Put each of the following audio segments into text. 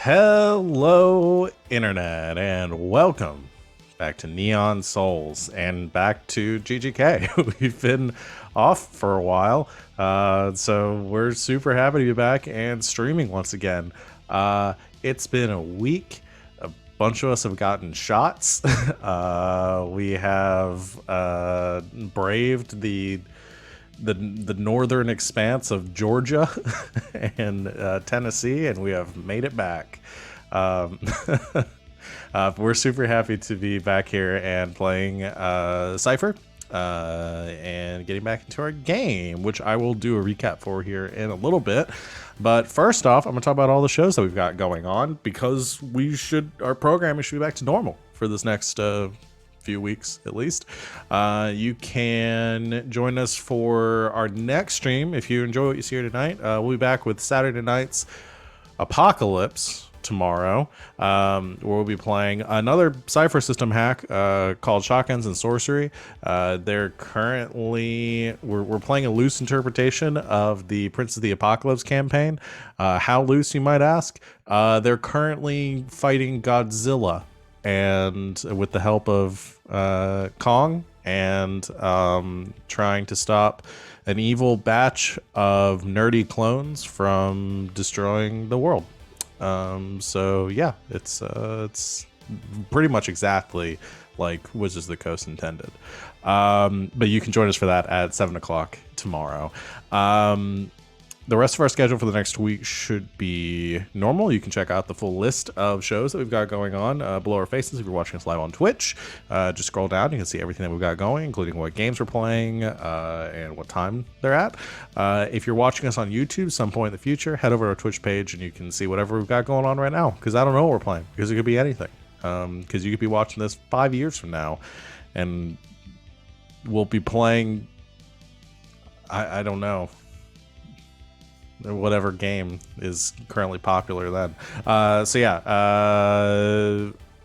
Hello, Internet, and welcome back to Neon Souls and back to GGK. We've been off for a while, so we're super happy to be back and streaming once again. It's been a week. A bunch of us have gotten shots. We have braved the northern expanse of Georgia and Tennessee, and we have made it back. We're super happy to be back here and playing Cypher and getting back into our game, which I will do a recap for here in a little bit. But first off, I'm going to talk about all the shows that we've got going on, because our programming should be back to normal for this next few weeks at least. You can join us for our next stream if you enjoy what you see here tonight. We'll be back with Saturday night's Apocalypse tomorrow, where we'll be playing another Cypher system hack called Shotguns and Sorcery. We're playing a loose interpretation of the Prince of the Apocalypse campaign. How loose, you might ask? They're currently fighting Godzilla, and with the help of Kong, and trying to stop an evil batch of nerdy clones from destroying the world. So yeah, it's pretty much exactly like Wizards of the Coast intended. But you can join us for that at 7 o'clock tomorrow. The rest of our schedule for the next week should be normal. You can check out the full list of shows that we've got going on below our faces if you're watching us live on Twitch. Just scroll down. You can see everything that we've got going, including what games we're playing and what time they're at. If you're watching us on YouTube some point in the future, head over to our Twitch page and you can see whatever we've got going on right now, because I don't know what we're playing, because it could be anything. Because you could be watching this 5 years from now and we'll be playing, I don't know, whatever game is currently popular then. So yeah,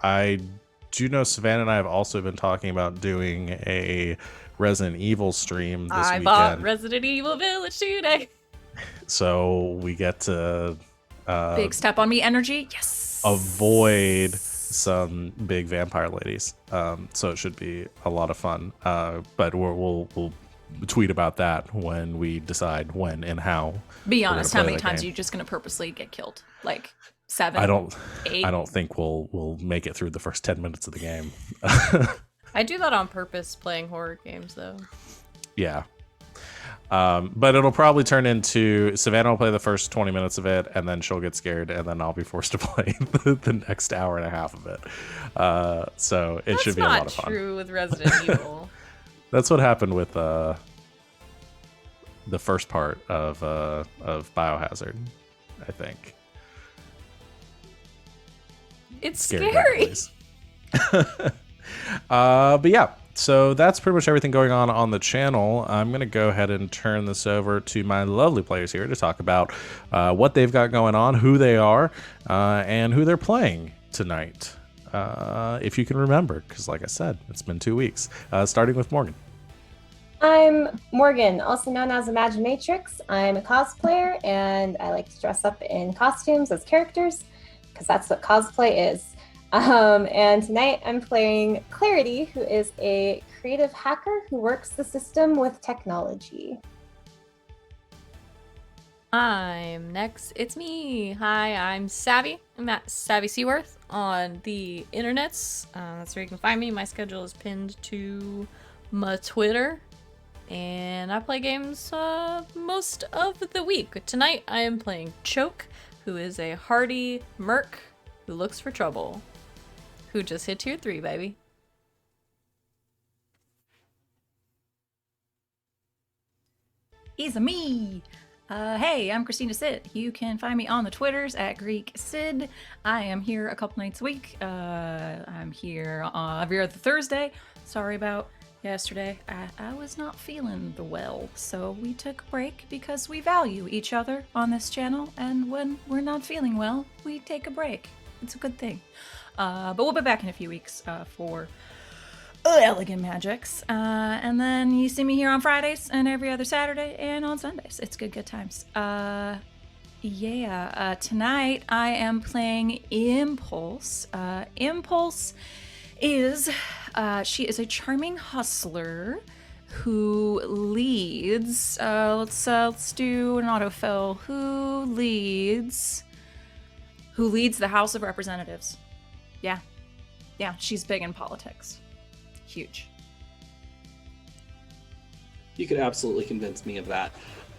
I do know Savannah and I have also been talking about doing a Resident Evil stream this weekend. I bought Resident Evil Village today. So we get to big step on me energy. Yes. Avoid some big vampire ladies. So it should be a lot of fun. But we'll tweet about that when we decide when and how. Be honest, how many times are you just going to purposely get killed? Like 7? 8? I don't think we'll make it through the first 10 minutes of the game. I do that on purpose playing horror games though. Yeah. But it'll probably turn into Savannah will play the first 20 minutes of it, and then she'll get scared, and then I'll be forced to play the next hour and a half of it. So it should be a lot of fun. That's not true with Resident Evil. That's what happened with the first part of Biohazard, I think. It's scary. But yeah, so that's pretty much everything going on the channel. I'm going to go ahead and turn this over to my lovely players here to talk about what they've got going on, who they are, and who they're playing tonight. If you can remember, because like I said, it's been 2 weeks. Starting with Morgan. I'm Morgan, also known as Imaginatrix. I'm a cosplayer, and I like to dress up in costumes as characters, because that's what cosplay is. And tonight I'm playing Clarity, who is a creative hacker who works the system with technology. I'm next. It's me. Hi, I'm Savvy. I'm at Savvy Seaworth on the internets. That's where you can find me. My schedule is pinned to my Twitter. And I play games most of the week. Tonight I am playing Choke, who is a hardy merc who looks for trouble. Who just hit tier 3, baby. It's me. Hey, I'm Christina Sid. You can find me on the Twitters at Greek Sid. I am here a couple nights a week. I'm here every other Thursday. Sorry about yesterday. I was not feeling the well, so we took a break because we value each other on this channel, and when we're not feeling well, we take a break. It's a good thing. But we'll be back in a few weeks for Elegant Magics. And then you see me here on Fridays and every other Saturday and on Sundays. It's good times. Yeah, tonight I am playing Impulse. Impulse is, she is a charming hustler who leads, let's do an autofill. Who leads the House of Representatives. Yeah, she's big in politics. Huge. You could absolutely convince me of that.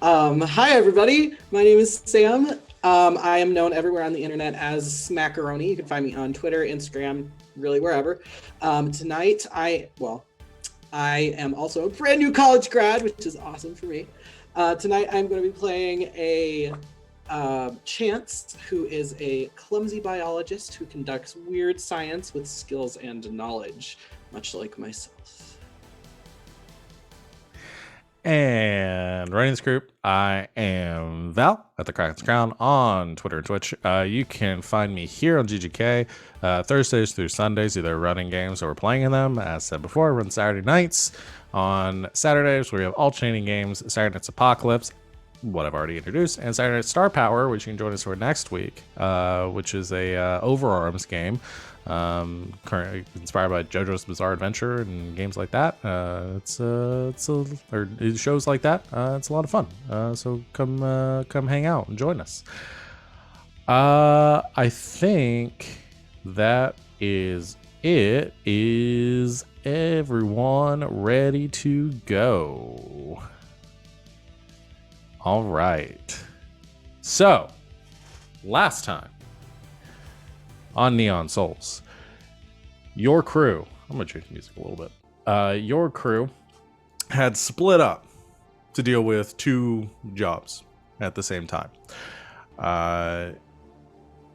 Hi, everybody. My name is Sam. I am known everywhere on the internet as Smackaroni. You can find me on Twitter, Instagram, really wherever. Tonight, I am also a brand new college grad, which is awesome for me. Tonight, I'm going to be playing a Chance, who is a clumsy biologist who conducts weird science with skills and knowledge, much like myself. And running this group, I am Val at the Kraken's Crown on Twitter and Twitch. You can find me here on GGK Thursdays through Sundays, either running games or playing in them. As said before, I run Saturday nights. On Saturdays, we have alternating games. Saturday Night's Apocalypse, what I've already introduced, and Saturday Night Star Power, which you can join us for next week, which is a overarms game. Currently inspired by JoJo's Bizarre Adventure and games like that. It shows like that. It's a lot of fun. So come hang out and join us. I think that is it. Is everyone ready to go? All right. So, last time on Neon Souls, your crew, I'm going to change the music a little bit. Your crew had split up to deal with two jobs at the same time.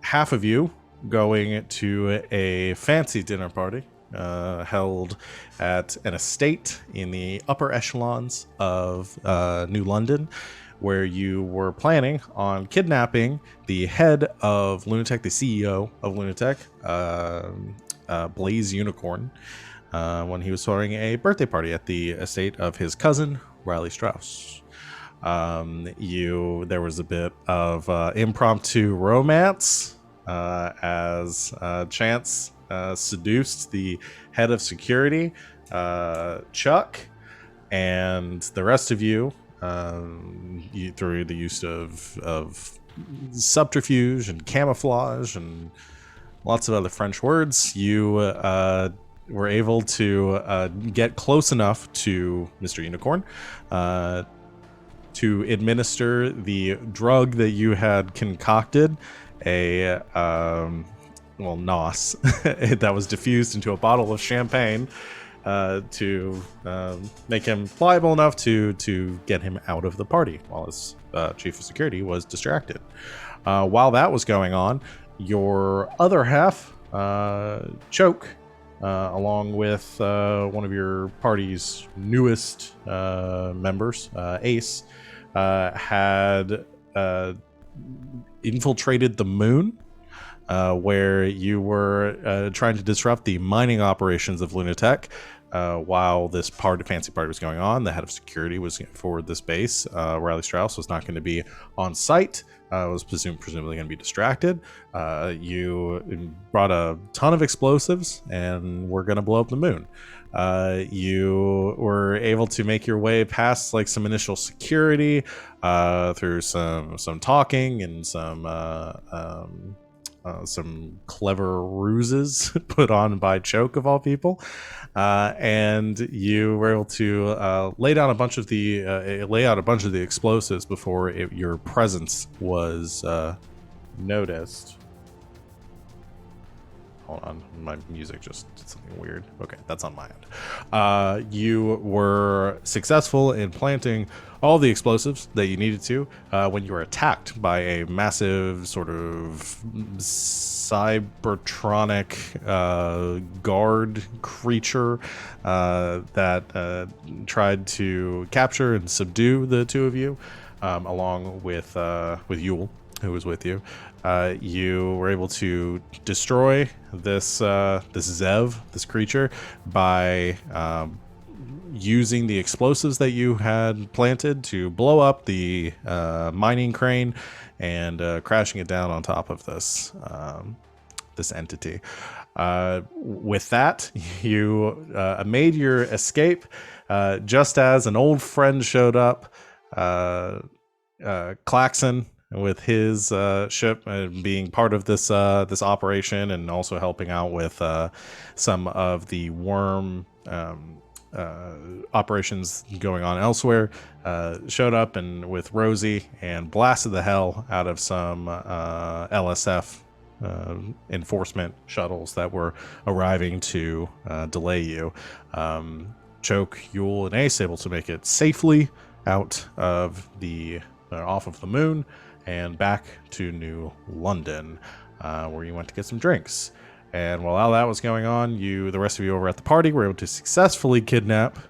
Half of you going to a fancy dinner party held at an estate in the upper echelons of New London, where you were planning on kidnapping the head of Lunatech, the CEO of Lunatech, Blaze Unicorn, when he was throwing a birthday party at the estate of his cousin, Riley Strauss. There was a bit of impromptu romance as Chance seduced the head of security, Chuck, and the rest of you, through the use of subterfuge and camouflage and lots of other French words, you were able to get close enough to Mr. Unicorn to administer the drug that you had concocted, a NOS, that was diffused into a bottle of champagne to make him pliable enough to get him out of the party while his chief of security was distracted. While that was going on, your other half, Choke, along with one of your party's newest members, Ace, had infiltrated the moon, where you were trying to disrupt the mining operations of Lunatech. While this fancy party was going on, the head of security was for this base. Riley Strauss was not going to be on site. Was presumably going to be distracted. You brought a ton of explosives and were going to blow up the moon. You were able to make your way past like some initial security through some talking and some clever ruses put on by Choke of all people, and you were able to lay out a bunch of the explosives before your presence was noticed. Hold on, my music just did something weird. Okay, that's on my end. You were successful in planting all the explosives that you needed to when you were attacked by a massive sort of cybertronic guard creature that tried to capture and subdue the two of you, along with Yule, who was with you. You were able to destroy this Zev, this creature, by using the explosives that you had planted to blow up the mining crane and crashing it down on top of this entity. With that, you made your escape just as an old friend showed up, Klaxon, with his ship being part of this operation and also helping out with some of the worm operations going on elsewhere, showed up and with Rosie and blasted the hell out of some LSF enforcement shuttles that were arriving to delay you. Choke, Yule, and Ace able to make it safely out of off of the moon and back to New London, where you went to get some drinks. And while all that was going on, the rest of you over at the party were able to successfully kidnap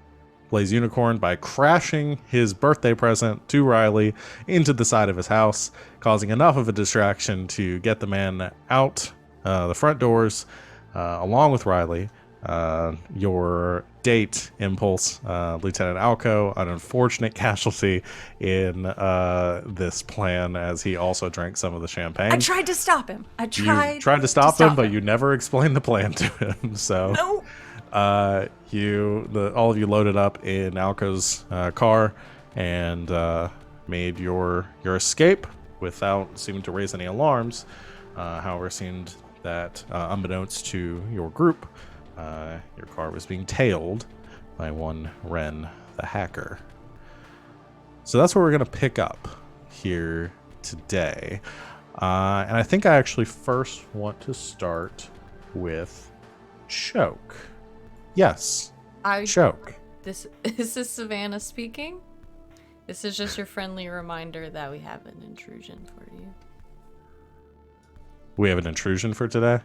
Blaze Unicorn by crashing his birthday present to Riley into the side of his house, causing enough of a distraction to get the man out the front doors, along with Riley. Your date, Impulse, Lieutenant Alco, an unfortunate casualty in this plan, as he also drank some of the champagne. I tried to stop him. You tried to stop him, but you never explained the plan to him. So No. all of you loaded up in Alco's car and made your escape without seeming to raise any alarms. However, it seemed that unbeknownst to your group, your car was being tailed by one Ren the hacker. So that's where we're going to pick up here today. And I think I actually first want to start with Choke. Yes, Choke. Is this Savannah speaking? This is just your friendly reminder that we have an intrusion for you. We have an intrusion for today?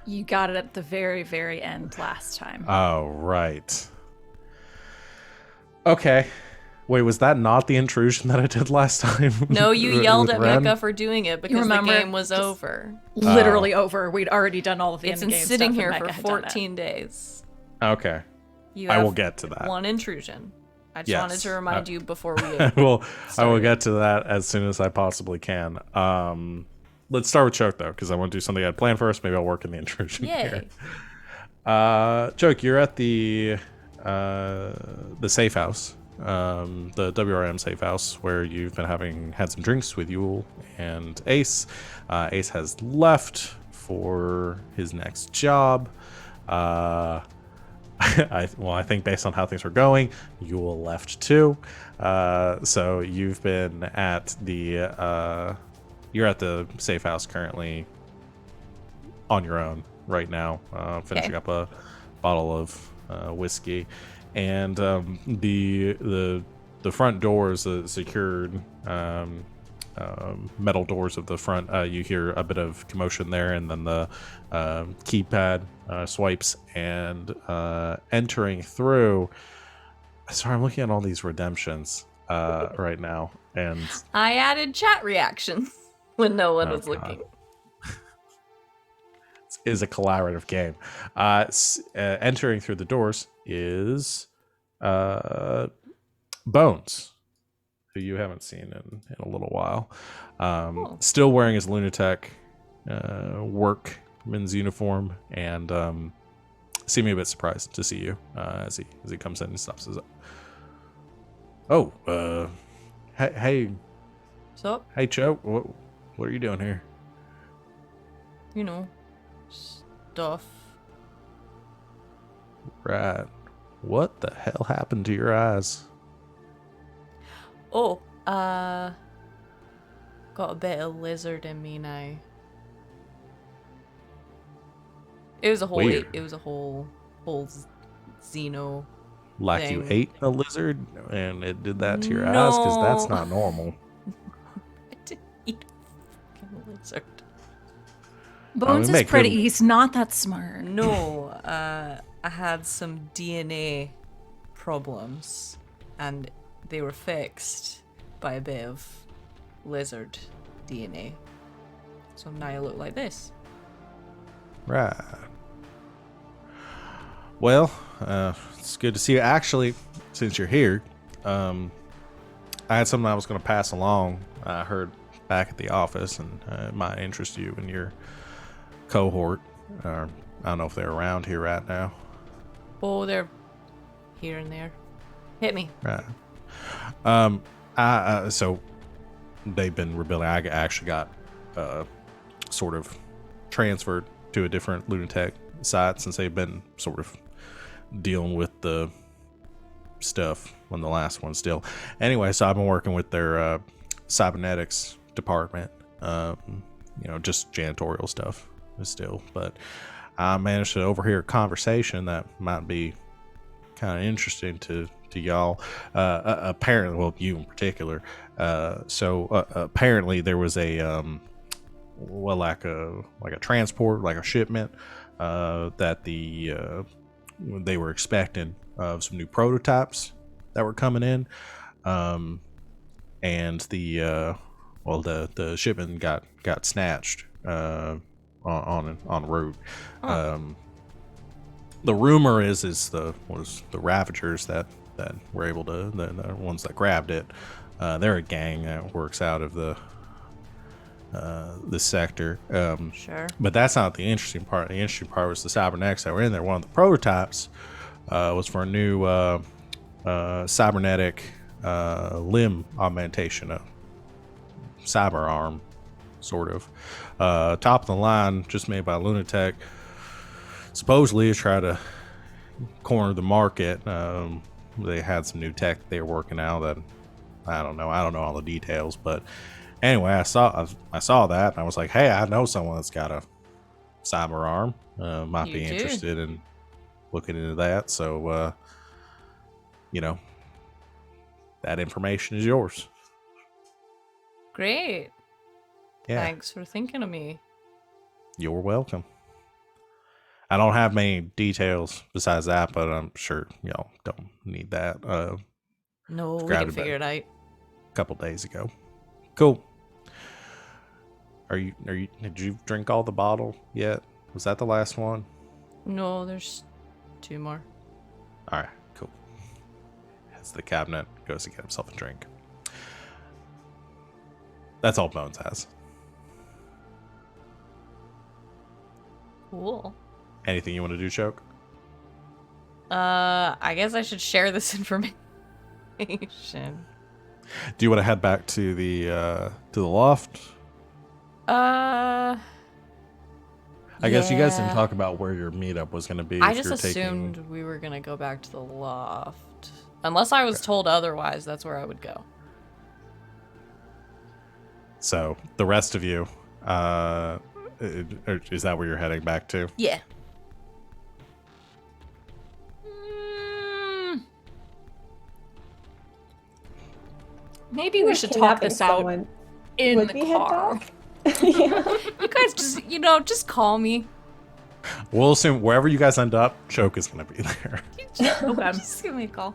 You got it at the very, very end last time. Oh, right. Okay. Wait, was that not the intrusion that I did last time? No, you yelled at Ren? Mecca for doing it because the remember? game was Just over. Literally over. We'd already done all of the It's end been game sitting stuff, here and for Mecca had done it. 14 days. Okay. You I have will get to that. one intrusion. I just Yes. wanted to remind you before we I will get to that as soon as I possibly can. Let's start with Choke, though, because I want to do something I had planned first. Maybe I'll work in the intrusion here. Choke, you're at the safe house, the WRM safe house, where you've been had some drinks with Yule and Ace. Ace has left for his next job. I think based on how things were going, Yule left too. So you've been at you're at the safe house currently on your own right now, finishing up a bottle of whiskey, and the front doors, the secured metal doors of the front, you hear a bit of commotion there, and then the keypad swipes, and entering through. Sorry, I'm looking at all these redemptions right now, and I added chat reaction when no one was God. looking. Is a collaborative game. Entering through the doors is Bones, who you haven't seen in a little while. Cool. Still wearing his Lunatic workman's uniform, and seeming a bit surprised to see you as he comes in and stops his. Oh, hey, So, hey, Choke, what are you doing here? you know, stuff. Right. What the hell happened to your eyes? Oh, got a bit of lizard in me now. It was a whole Weird. it was a whole Xeno. Like you thing. ate a lizard and it did that to your eyes? Because that's No. not normal. I didn't eat a fucking lizard. Bones is make pretty. good- He's not that smart. No, I had some DNA problems, and they were fixed by a bit of lizard DNA. So now I look like this. Right. Well, it's good to see you. Actually, since you're here, I had something I was going to pass along. I heard back at the office, and it might interest you and your cohort. I don't know if they're around here right now. Oh, they're here and there. Hit me. Right. So they've been rebuilding. I actually got sort of transferred to a different Lunatech site since they've been sort of dealing with the stuff on the last one still. Anyway, so I've been working with their cybernetics department, just janitorial stuff still. But I managed to overhear a conversation that might be kind of interesting to y'all. Apparently, well, you in particular. Apparently there was a like a transport, like a shipment that they were expecting of some new prototypes that were coming in, and the shipment got snatched on route. The rumor is the Ravagers that were able to, the ones that grabbed it. They're a gang that works out of the sector. Sure. But that's not the interesting part. The interesting part was the cybernetics that were in there. One of the prototypes was for a new cybernetic limb augmentation, a cyber arm, sort of. Top of the line, just made by Lunatech. Supposedly to try to corner the market. They had some new tech they were working out that I don't know all the details, but anyway, I saw that and I was like, hey, I know someone that's got a cyber arm. Might be interested in looking into that. So that information is yours. Great. Yeah. Thanks for thinking of me. You're welcome. I don't have many details besides that, but I'm sure y'all don't need that. No, we can figure it out. A couple days ago. Cool. Did you drink all the bottle yet? Was that the last one? No, there's 2 more. All right, cool. Heads to the cabinet, goes to get himself a drink. That's all Bones has. Cool. Anything you want to do, Choke? I guess I should share this information. Do you want to head back to the loft? I guess you guys didn't talk about where your meetup was going to be. I just assumed we were going to go back to the loft. Unless I was told otherwise, that's where I would go. So, the rest of you, is that where you're heading back to? Yeah. Maybe we should talk this out in the car. Yeah. You guys just call me. We'll assume wherever you guys end up, Choke is going to be there. Okay. Just give me a call.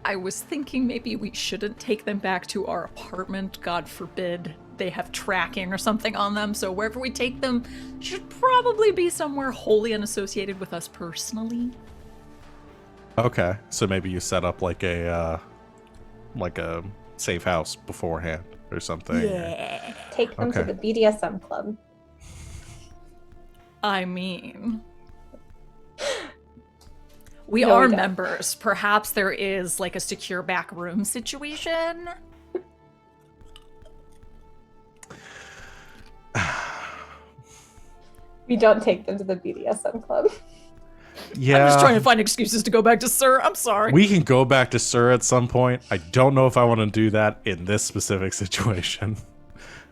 I was thinking maybe we shouldn't take them back to our apartment. God forbid they have tracking or something on them. So wherever we take them should probably be somewhere wholly unassociated with us personally. Okay, so maybe you set up like a safe house beforehand or something. Yeah. Take them to the BDSM club. I mean, we No, are we don't. members. Perhaps there is like a secure back room situation. We don't take them to the BDSM club. Yeah. I'm just trying to find excuses to go back to Sir. I'm sorry. We can go back to Sir at some point. I don't know if I want to do that in this specific situation.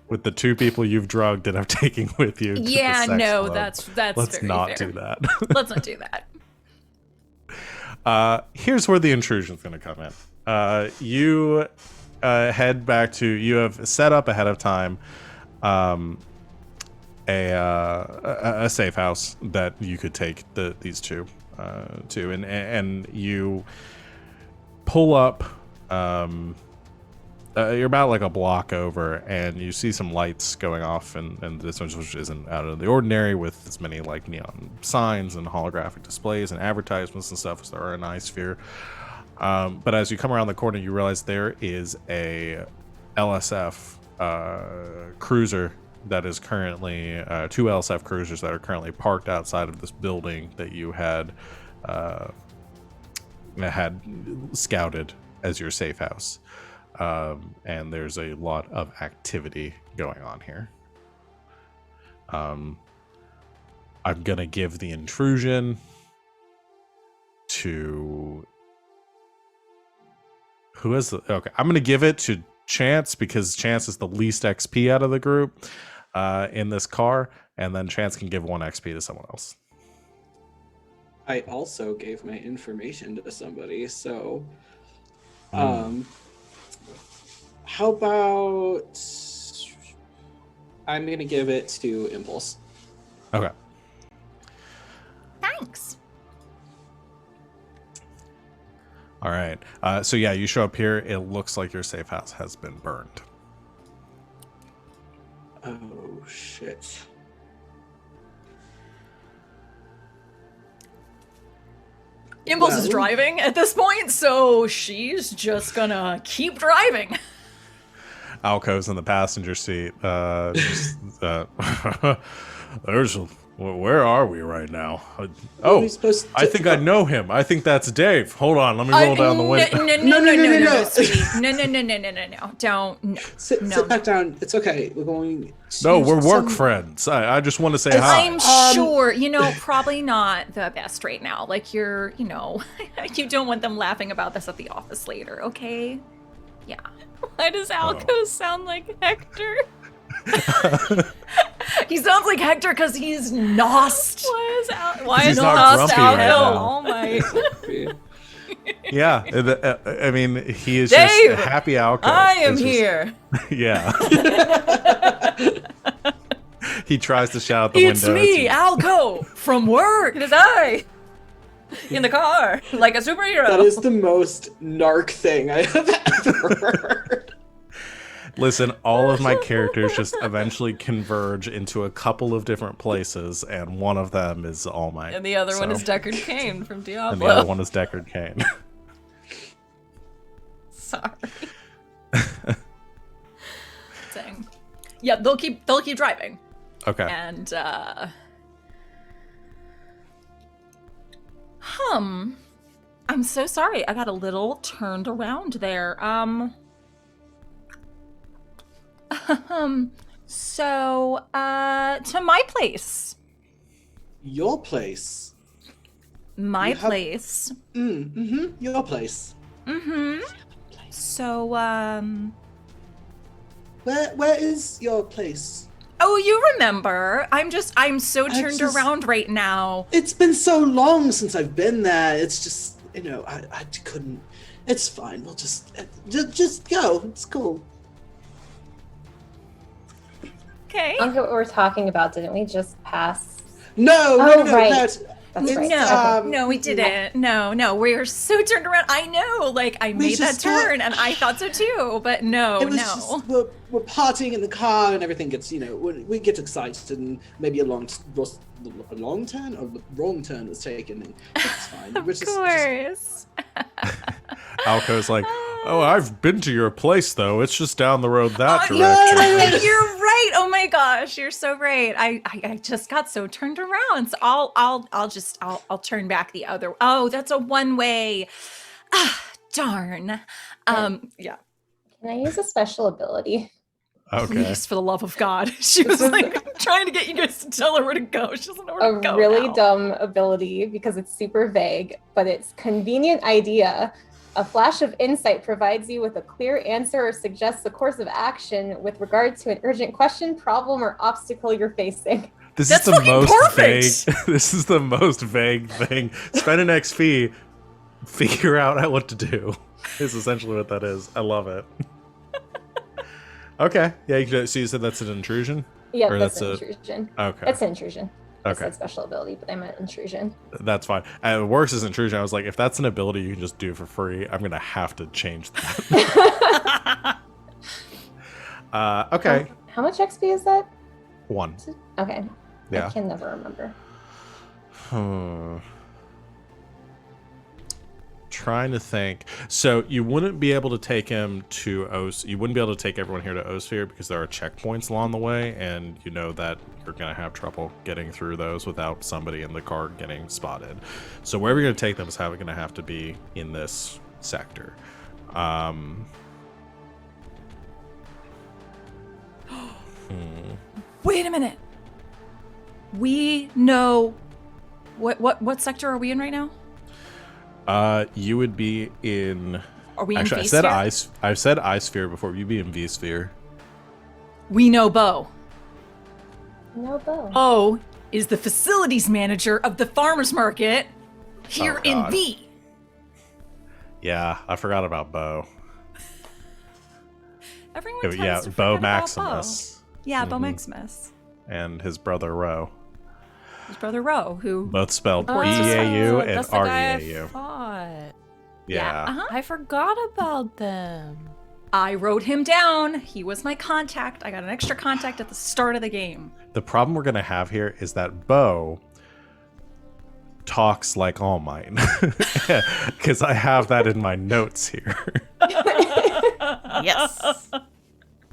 With the 2 people you've drugged and are taking with you. To Yeah, the sex no, club. that's Let's very not fair. do that. Let's not do that. Here's where the intrusion's going to come in. You head back to. You have set up ahead of time a safe house that you could take these 2 to, and you pull up You're about like a block over, and you see some lights going off in the distance, which isn't out of the ordinary, with as many like neon signs and holographic displays and advertisements and stuff as there are in iSphere. But as you come around the corner, you realize there is a LSF cruiser that is currently two LSF cruisers that are currently parked outside of this building that you had scouted as your safe house. And there's a lot of activity going on here. I'm gonna give the intrusion to who is the, okay, I'm gonna give it to Chance, because Chance is the least XP out of the group in this car, and then Chance can give 1 XP to someone else. I also gave my information to somebody, so how about I'm gonna give it to Impulse. Okay. Thanks. All right. So yeah, you show up here. It looks like your safe house has been burned. Oh shit. Impulse is Well- driving at this point, so she's just gonna keep driving. Alco's in the passenger seat. There's where are we right now? Are we supposed I to- think I know him. I think that's Dave. Hold on, let me roll down the window. No, sweetie. No. Don't. Sit No. back down. It's okay. We're going. No, we're to work some- friends. I just want to say hi. I'm sure, probably not the best right now. Like, you don't want them laughing about this at the office later, okay? Yeah. Why does Alco sound like Hector? He sounds like Hector because he's nost. Why He's is not Nost grumpy right Alco? now. Oh my! Yeah, I mean, he is Dave, just a happy Alco. I am It's just- here. Yeah. He tries to shout out the It's window. me, Alco, from work. It is I. In the car, like a superhero. That is the most narc thing I have ever heard. Listen, all of my characters just eventually converge into a couple of different places, and one of them is All Might. And the other one So- is Deckard Cain from Diablo. And the other one is Deckard Cain. Sorry. Dang. Yeah, they'll keep driving. Okay. And I'm so sorry. I got a little turned around there. So to my place. Your place. My You have- place. Your place. So Where is your place? oh, you remember. I'm so turned just- around right now. It's been so long since I've been there. It's just, I couldn't. It's fine. We'll just go. It's cool. Okay. I don't get what we're talking about. Didn't we just pass? No, Oh, no, right. that's- That's right. No, Okay. no, we didn't. No, we were so turned around. I know, like I made that just thought- turn, and I thought so too. But no, It was no. just we're partying in the car and everything gets we get excited and maybe a long turn or the wrong turn was taken and it's fine. Of course. Alco's like, oh, I've been to your place, though. It's just down the road that Oh, direction. you're right. Oh my gosh, you're so right. I just got so turned around. So I'll turn back the other. Oh, that's a one way. Ah, darn. Yeah. Can I use a special ability? Okay. Please, for the love of God. She was like trying to get you guys to tell her where to go. She doesn't know where to go. A really now. dumb ability because it's super vague, but it's convenient idea. A flash of insight provides you with a clear answer or suggests a course of action with regard to an urgent question, problem, or obstacle you're facing. This That's is the fucking most perfect! vague. This is the most vague thing. Spend an XP, figure out what to do. Is essentially what that is. I love it. Okay. Yeah. So you said that's an intrusion. Yeah, Or that's that's an a- intrusion. Okay. That's an intrusion. I Okay. said special ability, but I meant intrusion. That's fine. It works as intrusion. I was like, if that's an ability you can just do for free, I'm gonna have to change that. Okay. How much XP is that? 1. Okay. Yeah. I can never remember. Trying to think. So you wouldn't be able to take him to you wouldn't be able to take everyone here to Osphere because there are checkpoints along the way, and you know that you're going to have trouble getting through those without somebody in the car getting spotted. So wherever you're going to take them is going to have to be in this sector. Wait a minute. We know what sector are we in right now? You would be in. Are we Actually, in I said V-Sphere? I said I sphere before. You'd be in V sphere. We know Bo. No bow. Bo is the facilities manager of the farmers market here in God. V. Yeah, I forgot about Bo. Everyone Yeah, tends to Bo forget about Maximus. Bo. Yeah, Bo Maximus. And his brother Ro. His brother Ro, who Both spelled Oh, E-A-U and that's the guy I R-E-A-U. thought. Yeah. uh-huh. I forgot about them. I wrote him down. He was my contact. I got an extra contact at the start of the game. The problem we're going to have here is that Bo talks like All Might. Because I have that in my notes here. Yes.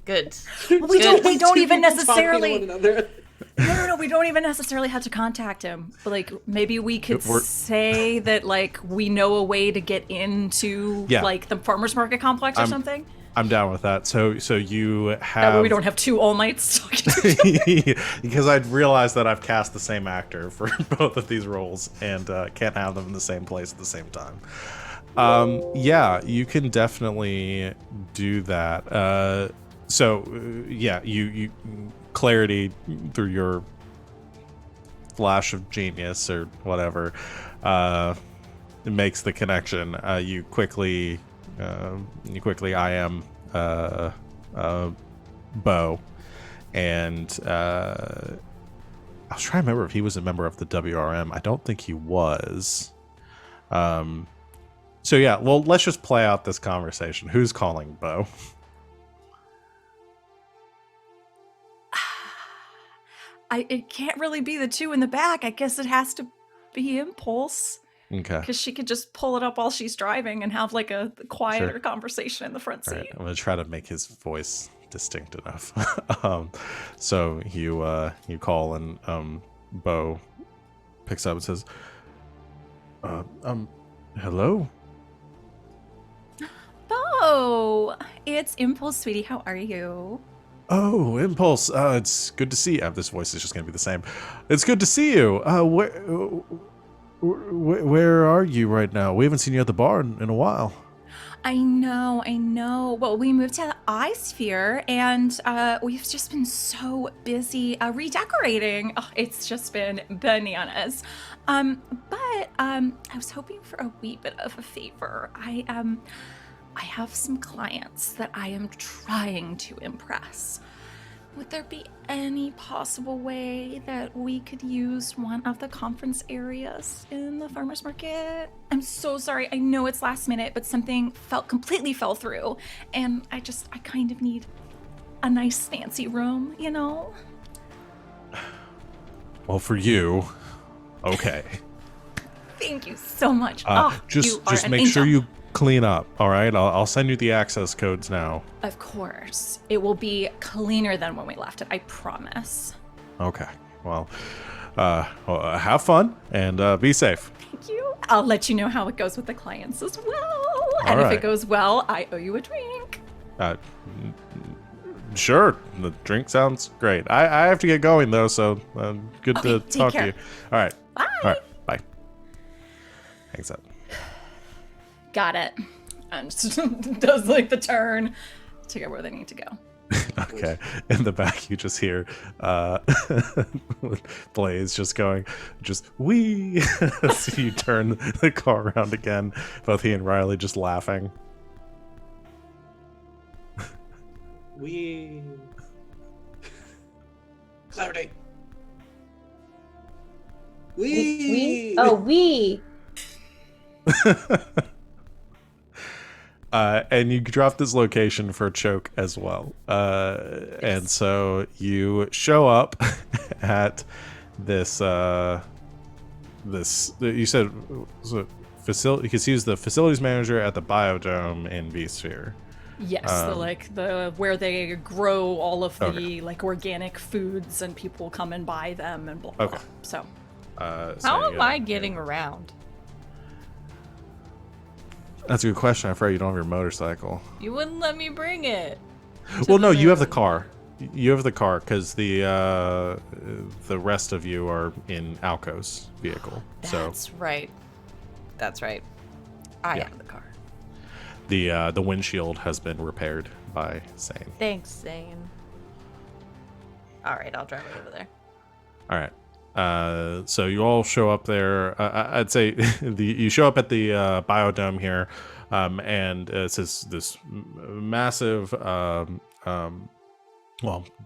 Good. We don't even Two people talking to necessarily. one another. No, we don't even necessarily have to contact him. But like maybe we could say that like we know a way to get into like the farmers market complex or something. I'm down with that. So you have. That way we don't have two All Mights talking to each other. Because I'd realized that I've cast the same actor for both of these roles and can't have them in the same place at the same time. Yeah, you can definitely do that. Yeah, you clarity through your flash of genius or whatever makes the connection. You quickly I am Bo, and I was trying to remember if he was a member of the WRM. I don't think he was. So yeah, well, let's just play out this conversation. Who's calling Bo? It can't really be the two in the back. I guess it has to be Impulse. Okay. Because she could just pull it up while she's driving and have like a quieter conversation in the front seat. All right, I'm gonna try to make his voice distinct enough. So you call and Bo picks up and says, hello? Bo, it's Impulse, sweetie. How are you? Oh, Impulse. It's good to see you. This voice is just gonna be the same. It's good to see you. Where are you right now? We haven't seen you at the bar in a while. I know. Well, we moved to the iSphere, and we've just been so busy redecorating. Oh, it's just been bananas. But I was hoping for a wee bit of a favor. I have some clients that I am trying to impress. Would there be any possible way that we could use one of the conference areas in the farmers market? I'm so sorry. I know it's last minute, but something completely fell through. And I kind of need a nice fancy room, you know? Well, for you, okay. Thank you so much. Just make sure you clean up, all right? I'll send you the access codes now. Of course. It will be cleaner than when we left it, I promise. Okay. Well, have fun and be safe. Thank you. I'll let you know how it goes with the clients as well. And if it goes well, I owe you a drink. Sure. The drink sounds great. I have to get going, though, so good to talk to you. All right. Bye. All right. Bye. Hangs up. Got it. And just does like the turn to get where they need to go. Okay. In the back, you just hear Blaze just going, wee. So you turn the car around again. Both he and Riley just laughing. We clarity. We. And you drop this location for Choke as well. And so you show up at this you said facility, because he was the facilities manager at the Biodome in V-Sphere. Yes, the where they grow all of the like organic foods and people come and buy them and blah blah. Okay. So How am I getting around? That's a good question. I'm afraid you don't have your motorcycle. You wouldn't let me bring it. Well, no, you have the car. You have the car because the rest of you are in Alco's vehicle. That's right. That's right. I Yeah. have the car. The windshield has been repaired by Sane. Thanks, Zane. All right, I'll drive it over there. All right. So you all show up there. I'd say you show up at the Biodome here, and it's this massive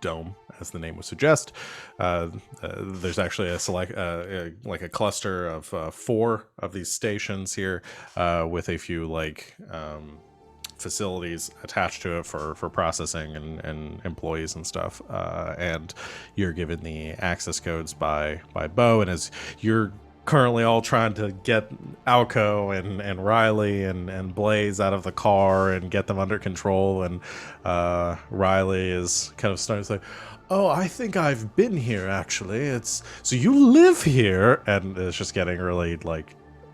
dome, as the name would suggest. There's actually like a cluster of 4 of these stations here, with a few facilities attached to it for processing and employees and stuff. And you're given the access codes by Bo, and as you're currently all trying to get Alco and Riley and Blaze out of the car and get them under control, and Riley is kind of starting to say, "Oh, I think I've been here actually. It's so you live here," and it's just getting really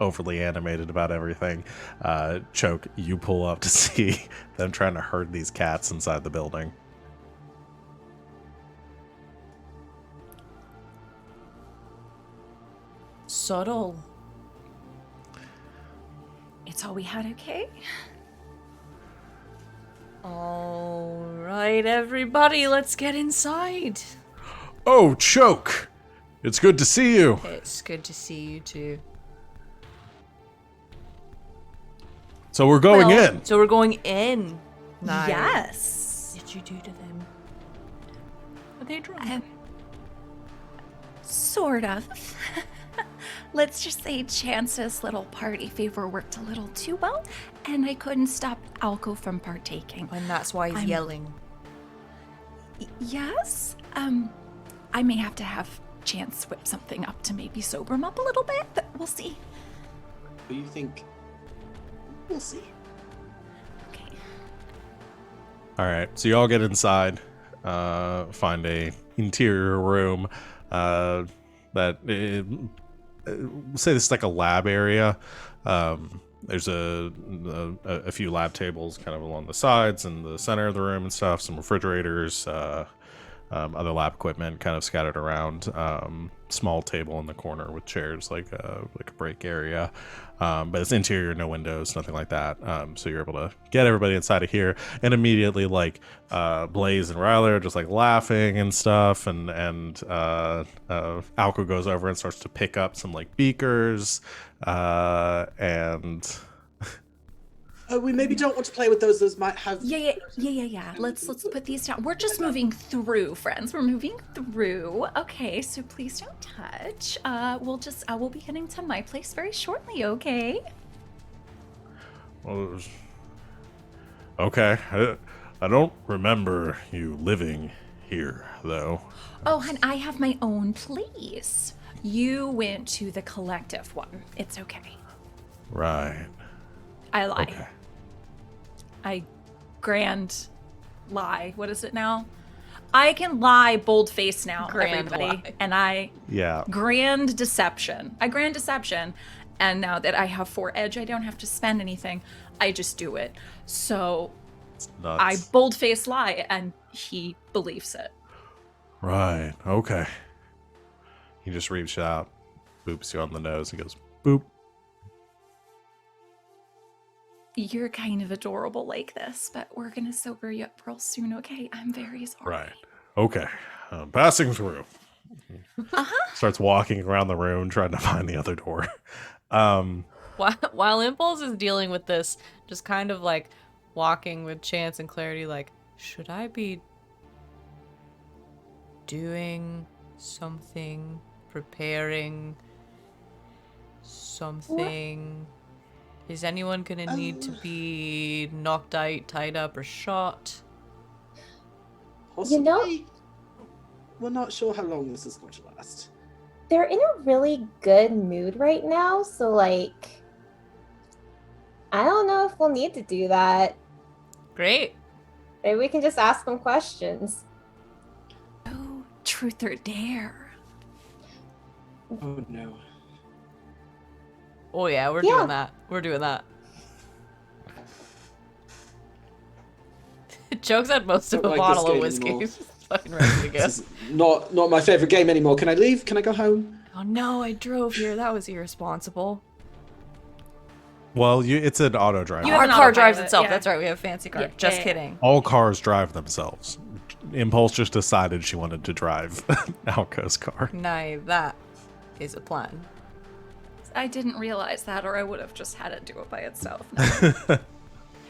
overly animated about everything. Choke, you pull up to see them trying to herd these cats inside the building. Subtle. it's all we had, okay? All right, everybody, let's get inside. Oh, Choke! It's good to see you. It's good to see you too. So we're going in. So we're going in. Nice. Yes. What did you do to them? Are they drunk? Sort of. Let's just say Chance's little party favor worked a little too well, and I couldn't stop Alco from partaking. And that's why he's yelling. Yes? I may have to have Chance whip something up to maybe sober him up a little bit, but we'll see. What do you think? We'll see. Okay. All right, so you all get inside, find a interior room that say this is like a lab area. There's a few lab tables kind of along the sides and the center of the room and stuff. Some refrigerators, other lab equipment kind of scattered around. Small table in the corner with chairs, like a break area. But it's interior, no windows, nothing like that. So you're able to get everybody inside of here, and immediately Blaze and Riley are just laughing and stuff, and Alco goes over and starts to pick up some beakers, and We maybe don't want to play with those. Those might have. Yeah. Let's put these down. We're just moving through, friends. We're moving through. Okay, so please don't touch. I will be heading to my place very shortly, okay? well, okay. I don't remember you living here though. Oh, and I have my own place. You went to the collective one. It's okay. Right. I lie. Okay. I grand lie. What is it now? I can lie bold-faced now, Grand everybody. lie. And I Yeah. grand deception. And now that I have 4 edge, I don't have to spend anything. I just do it. So Nuts. I bold-faced lie, and he believes it. Right. Okay. He just reaches out, boops you on the nose, and goes boop. You're kind of adorable like this, but we're gonna sober you up real soon, okay? I'm very sorry. Right. Okay. Passing through. Starts walking around the room trying to find the other door. While Impulse is dealing with this, just kind of walking with Chance and Clarity, should I be doing something, preparing something? Is anyone gonna need to be knocked out, tied up, or shot? Possibly. We're not sure how long this is going to last. They're in a really good mood right now, so like, I don't know if we'll need to do that. Great. Maybe we can just ask them questions. Oh, truth or dare. Oh no. Oh yeah, we're Yeah. doing that. We're doing that. Joke's had most of Don't a like this bottle of game whiskey. anymore. Fucking ready to go. This is not my favorite game anymore. Can I leave? Can I go home? Oh no, I drove here. That was irresponsible. Well, it's an auto drive. You have Our an car drives autopilot, itself. yeah. That's right. We have a fancy car. Yeah, Just yeah. kidding. All cars drive themselves. Impulse just decided she wanted to drive Alco's car. Now that is a plan. I didn't realize that, or I would have just had it do it by itself. No.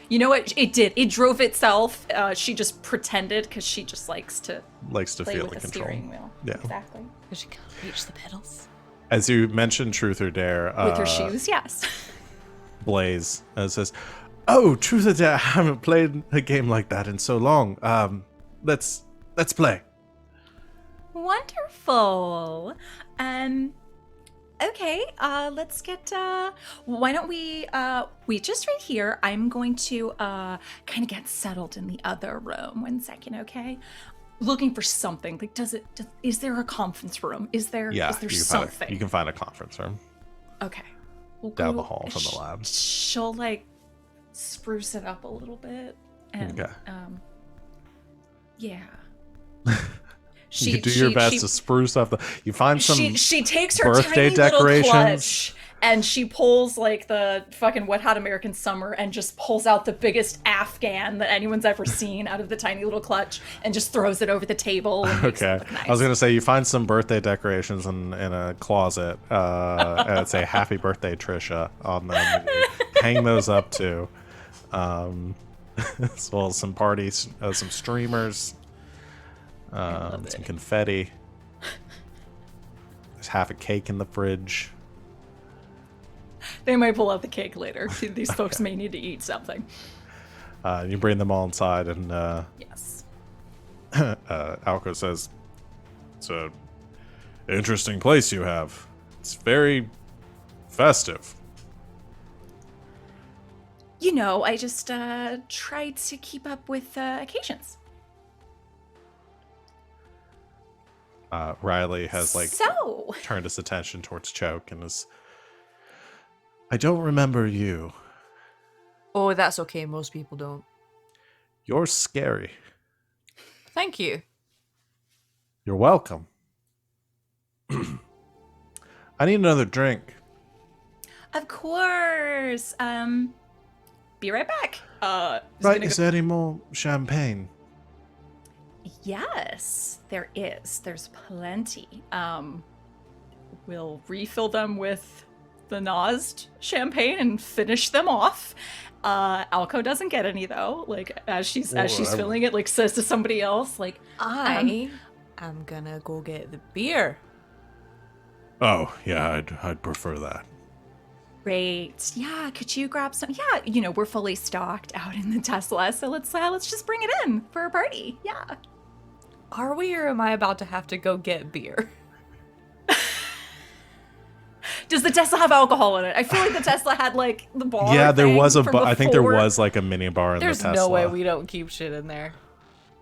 You know what? It did. It drove itself. She just pretended because she just likes to Likes to play feel with the the control. steering wheel. Yeah. Exactly. Because she can't reach the pedals. As you mentioned, Truth or Dare, With her shoes, yes. Blaze says, "Oh, Truth or Dare! I haven't played a game like that in so long. Let's play." Wonderful. Okay, let's get, why don't we just right here, I'm going to, kind of get settled in the other room. 1 second, okay? Looking for something, like, is there a conference room? Is there Yeah, something? you can find a conference room Okay. We'll down go- the hall from the lab. She'll, like, spruce it up a little bit, and, Okay. yeah. You do your best to spruce up the. You find some. She takes her birthday tiny little decorations. clutch and she pulls like the fucking Wet Hot American Summer and just pulls out the biggest Afghan that anyone's ever seen out of the tiny little clutch and just throws it over the table. And makes it Okay, look nice. I was gonna say you find some birthday decorations in a closet. And it'd say "Happy Birthday, Trisha" on them. You hang those up too, as well as some parties, some streamers. Some confetti. There's half a cake in the fridge. They might pull out the cake later. These folks may need to eat something. You bring them all inside, and Yes. Alco says, "It's a interesting place you have. It's very festive." You know, I just tried to keep up with occasions. Riley has So, turned his attention towards Choke and is, "I don't remember you. Oh, that's okay. Most people don't. You're scary. Thank you. You're welcome. I need another drink." of course. Be right back. Right, is there any more champagne? Yes, there is. There's plenty. We'll refill them with the Nazd champagne and finish them off. Alco doesn't get any though. Like as she's filling it, like says to somebody else, like I am gonna go get the beer. Oh, yeah, I'd prefer that. great. Yeah, could you grab some? Yeah, you know we're fully stocked out in the Tesla, so let's just bring it in for a party. Yeah. Are we, or am I about to have to go get beer? Does the Tesla have alcohol in it? I feel like the Tesla had like the bar. Yeah, there thing was a from I think there before. was like a mini bar in There's the Tesla. no way we don't keep shit in there.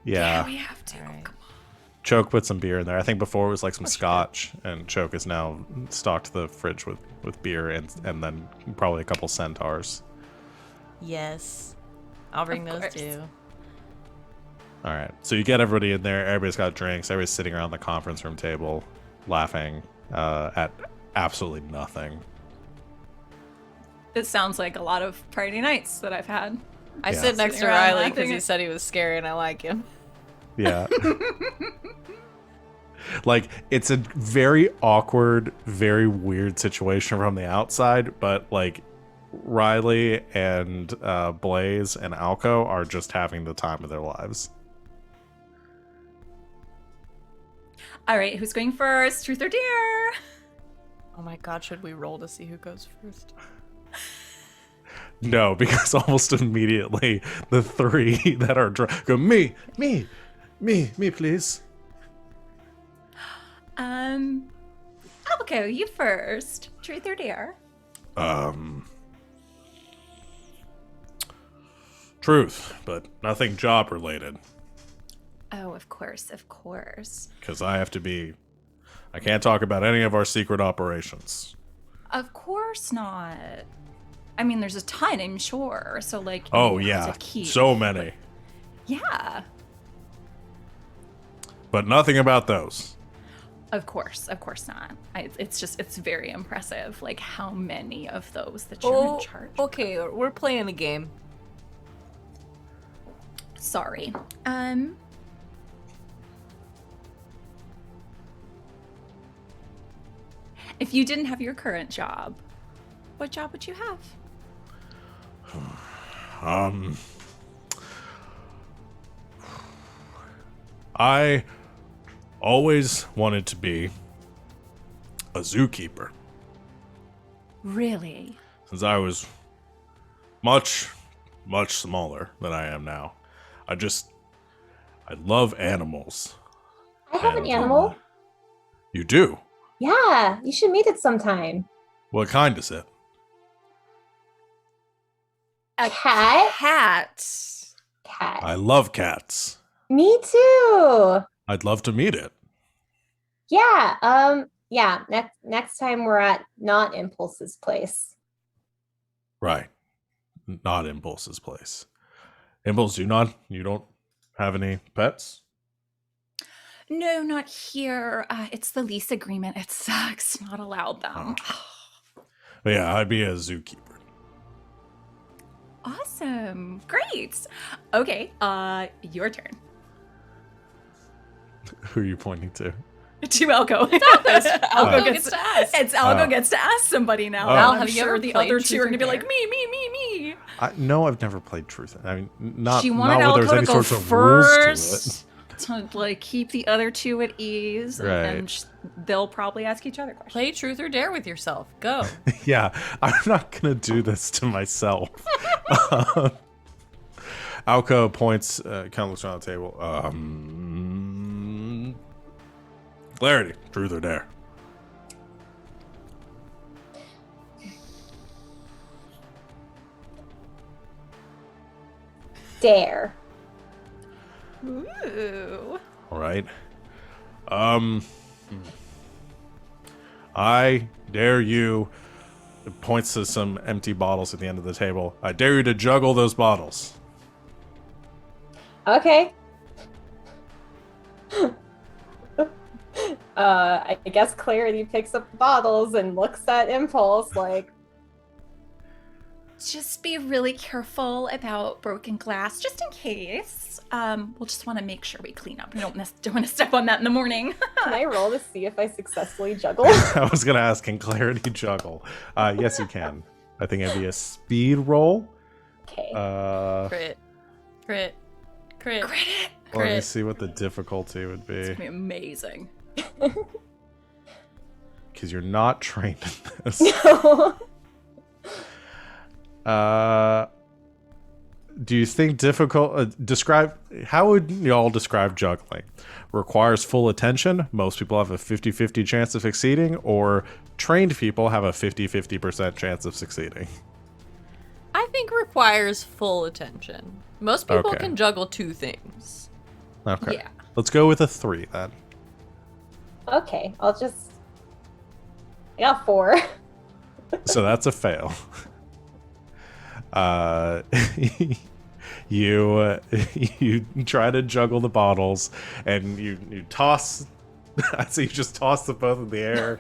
Yeah. we have to. Alright. Come on. Choke put some beer in there. I think before it was like some scotch, and Choke has now stocked the fridge with beer and then probably a couple centaurs. Yes. I'll bring Of those course. too. All right, so you get everybody in there. Everybody's got drinks. Everybody's sitting around the conference room table, laughing at absolutely nothing. This sounds like a lot of party nights that I've had. I Yeah. sit next to Sitting around Riley because laughing he at- said he was scary and I like him. Yeah. Like, it's a very awkward, very weird situation from the outside, but like Riley and Blaze and Alco are just having the time of their lives. All right, who's going first? Truth or dare? Oh my god, should we roll to see who goes first? No, because almost immediately the three that are drunk go, me, please. I'll go you first. Truth or dare? Truth, but nothing job related. Oh, of course, of course. Because I can't talk about any of our secret operations. Of course not. I mean, there's a ton, I'm sure. So, like, you Oh, have yeah. to keep, So many. yeah. But nothing about those. Of course not. It's very impressive, like, how many of those that you're in charge of. Okay, we're playing a game. Sorry. If you didn't have your current job, what job would you have? I always wanted to be a zookeeper. Really? Since I was much smaller than I am now. I love animals. I have an And, animal. You do? Yeah, you should meet it sometime. What kind is it? A cat? Cat. Cat. I love cats. Me too. I'd love to meet it. Yeah. Yeah. Next time we're at not Impulse's place. Right. Not Impulse's place. Impulse, you don't have any pets? No, not here. It's the lease agreement. It sucks. Not allowed them. But yeah, I'd be a zookeeper. Awesome. Great. Okay, your turn. Who are you pointing to? To Alco. Alco gets to ask. It's Alco gets to ask somebody now. Oh. Al, Have I'm you sure ever the played other Truth two are or going to be Dare? like, me. No, I've never played Truth. I mean, not, She not wanted where there's Alco any to go sorts of rules to it. first to like keep the other two at ease, Right. and they'll probably ask each other questions. Play Truth or Dare with yourself. Go. Yeah, I'm not gonna do this to myself. Alco points, kind of looks around the table. Clarity, truth or dare? Dare. Ooh. All right. I dare you. It points to some empty bottles at the end of the table. I dare you to juggle those bottles. Okay. I guess Clarity picks up the bottles and looks at Impulse like, Just be really careful about broken glass, just in case. We'll just want to make sure we clean up. We don't want to step on that in the morning. can I roll to see if I successfully juggle? I was gonna ask, can Clarity juggle? Yes, you can. I think it'd be a speed roll. Okay. Crit. Credit. Let me Crit. see what the difficulty would be. It's gonna be amazing. Because you're not trained in this. No. Do you think describe, how would y'all describe juggling? Requires full attention. Most people have a 50-50 chance of succeeding, or trained people have a 50-50% chance of succeeding. I think requires full attention. Most people Okay. can juggle two things. Okay. Yeah. Let's go with a 3 then. Okay, I got 4. So that's a fail. You try to juggle the bottles, and you toss. So you just toss them both in the air,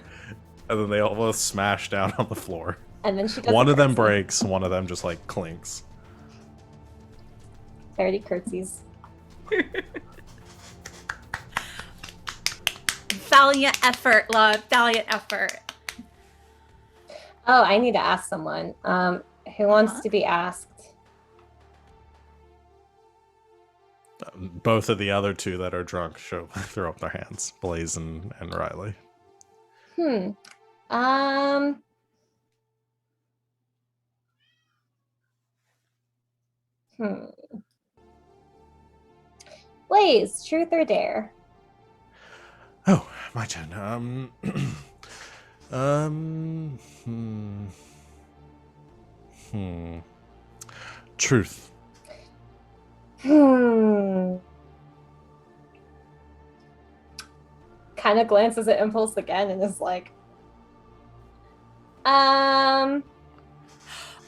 and then they almost smash down on the floor. And then she does One a of them curtsy. breaks, one of them just like clinks. Clarity curtsies. Valiant effort, love. Valiant effort. Oh, I need to ask someone. Who wants to be asked? Both of the other two that are drunk throw up their hands, Blaze and Riley. Blaze, truth or dare? Oh, my turn. Truth. Kind of glances at Impulse again and is like, Oh,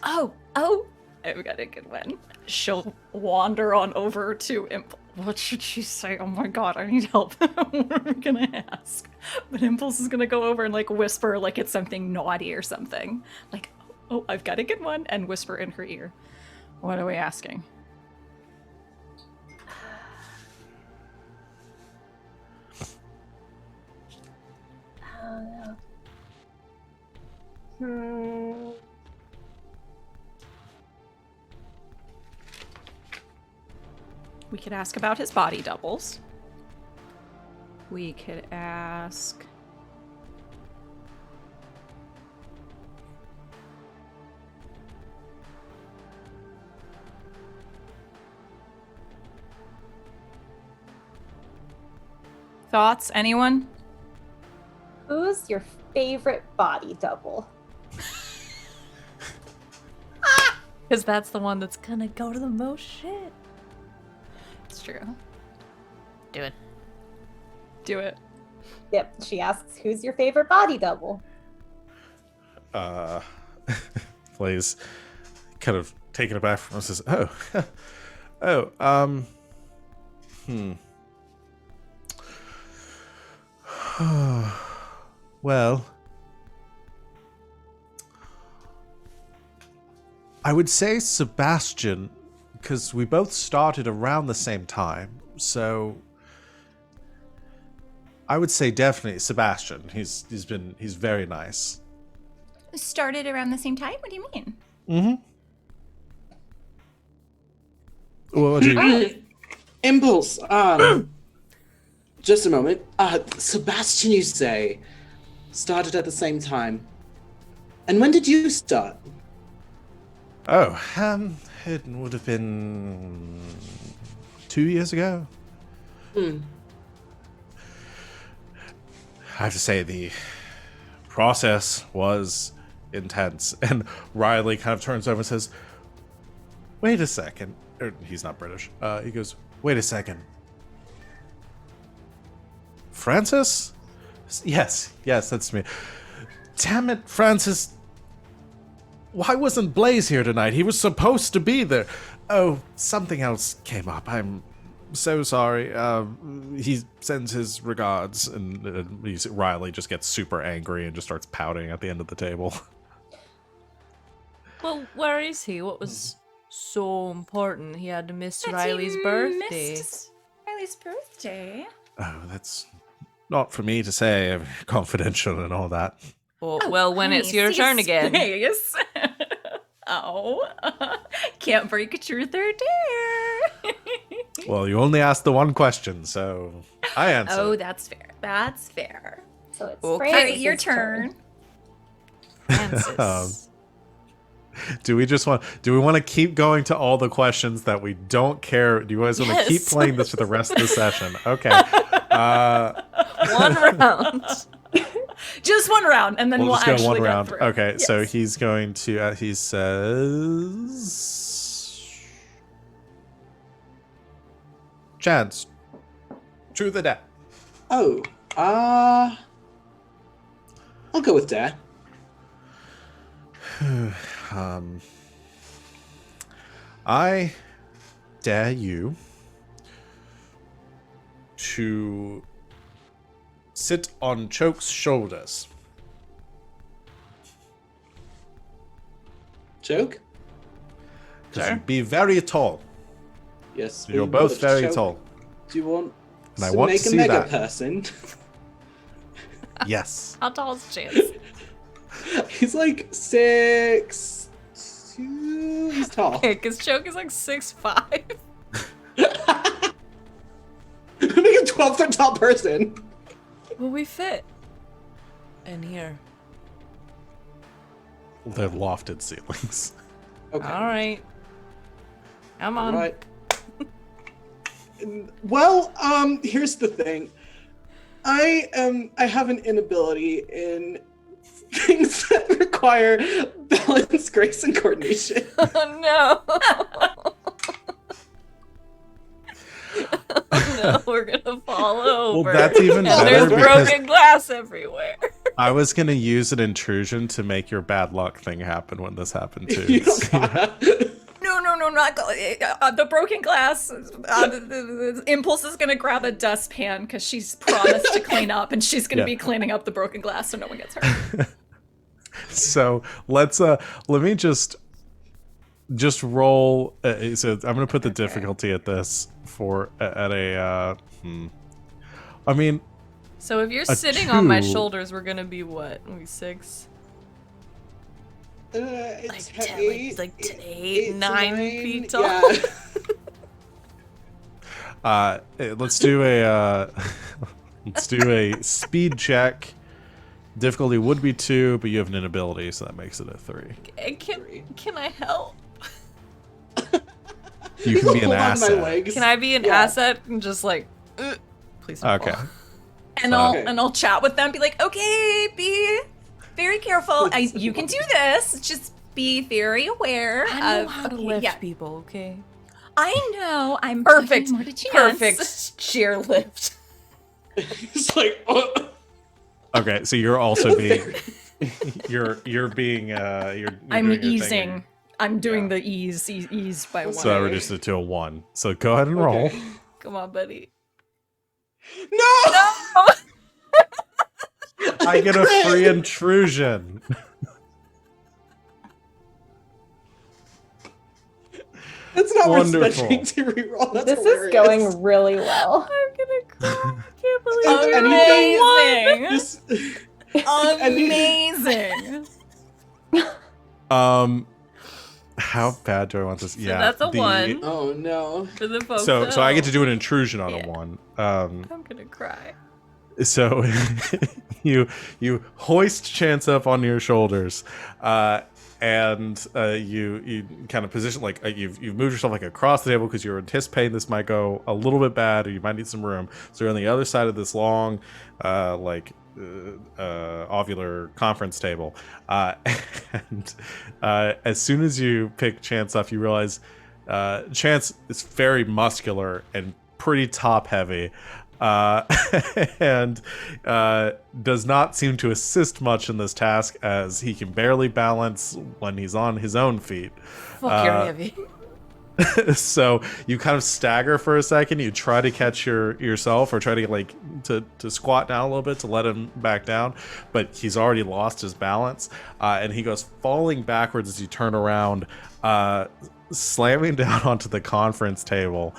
I've got a good one. She'll wander on over to Impulse. What should she say? Oh my god, I need help. What are we gonna ask? But Impulse is gonna go over and like whisper like it's something naughty or something. Like, oh, I've got a good one, and whisper in her ear. What are we asking? I don't know. We could ask about his body doubles. We could ask... Thoughts? Anyone? Who's your favorite body double? Because that's the one that's gonna go to the most shit. It's true. Do it. Do it. Yep, she asks, who's your favorite body double? Blaze, kind of taken aback from us, says, well, I would say Sebastian, because we both started around the same time, so I would say definitely Sebastian. He's very nice. Started around the same time? What do you mean? Well, what do you... Impulse. Just a moment. Sebastian, you say, started at the same time. And when did you start? Oh, it would have been 2 years ago. I have to say the process was intense. And Riley kind of turns over and says, wait a second. He's not British. He goes, wait a second. Francis? Yes, that's me. Damn it, Francis. Why wasn't Blaze here tonight? He was supposed to be there. Oh, something else came up. I'm so sorry. He sends his regards, and Riley just gets super angry and just starts pouting at the end of the table. Well, where is he? What was so important? He had to miss That Riley's you birthday. missed Riley's birthday? Oh, that's not for me to say. Confidential and all that. Well, when it's your turn again. Yes. Can't break a truth or dare. Well, you only asked the one question, so I answer. Oh, that's fair. That's fair. So it's Okay. All right, Francis's your turn. Francis. Do we want to keep going to all the questions that we don't care? Do you guys want to keep playing this for the rest of the session? Okay. One round. Just one round, and then we'll just go actually one get round. through. Okay, Yes. so he's going to, he says... Chance. Truth or dare? Oh, I'll go with dare. I dare you to sit on Choke's shoulders. Joke? Because Sure. you'd be very tall. Yes. You're we both would. very Choke. tall. Do you want And I to want to make a see mega that. person? Yes. How tall is Chance? He's like 6'2". He's tall. Okay, because Choke is like 6'5". Make a 12-foot tall person. Will we fit in here? They're lofted ceilings. Okay. All right. I'm on. Right. Well, here's the thing. I have an inability in things that require balance, grace, and coordination. Oh no. Oh no, we're gonna fall over. Well, that's even And better there's because broken glass everywhere. I was gonna use an intrusion to make your bad luck thing happen when this happened too. You don't gotta. No, not the broken glass. The Impulse is gonna grab a dustpan because she's promised to clean up, and she's gonna Yeah. be cleaning up the broken glass so no one gets hurt. So let me just roll. So I'm gonna put the difficulty at this at a. I mean, So if you're A sitting on my 2. shoulders, we're gonna be what? We 6? It's Like 10, eight, like eight to 9 9, feet tall. Yeah. let's do a speed check. Difficulty would be 2, but you have an inability, so that makes it a 3. Can I help? You can be an Hold on my asset. legs. Can I be an Yeah. asset and just like, please don't Okay. fall. And I'll chat with them, be like, okay, be very careful. You can do this. Just be very aware. I know of, how to okay, lift yeah. people, okay? I know. I'm Perfect. more to chance. Perfect sheer lift. It's like, Okay, so you're also being you're being I'm doing your thing easing. where I'm doing Yeah. the ease by one. so I reduced it to a 1. So go ahead and roll. okay. Come on, buddy. No! I get a free intrusion. That's not worth Wonderful. spending to reroll. That's This hilarious. is going really well. I'm gonna cry. I can't believe And you're Amazing. This- Amazing. How bad do I want this? So that's a 1 Oh no. for the folks. So at I get to home. do an intrusion on Yeah. a 1. I'm gonna cry. So you hoist Chance up on your shoulders, and you kind of position like you've moved yourself like across the table because you're anticipating this might go a little bit bad or you might need some room. So you're on the other side of this long ovular conference table, and as soon as you pick Chance up, you realize Chance is very muscular and pretty top heavy. And does not seem to assist much in this task as he can barely balance when he's on his own feet. Fuck, you're heavy. So you kind of stagger for a second. You try to catch yourself or try to like to squat down a little bit to let him back down, but he's already lost his balance, and he goes falling backwards as you turn around, slamming down onto the conference table,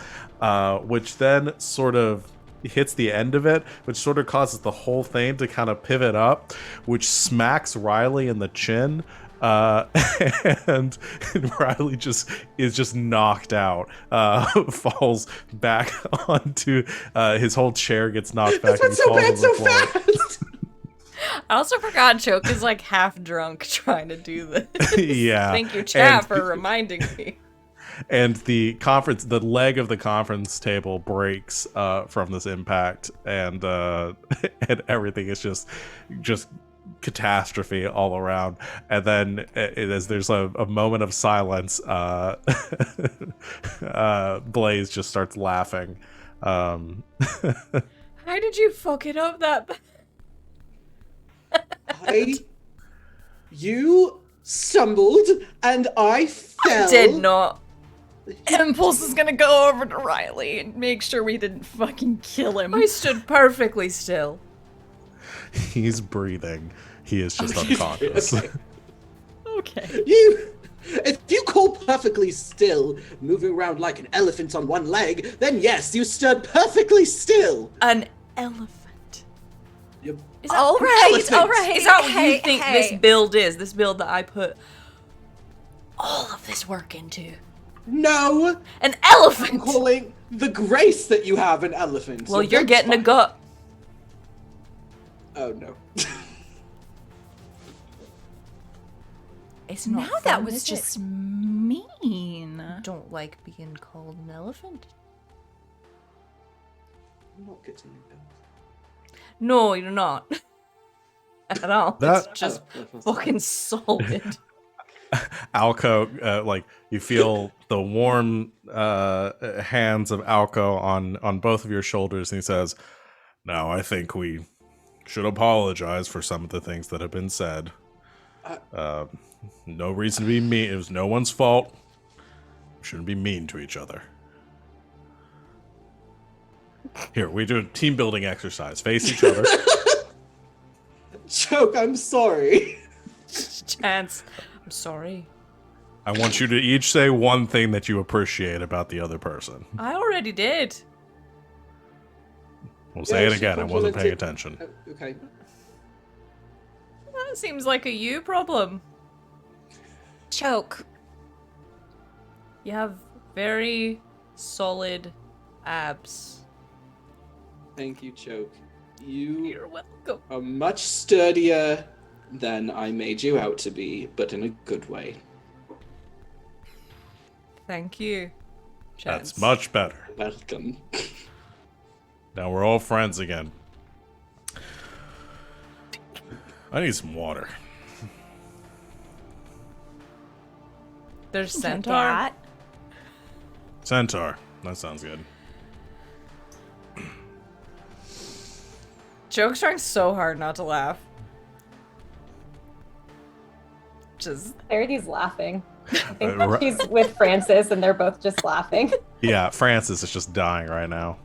which then sort of hits the end of it, which sort of causes the whole thing to kind of pivot up, which smacks Riley in the chin, and Riley is just knocked out, falls back onto his whole chair gets knocked back. That's And what's he so falls bad on so the floor. fast. I also forgot Choke is like half drunk trying to do this. Yeah. Thank you, chat, And- for reminding me. And the leg of the conference table breaks from this impact, and and everything is just catastrophe all around. And then as there's a moment of silence, Blaze just starts laughing. How did you fuck it up that bad? You stumbled and I fell. Did not. Impulse is gonna go over to Riley and make sure we didn't fucking kill him. I stood perfectly still. He's breathing. He is just he's unconscious. breathing. Okay. If you call perfectly still, moving around like an elephant on one leg, then yes, you stood perfectly still. An elephant. Yep. Is that, All right. elephant. is that what Hey, you think hey. this build is? This build that I put all of this work into? No, An I'm elephant! calling the grace that you have an elephant. Well, So you're that's getting a fine. gut. Oh no. It's not Now that fun, was is it? just mean. Don't like being called an elephant. I'm not getting it. No, you're not. At all. That- It's just Oh, fucking solid. Alco, like you feel the warm hands of Alco on both of your shoulders, and he says, "Now I think we should apologize for some of the things that have been said. No reason to be mean. It was no one's fault. We shouldn't be mean to each other. Here, we do a team building exercise. Face each other." Choke, I'm sorry. Chance, I'm sorry. I want you to each say one thing that you appreciate about the other person. I already did. We'll say Yeah, it she again. I wasn't paying complimented- attention. Okay. That seems like a you problem. Choke. You have very solid abs. Thank you, Choke. You You're welcome. are much sturdier than I made you out to be, but in a good way. Thank you. Chance. That's much better. Welcome. Now we're all friends again. I need some water. There's Get centaur. that. Centaur. That sounds good. Joke's trying so hard not to laugh. Just Clarity's laughing. I think Right. she's with Francis and they're both just laughing. Yeah, Francis is just dying right now.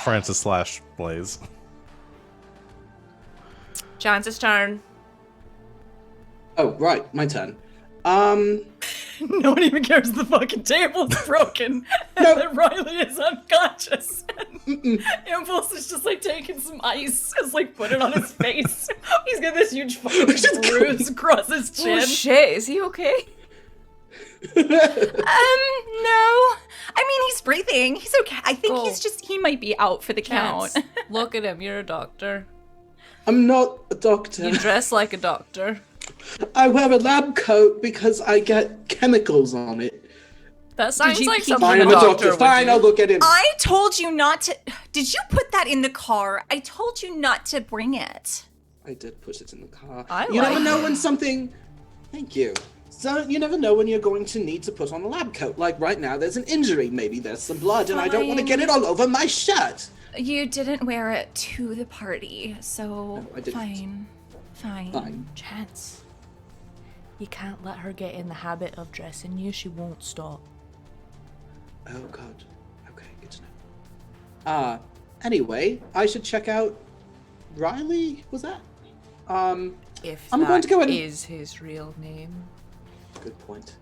Francis / Blaze. Chance's turn. Oh, right, my turn. No one even cares the fucking table's broken. And No. that Riley is unconscious. And Impulse is just like taking some ice, is like put it on his face. He's got this huge fucking bruise across his chin. Oh shit, is he okay? No. I mean, he's breathing. He's okay. I think Oh. he might be out for the count. Chance, look at him, you're a doctor. I'm not a doctor. You dress like a doctor. I wear a lab coat because I get chemicals on it. That sounds you like keep- something Fine, a I'm a doctor doctor. would Fine, do. I'll look at him. I told you not to. Did you put that in the car? I told you not to bring it. I did put it in the car. I You never like know when something... Thank you. So you never know when you're going to need to put on a lab coat. Like right now, there's an injury. Maybe there's some blood, and I don't want to get it all over my shirt. You didn't wear it to the party, so No, I didn't. Fine. Fine. Chance, you can't let her get in the habit of dressing you. She won't stop. Oh god. Okay, good to know. Anyway, I should check out Riley, was that? If I'm that going to go and- is his real name. Good point.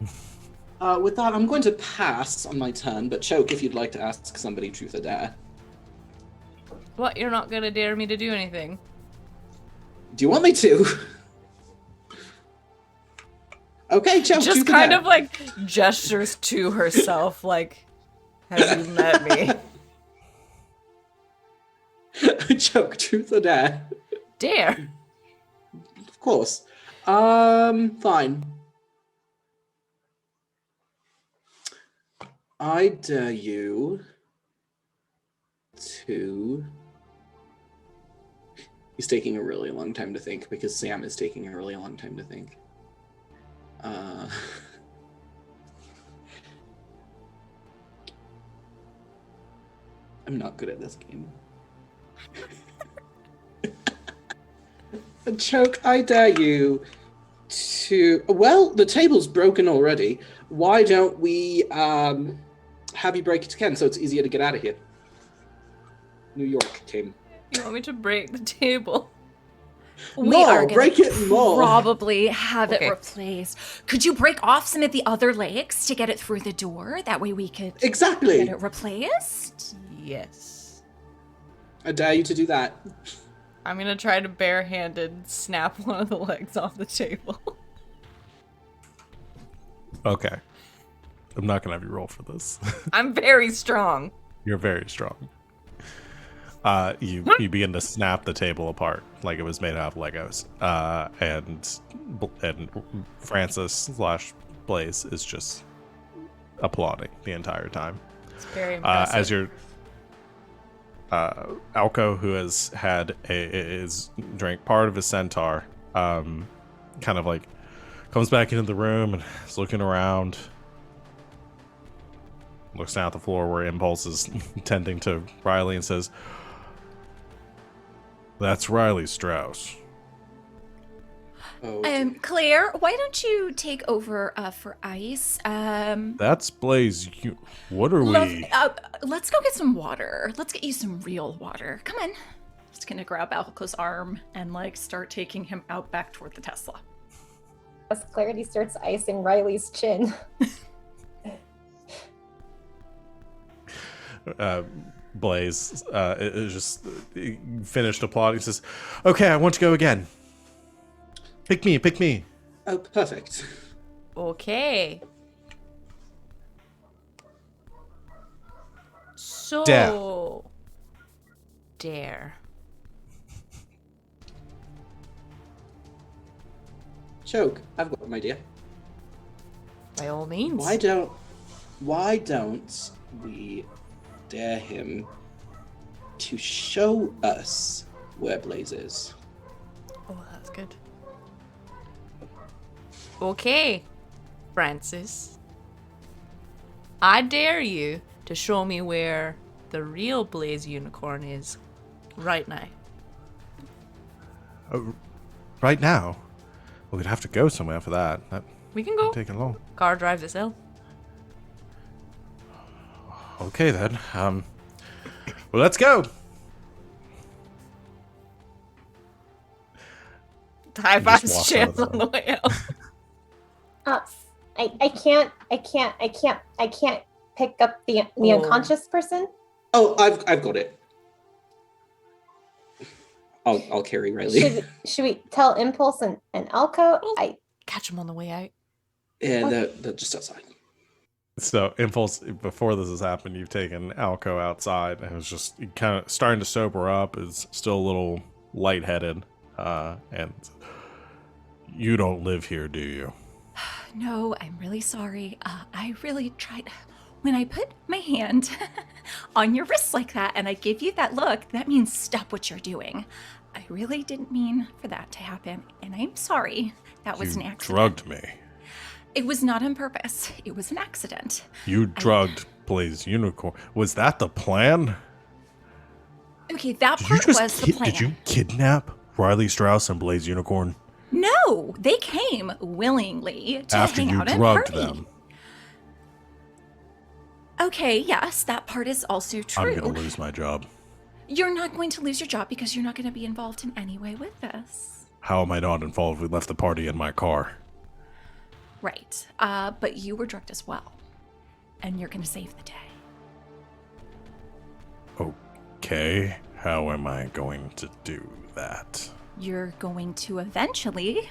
With that, I'm going to pass on my turn, but Choke, if you'd like to ask somebody truth or dare. What, you're not gonna dare me to do anything? Do you want me to? Okay, Choke, Just truth or kind dare. of like gestures to herself, like, have you met me? Choke, truth or dare. Dare. Of course. Fine. I dare you to... He's taking a really long time to think because Sam is taking a really long time to think. I'm not good at this game. Choke, I dare you to... Well, the table's broken already. Why don't we have you break it again so it's easier to get out of here? New York came. You want me to break the table? We are gonna break it more. Probably have Okay. it replaced. Could you break off some of the other legs to get it through the door? That way we could Exactly. get it replaced. Yes. I dare you to do that. I'm gonna try to barehanded snap one of the legs off the table. Okay. I'm not gonna have you roll for this. I'm very strong. You're very strong. You begin to snap the table apart like it was made out of Legos, and Francis / Blaze is just applauding the entire time. It's very impressive. As your Alco, who has had is drank part of his centaur, kind of like comes back into the room and is looking around. Looks down at the floor where Impulse is tending to Riley and says, "That's Riley Strauss." Oh, Claire, why don't you take over for ice? That's Blaze. What are we? Let's go get some water. Let's get you some real water. Come on. Just gonna grab Alco's arm and like start taking him out back toward the Tesla. As Clarity starts icing Riley's chin. Blaze is just finished applauding. He says, "Okay, I want to go again. Pick me, pick me." oh, perfect. Okay. So, dare. Choke. I've got an idea. By all means. Why don't we dare him to show us where Blaze is? Oh, that's good. Okay, Francis. I dare you to show me where the real Blaze Unicorn is right now. Right now? Well, we'd have to go somewhere for that. That We can go. taking long. Car drive this hill. Okay then. Well, let's go. High just fives walk chance out of on the way out. I can't pick up the unconscious person. Oh, I've got it. I'll carry Riley. Should we tell Impulse and Alco? Catch him on the way out. Yeah, they're just outside. So, Impulse, before this has happened, you've taken Alco outside and it's just kind of starting to sober up. Is still a little lightheaded. And you don't live here, do you? No, I'm really sorry. I really tried. When I put my hand on your wrist like that and I give you that look, that means stop what you're doing. I really didn't mean for that to happen, and I'm sorry. That was an accident. Drugged me. It was not on purpose. It was an accident. You drugged Blaze Unicorn. Was that the plan? Okay, that Did you part just was the plan. Did you kidnap Riley Strauss and Blaze Unicorn No, they came willingly to after hang you out and drugged party. them? Okay, yes, that part is also true. I'm gonna lose my job. You're not going to lose your job because you're not going to be involved in any way with this. How am I not involved? We left the party in my car. Right. But you were drugged as well. And you're going to save the day. Okay, how am I going to do that? You're going to eventually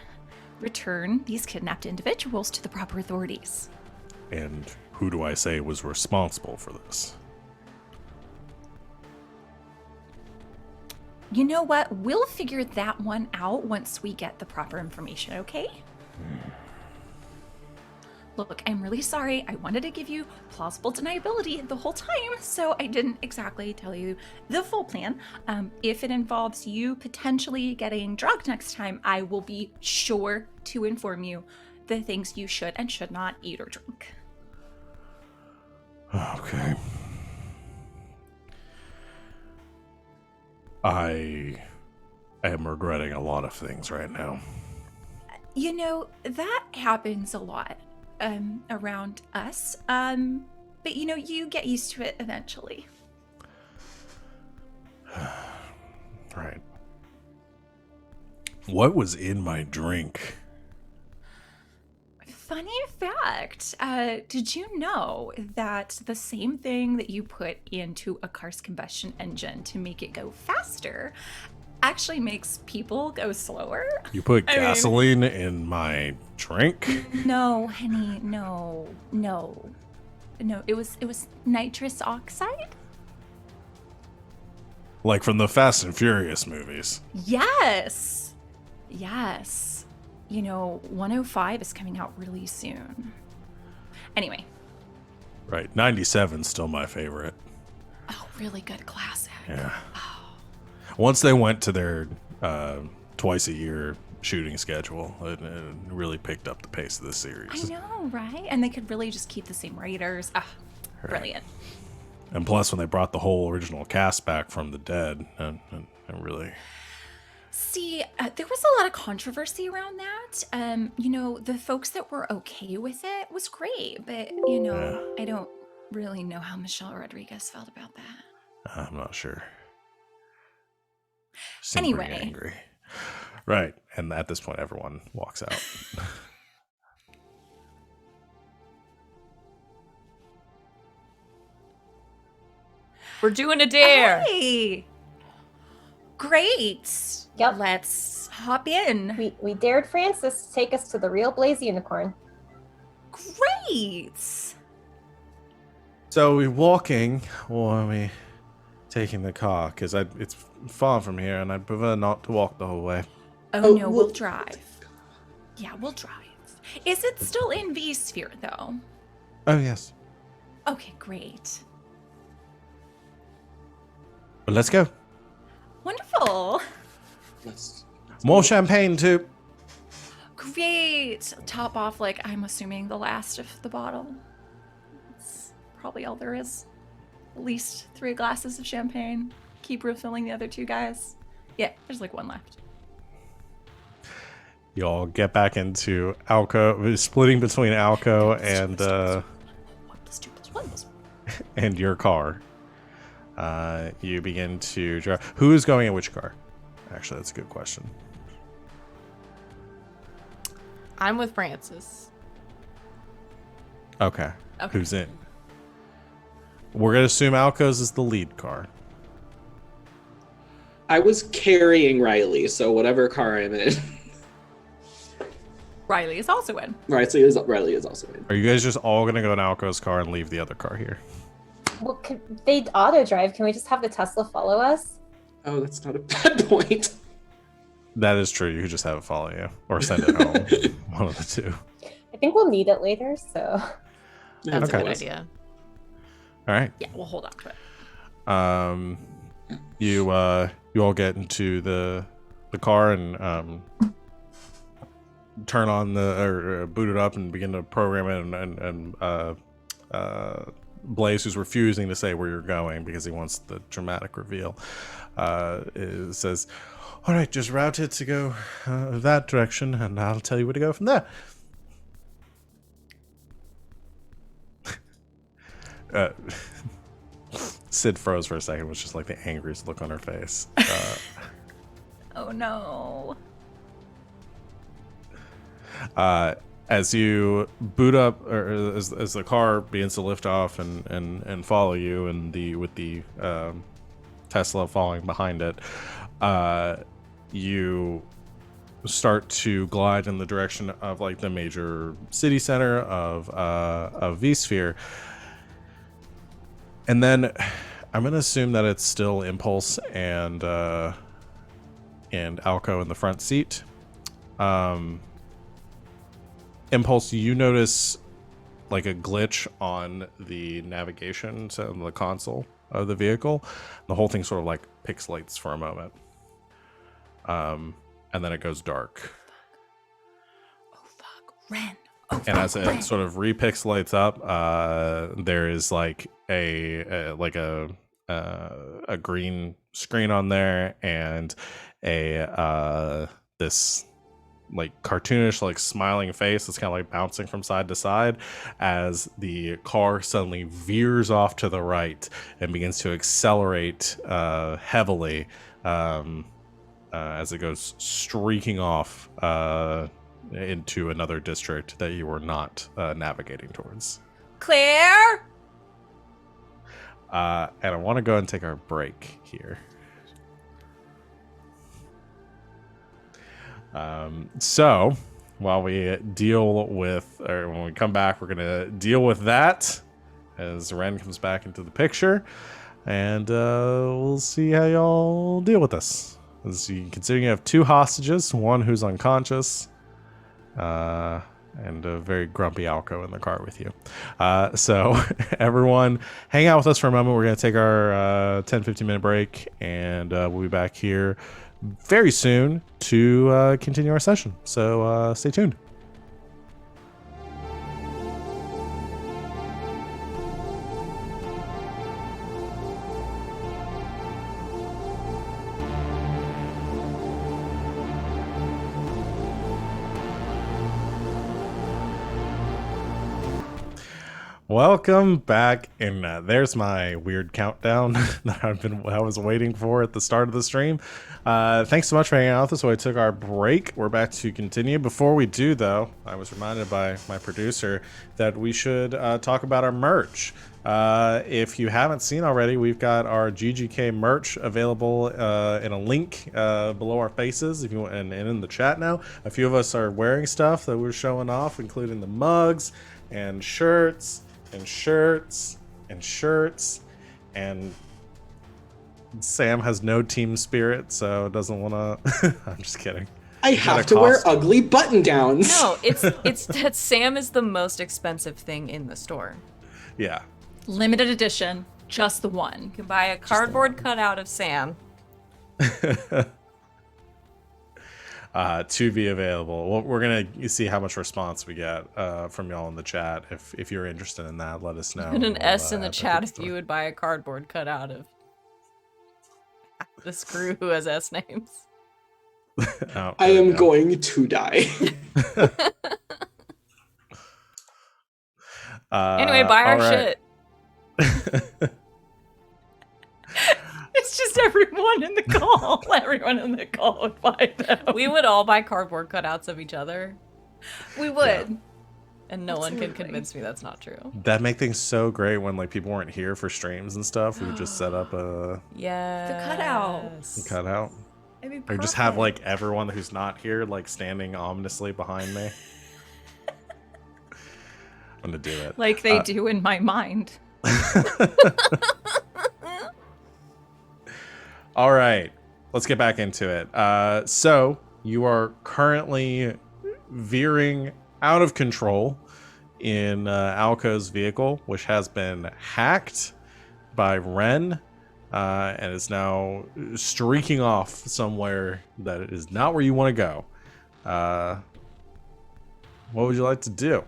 return these kidnapped individuals to the proper authorities. And who do I say was responsible for this? You know what? We'll figure that one out once we get the proper information, okay? Look, I'm really sorry. I wanted to give you plausible deniability the whole time, so I didn't exactly tell you the full plan. If it involves you potentially getting drugged next time, I will be sure to inform you the things you should and should not eat or drink. Okay. I am regretting a lot of things right now. You know, that happens a lot around us. But you know, you get used to it eventually. Right. What was in my drink? Funny fact, did you know that the same thing that you put into a car's combustion engine to make it go faster actually makes people go slower? You put gasoline in my drink? No, honey, no. It was nitrous oxide. Like from the Fast and Furious movies. Yes. Yes. 105 is coming out really soon. Anyway. Right. 97's still my favorite. Oh, really good classic. Yeah. Once they went to their twice a year shooting schedule, it really picked up the pace of the series. I know, right? And they could really just keep the same writers. Brilliant. And plus, when they brought the whole original cast back from the dead, and really... See, there was a lot of controversy around that. The folks that were okay with it was great, but, I don't really know how Michelle Rodriguez felt about that. I'm not sure. Seemed pretty angry. Right. And at this point, everyone walks out. We're doing a dare. Hey! Great. Yep. Let's hop in. We dared Francis to take us to the real Blaze Unicorn. Great. So are we walking, or are we taking the car? Because it's far from here, and I'd prefer not to walk the whole way. Oh, no, we'll drive. Yeah, we'll drive. Is it still in V-Sphere, though? Oh, yes. Okay, great. Well, let's go. Wonderful. More champagne, too. Great. Top off, I'm assuming the last of the bottle. That's probably all there is. At least 3 glasses of champagne. Keep refilling the other 2 guys. Yeah, there's one left. Y'all get back into Alco, splitting between Alco and 1 plus 2 plus 1 plus 1. and your car. You begin to drive. Who is going in which car? Actually, that's a good question. I'm with Francis. Okay. Who's in? We're gonna assume Alco's is the lead car. I was carrying Riley, so whatever car I'm in. Riley is also in. Riley is also in. Are you guys just all gonna go in Alco's car and leave the other car here? Well, they auto drive. Can we just have the Tesla follow us? Oh, that's not a bad point. That is true. You could just have it follow you or send it home. One of the two. I think we'll need it later, so. That's Okay. a good idea. All right. Yeah, we'll hold on to it. You all get into the car and turn on or boot it up and begin to program it and Blaze, who's refusing to say where you're going because he wants the dramatic reveal, says, all right, just route it to go that direction and I'll tell you where to go from there. Sid froze for a second, was just the angriest look on her face. Oh no. As you boot up, or as the car begins to lift off and follow you, and with the Tesla following behind it, you start to glide in the direction of the major city center of V-Sphere. And then I'm gonna assume that it's still Impulse and Alco in the front seat. Impulse, you notice a glitch on the navigation, so on the console of the vehicle. The whole thing sort of pixelates for a moment, and then it goes dark. Oh fuck, Ren. Oh, And as it sort of repixelates up, there is a green screen on there and this cartoonish smiling face that's kind of bouncing from side to side as the car suddenly veers off to the right and begins to accelerate heavily as it goes streaking off into another district that you were not navigating towards. Claire. And I want to go and take our break here. So while we deal with, or when we come back, we're going to deal with that as Ren comes back into the picture. and we'll see how y'all deal with this. Considering you have 2 hostages, one who's unconscious, and a very grumpy Alco in the car with you. So everyone, hang out with us for a moment. We're going to take our 10-15 minute break, and we'll be back here very soon to continue our session. So stay tuned. Welcome back, and there's my weird countdown that I was waiting for at the start of the stream. Thanks so much for hanging out with us while we took our break. We're back to continue. Before we do, though, I was reminded by my producer that we should talk about our merch. If you haven't seen already, we've got our GGK merch available in a link below our faces. If you want, and in the chat now, a few of us are wearing stuff that we're showing off, including the mugs and shirts. And Sam has no team spirit, so doesn't want to. I'm just kidding. I have to wear ugly button downs. No, it's that Sam is the most expensive thing in the store. Yeah. Limited edition, just the one. You can buy a cardboard cutout of Sam. To be available. Well, we're gonna see how much response we get from y'all in the chat. If you're interested in that, let us know. Put an S in the chat if you would buy a cardboard cutout of this crew who has S names. Oh, I am going to die. Anyway, buy our shit. It's just everyone in the call. Everyone in the call would buy them. We would all buy cardboard cutouts of each other, We would. and no one can Absolutely. convince me that's not true. That'd make things so great when like people weren't here for streams and stuff. We would just set up a Yeah. cutout. It'd be Or just have perfect. like everyone who's not here like standing ominously behind me. I'm gonna do it. Like they do in my mind. All right, let's get back into it. So you are currently veering out of control in Alco's vehicle, which has been hacked by Ren, and is now streaking off somewhere that is not where you want to go. What would you like to do?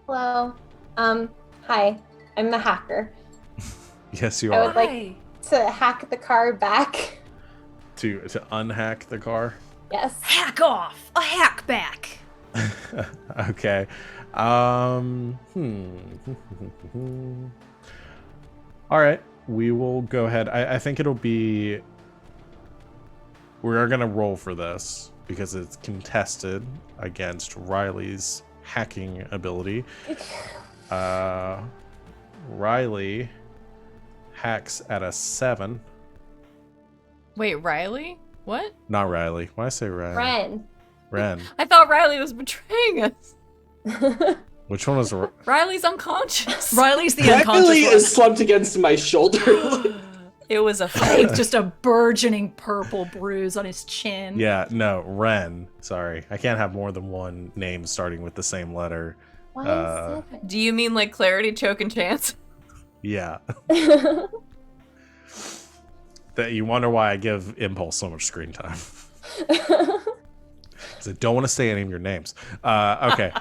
Hello. Hi. I'm the hacker. Yes, you I are. would like to hack the car back. To unhack the car. Yes. Hack off! A hack back! Okay. All right. We will go ahead. I think it'll be. We are gonna roll for this because it's contested against Riley's hacking ability. Riley hacks at a 7. Wait, Riley? What? Not Riley. Why I say Riley? Ren. Ren. I thought Riley was betraying us. Which one was? Riley's unconscious. Riley's the Riley unconscious one. is slumped against my shoulder. It was a fight. With just a burgeoning purple bruise on his chin. Yeah. No. Ren. Sorry. I can't have more than one name starting with the same letter. Why is it? Do you mean like Clarity, Choke, and Chance? Yeah. That you wonder why I give Impulse so much screen time. Because I don't want to say any of your names. Okay.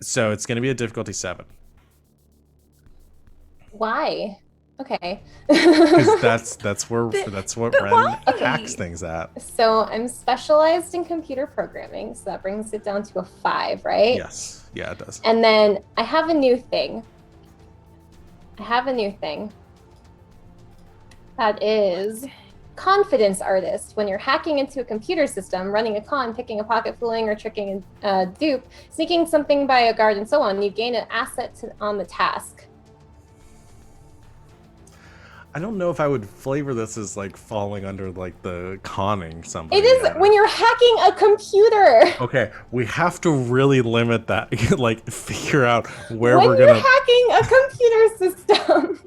So it's going to be a difficulty 7. Why? Okay. Because that's what Ren why? hacks things at. So I'm specialized in computer programming, so that brings it down to a 5, right? Yes. Yeah, it does. And then I have a new thing. That is confidence artist. When you're hacking into a computer system, running a con, picking a pocket, fooling or tricking a dupe, sneaking something by a guard, and so on, you gain an asset on the task. I don't know if I would flavor this as like falling under like the conning somebody. It is when you're hacking a computer. Okay, we have to really limit that. Like figure out where When we're you're gonna. hacking a computer system.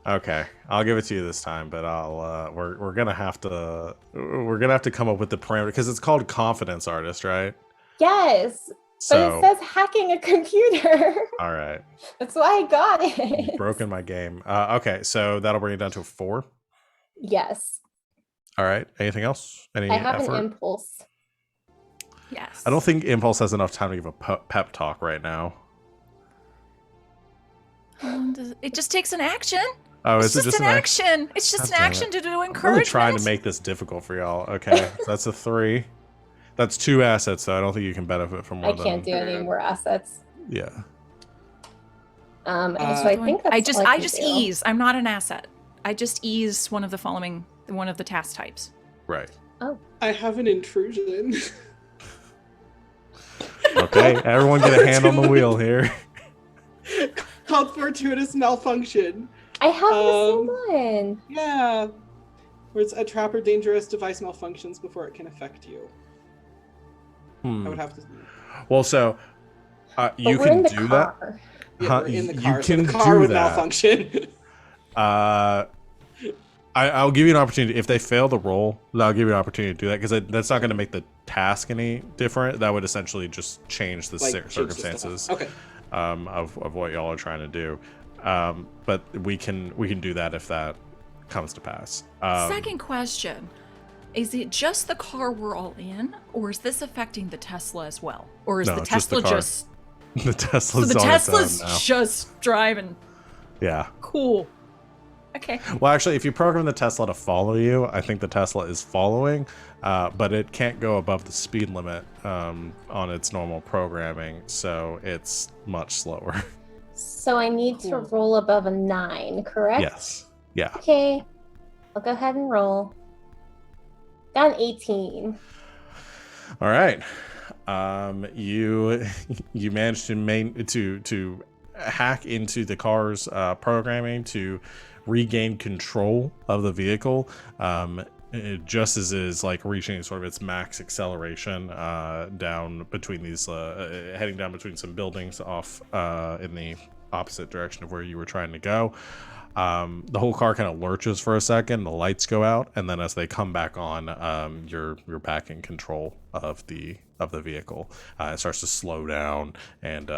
Okay, I'll give it to you this time, but we're gonna have to come up with the parameter because it's called confidence artist, right? Yes, but it So, says hacking a computer. all right, That's why I got you've it. broken my game. Okay, so that'll bring it down to a 4. Yes, All right, anything else? Any I have effort? an impulse. Yes. I don't think Impulse has enough time to give a pep talk right now. It just takes an action. Oh, It's is it just an action. It's just God an damn action it. to do I'm really encouragement. trying to make this difficult for y'all. Okay, so that's a 3. That's 2 assets, so I don't think you can benefit from more I can't do any more assets. Yeah. So I think that's I just all I can just do. ease. I'm not an asset. I just ease one of the task types. Right. I have an intrusion. Okay, everyone get a hand on the wheel here. Called fortuitous malfunction. I have the same one. Yeah. Where it's a trap or dangerous device malfunctions before it can affect you. I would have to. Well, so But you we're in can the do that. car. Yeah, we're in the You car. can so the car do would that. malfunction. I'll give you an opportunity. If they fail the roll, I'll give you an opportunity to do that because that's not going to make the task any different. That would essentially just change the Like, change the circumstances stuff. Okay. of what y'all are trying to do. But we can do that if that comes to pass. Second question. Is it just the car we're all in, or is this affecting the Tesla as well? Or is No, the it's just the Tesla car. just The Tesla's so the on its own Tesla's now. just driving? Yeah. Cool. Okay. Well, actually, if you program the Tesla to follow you, I think the Tesla is following, but it can't go above the speed limit on its normal programming, so it's much slower. So I need to roll above a 9, correct? Yes. Yeah. Okay. I'll go ahead and roll. Got an 18. All right. You managed to hack into the car's programming to regain control of the vehicle, just as it is like reaching sort of its max acceleration down between these heading down between some buildings off in the opposite direction of where you were trying to go. The whole car kind of lurches for a second, the lights go out, and then as they come back on, you're back in control of the vehicle. It starts to slow down and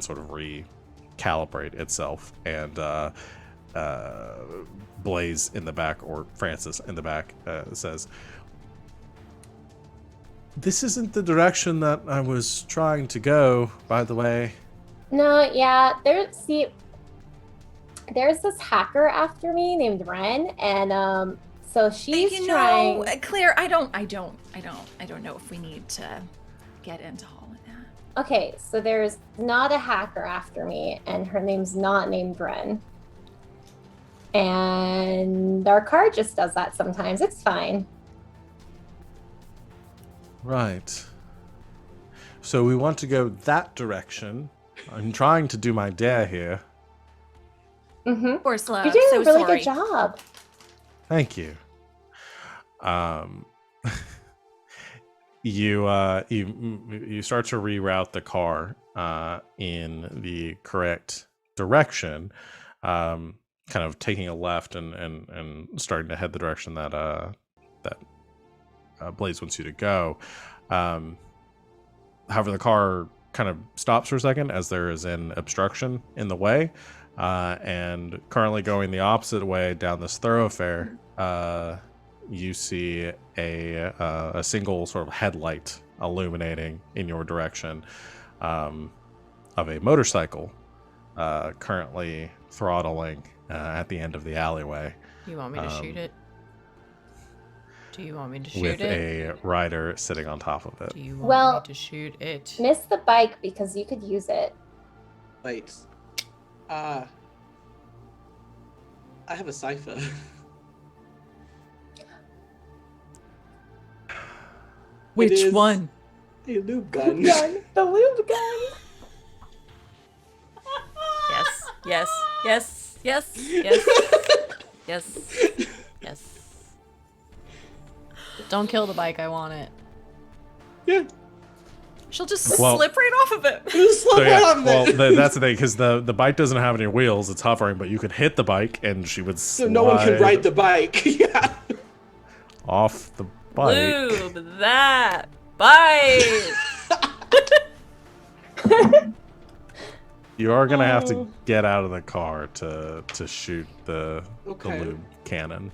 sort of recalibrate itself, and Blaze in the back, or Francis in the back, says, "This isn't the direction that I was trying to go, by the way." No, yeah. There's this hacker after me named Ren, and so she's trying. Claire, I don't know if we need to get into all of that. Okay, so there's not a hacker after me, and her name's not named Ren. And our car just does that sometimes. It's fine. Right. So we want to go that direction. I'm trying to do my dare here. Mm-hmm. Poor Slav. You're doing so a really sorry. good job. Thank you. You start to reroute the car in the correct direction, kind of taking a left and starting to head the direction that Blaze wants you to go. However, the car kind of stops for a second as there is an obstruction in the way, and currently going the opposite way down this thoroughfare, you see a single sort of headlight illuminating in your direction of a motorcycle currently throttling at the end of the alleyway. You want me to shoot it? Do you want me to shoot with it? a rider sitting on top of it. Do you want me to shoot it? Miss the bike because you could use it. Wait. I have a cipher. Which one? A lube gun. The lube gun. Yes, yes, yes, yes, yes, yes, yes. Don't kill the bike, I want it. Yeah. She'll just Well- slip right off of it. Just slip So right yeah, off of it. well, that's the thing, because the bike doesn't have any wheels; it's hovering. But you could hit the bike, and she would So no one can slide ride the bike. Yeah. off the bike. Lube that bite. You are gonna have to get out of the car to shoot the Okay. lube cannon.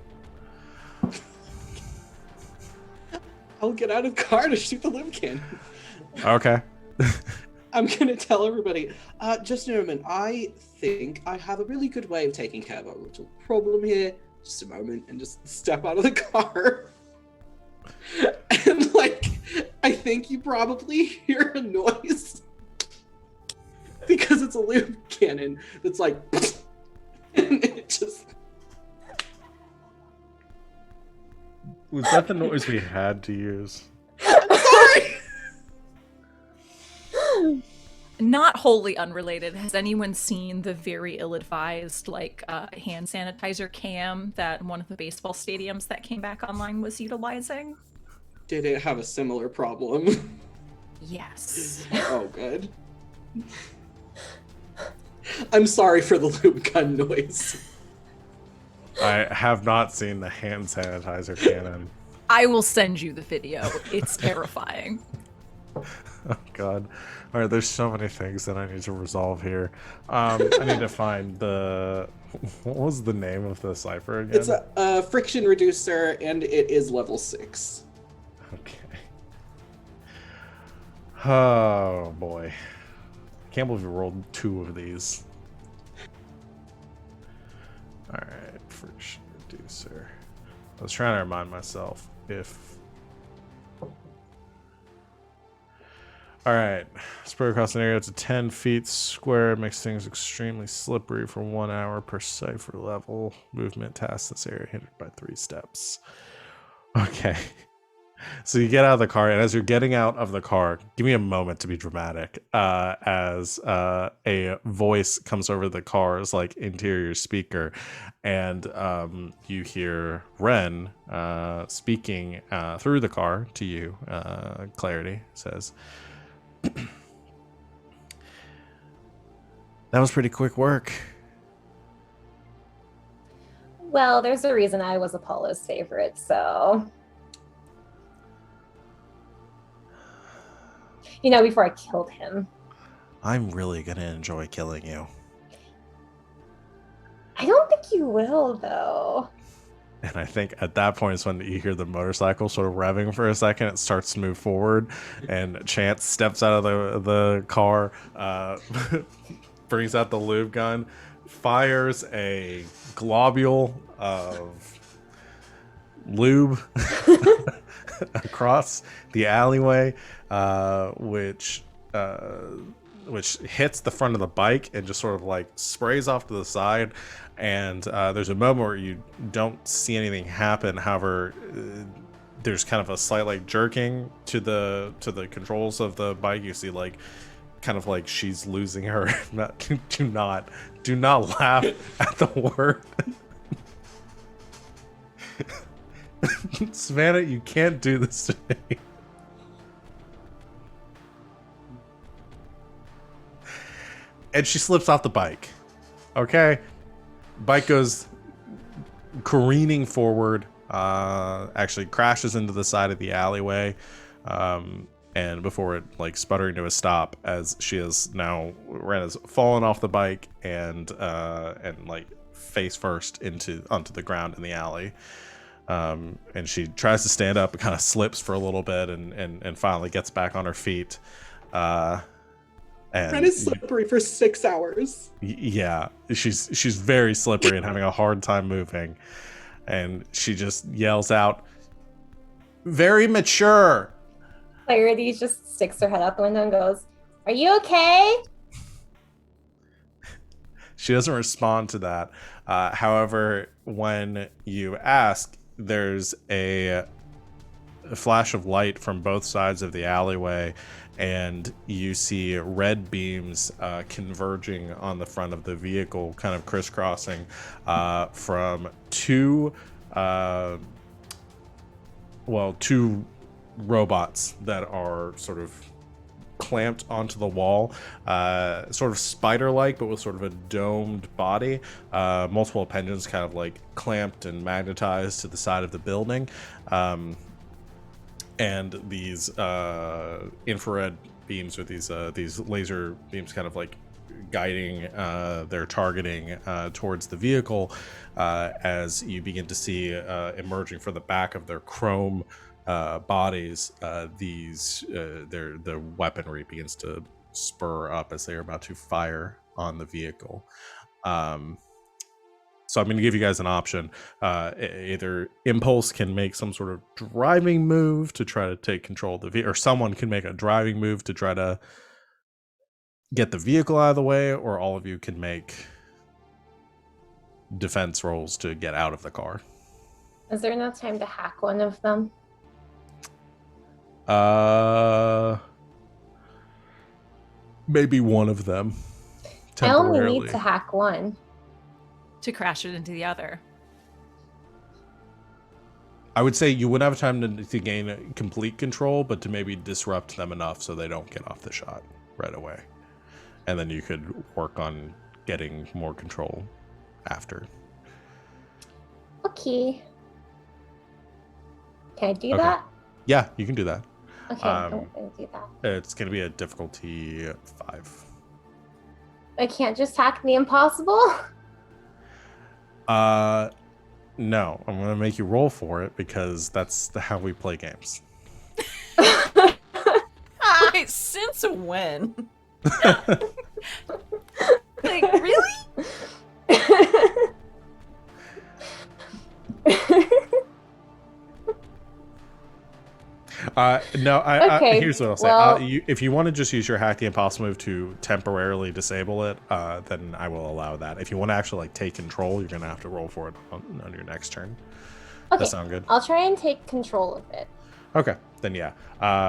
I'll get out of the car to shoot the lube cannon. Okay. I'm gonna tell everybody. Just a moment. I think I have a really good way of taking care of a little problem here. Just a moment, and just step out of the car. And like, I think you probably hear a noise because it's a lube cannon that's like, and it just. Was that the noise we had to use? Sorry. Not wholly unrelated. Has anyone seen the very ill-advised hand sanitizer cam that one of the baseball stadiums that came back online was utilizing? Did it have a similar problem? Yes. Oh, good. I'm sorry for the lube gun noise. I have not seen the hand sanitizer cannon. I will send you the video. It's terrifying. Oh god. Alright, there's so many things that I need to resolve here. I need to find the... What was the name of the cipher again? It's a friction reducer, and it is level 6. Okay. Oh boy. Can't believe we rolled 2 of these. Alright, friction reducer. I was trying to remind myself if... Alright, spread across an area to 10 feet square, makes things extremely slippery for 1 hour per cipher level. Movement tasks this area hindered by 3 steps. Okay. So you get out of the car, and as you're getting out of the car, give me a moment to be dramatic, as a voice comes over the car's like interior speaker, and you hear Ren speaking through the car to you. Clarity says, "That was pretty quick work." Well, there's a reason I was Apollo's favorite, so. You know, before I killed him. I'm really gonna enjoy killing you. I don't think you will, though. And I think at that point is when you hear the motorcycle sort of revving for a second. It starts to move forward, and Chance steps out of the car, brings out the lube gun, fires a globule of lube across the alleyway, which hits the front of the bike and just sort of like sprays off to the side. And there's a moment where you don't see anything happen. However, there's kind of a slight like jerking to the controls of the bike. You see like kind of like she's losing her. Do not laugh at the word. Savannah, you can't do this to me. And she slips off the bike. Okay? Bike goes careening forward, actually crashes into the side of the alleyway, and before it like sputtering to a stop, as she is now Ren has fallen off the bike and like face first onto the ground in the alley. And she tries to stand up and kind of slips for a little bit and finally gets back on her feet. And Ren is slippery for 6 hours. yeah, she's very slippery and having a hard time moving. And she just yells out, "Very mature." Clarity just sticks her head out the window and goes, "Are you okay?" She doesn't respond to that. However, when you ask, there's a flash of light from both sides of the alleyway, and you see red beams converging on the front of the vehicle, kind of crisscrossing from two robots that are sort of clamped onto the wall, sort of spider-like, but with sort of a domed body. Multiple appendage kind of like clamped and magnetized to the side of the building. And these infrared beams, or these laser beams, kind of like guiding their targeting towards the vehicle, as you begin to see emerging from the back of their chrome bodies, their weaponry begins to spur up as they are about to fire on the vehicle. So I'm going to give you guys an option. Either Impulse can make some sort of driving move to try to take control of the vehicle, or someone can make a driving move to try to get the vehicle out of the way, or all of you can make defense rolls to get out of the car. Is there enough time to hack one of them? Maybe one of them. I only Temporarily. need to hack one. To crash it into the other. I would say you wouldn't have time to gain complete control, but to maybe disrupt them enough so they don't get off the shot right away. And then you could work on getting more control after. Okay. Can I do Okay. that? Yeah, you can do that. Okay, I'm going to do that. It's going to be a difficulty 5. I can't just hack the impossible? No, I'm going to make you roll for it because that's how we play games. Wait, since when? Like, really? No, Okay, here's what I'll say. well- If you want to just use your hack the impossible move to temporarily disable it, then I will allow that. If you want to actually like take control, you're going to have to roll for it on your next turn. Okay, That sound good? I'll try and take control of it. Okay, then yeah.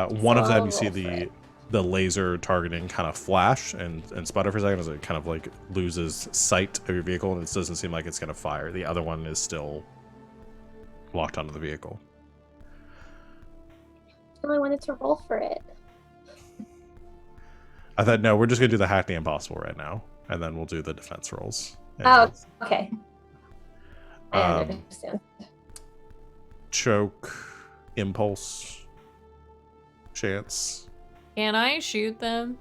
One of So them I'll you see roll for it. the laser targeting kind of flash and sputter for a second as it kind of like loses sight of your vehicle, and it doesn't seem like it's going to fire. The other one is still locked onto the vehicle. Oh, I wanted to roll for it. I thought, no, we're just going to do the hack the impossible right now, and then we'll do the defense rolls. Oh, okay. I Um, understand. Choke, impulse, chance. Can I shoot them?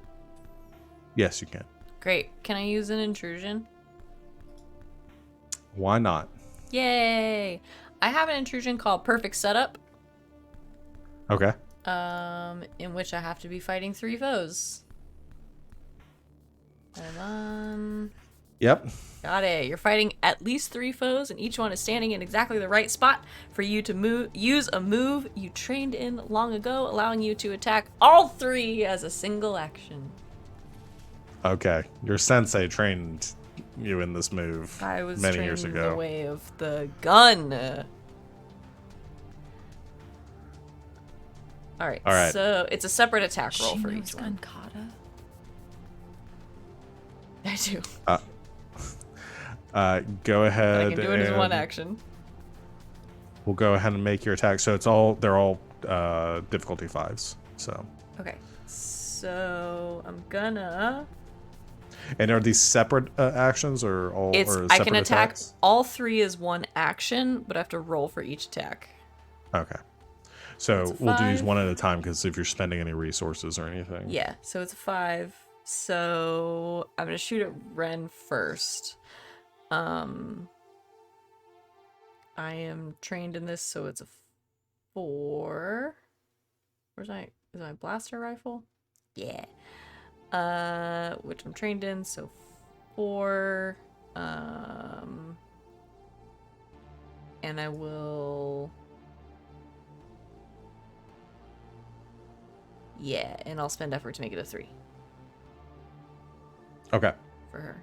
Yes, you can. Great. Can I use an intrusion? Why not? Yay! I have an intrusion called Perfect Setup, Okay. in which I have to be fighting 3 foes. Hold on. Yep. Got it. You're fighting at least 3 foes, and each one is standing in exactly the right spot for you to use a move you trained in long ago, allowing you to attack all 3 as a single action. Okay. Your sensei trained you in this move I was many trained years in ago. the way of the gun. All right. So it's a separate attack roll She for knows each one. Gun kata. I do. Go ahead. I can do it as one and action. We'll go ahead and make your attack. So they're all difficulty 5s. So. Okay. So I'm gonna. And are these separate actions or all? It's or I separate can attack attacks? all 3 as one action, but I have to roll for each attack. Okay. So It's a we'll do these 5. one at a time because if you're spending any resources or anything. Yeah. So it's a 5. So I'm gonna shoot at Ren first. I am trained in this, so it's a 4. Is my blaster rifle? Yeah. Which I'm trained in, so 4. And I will. Yeah, and I'll spend effort to make it a 3 Okay. for her.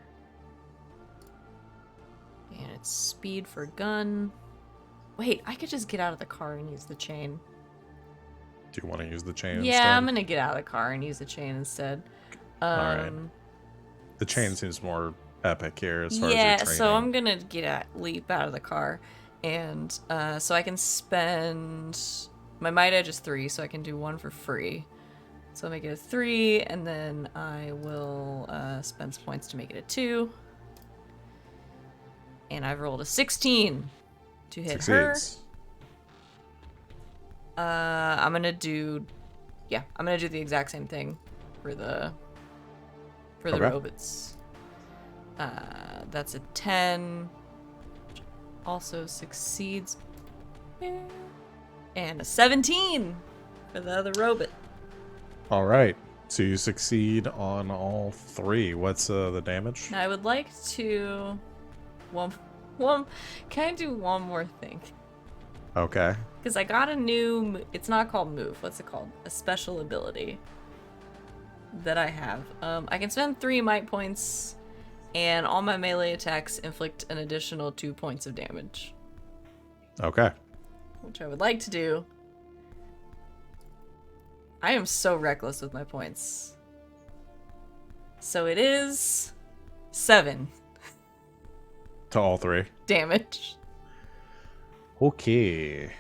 And it's speed for gun. Wait, I could just get out of the car and use the chain. Do you want to use the chain? Yeah, instead? I'm gonna get out of the car and use the chain instead. Alright. The chain seems more epic here as far as your Yeah, training. so I'm gonna leap out of the car, and so I can spend my might edge is 3, so I can do 1 for free. So I'll make it a 3, and then I will spend some points to make it a 2. And I've rolled a 16 to hit Succeeds. her. I'm gonna do the exact same thing for the Okay. robots. That's a 10. Which also succeeds. And a 17 for the other robot. All right. So you succeed on all 3. What's the damage? Now I would like to can I do one more thing? Okay. Because I got a new, it's not called move, what's it called? A special ability that I have. I can spend 3 might points, and all my melee attacks inflict an additional 2 points of damage. Okay. Which I would like to do. I am so reckless with my points. So it is 7 To all 3. damage. Okay.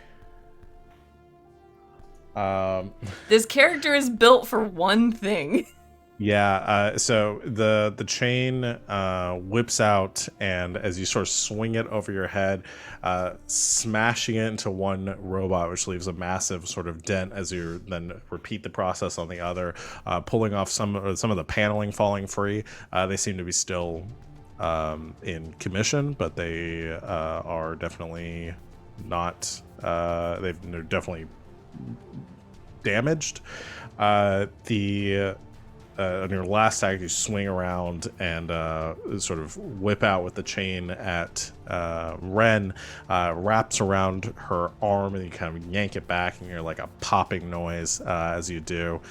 This character is built for one thing. Yeah, so the chain whips out, and as you sort of swing it over your head, smashing it into one robot, which leaves a massive sort of dent as you then repeat the process on the other, pulling off some of the paneling falling free. They seem to be still in commission, but they are definitely not. They're definitely damaged. On your last attack, you swing around and sort of whip out with the chain at Ren, wraps around her arm, and you kind of yank it back, and you're like a popping noise as you do.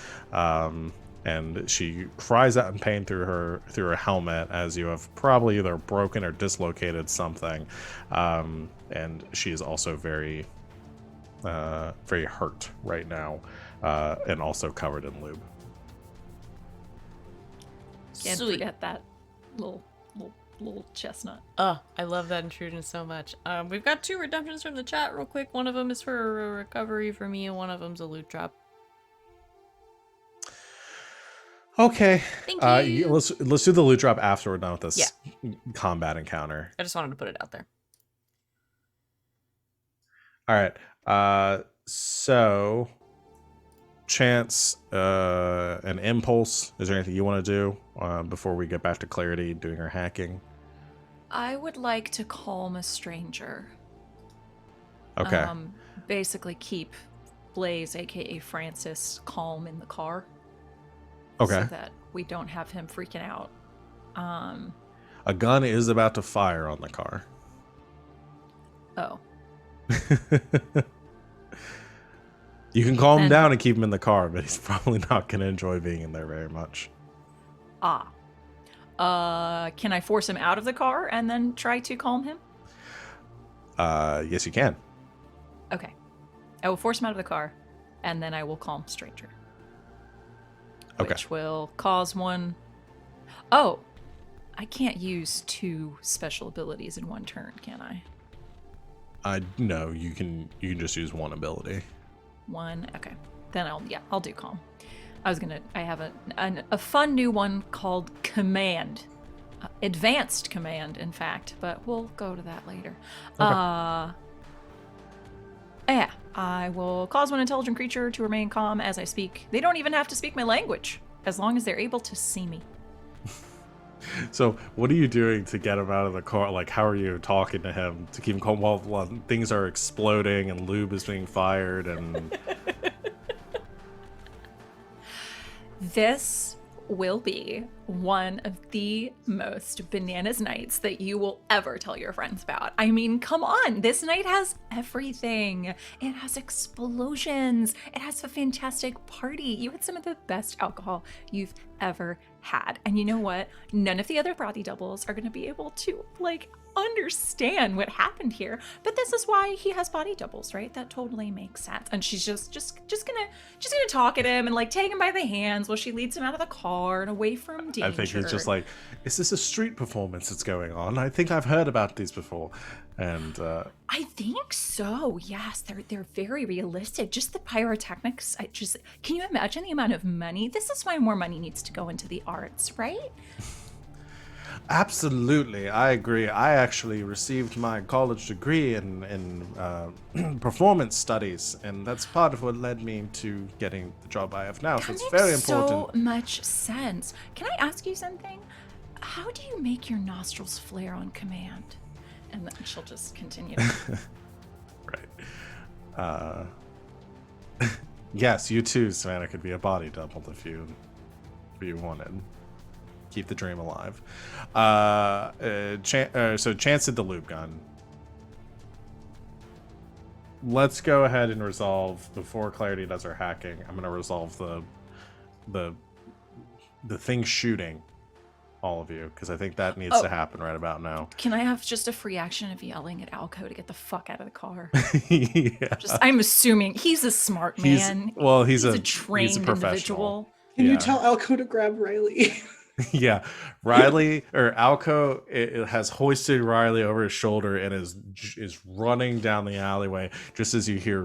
And she cries out in pain through her helmet as you have probably either broken or dislocated something. And she is also very, very hurt right now, and also covered in lube. Can't Sweet. forget that little chestnut. Oh, I love that intrusion so much. We've got 2 redemptions from the chat real quick. One of them is for a recovery for me, and one of them's a loot drop. Okay. Thank you. Let's do the loot drop after we're done with this Yeah. combat encounter. I just wanted to put it out there. All right. So, Chance, an impulse. Is there anything you want to do before we get back to Clarity doing her hacking? I would like to calm a stranger. Okay. Basically keep Blaze, aka Francis, calm in the car. Okay. So that we don't have him freaking out. A gun is about to fire on the car. Oh. You can calm him Then- down and keep him in the car, but he's probably not going to enjoy being in there very much. Can I force him out of the car and then try to calm him? Yes, you can. Okay. I will force him out of the car, and then I will calm stranger. Okay. Which will cause one... Oh! I can't use 2 special abilities in one turn, can I? No, you can just use one ability. 1, okay. Then I'll do calm. I have a fun new one called Command. Advanced Command, in fact, but we'll go to that later. Okay. Yeah, I will cause one intelligent creature to remain calm as I speak. They don't even have to speak my language, as long as they're able to see me. So, what are you doing to get him out of the car? Like, how are you talking to him to keep him calm while things are exploding and lube is being fired and... This will be one of the most bananas nights that you will ever tell your friends about. I mean, come on, this night has everything. It has explosions. It has a fantastic party. You had some of the best alcohol you've ever had. And you know what? None of the other frothy doubles are going to be able to, understand what happened here, but this is why he has body doubles, right? That totally makes sense. And she's just gonna talk at him and like take him by the hands while she leads him out of the car and away from danger. I think he's just like, is this a street performance that's going on? I think I've heard about these before. And I think so. Yes, they're very realistic. Just the pyrotechnics. Can you imagine the amount of money? This is why more money needs to go into the arts, right? absolutely, I agree. I actually received my college degree in performance studies, and that's part of what led me to getting the job I have now. So it's very important. So much sense. Can I ask you something? How do you make your nostrils flare on command? And then she'll just continue. Right. Yes, you too, Savannah, could be a body double if you wanted. Keep the dream alive. So Chance did the loop gun. Let's go ahead and resolve, before Clarity does her hacking, I'm going to resolve the thing shooting all of you, because I think that needs to happen right about now. Can I have just a free action of yelling at Alco to get the fuck out of the car? Yeah. I'm assuming he's a smart man. He's a trained professional. individual. Can you tell Alco to grab Riley? Yeah, Riley or Alco it has hoisted Riley over his shoulder and is running down the alleyway just as you hear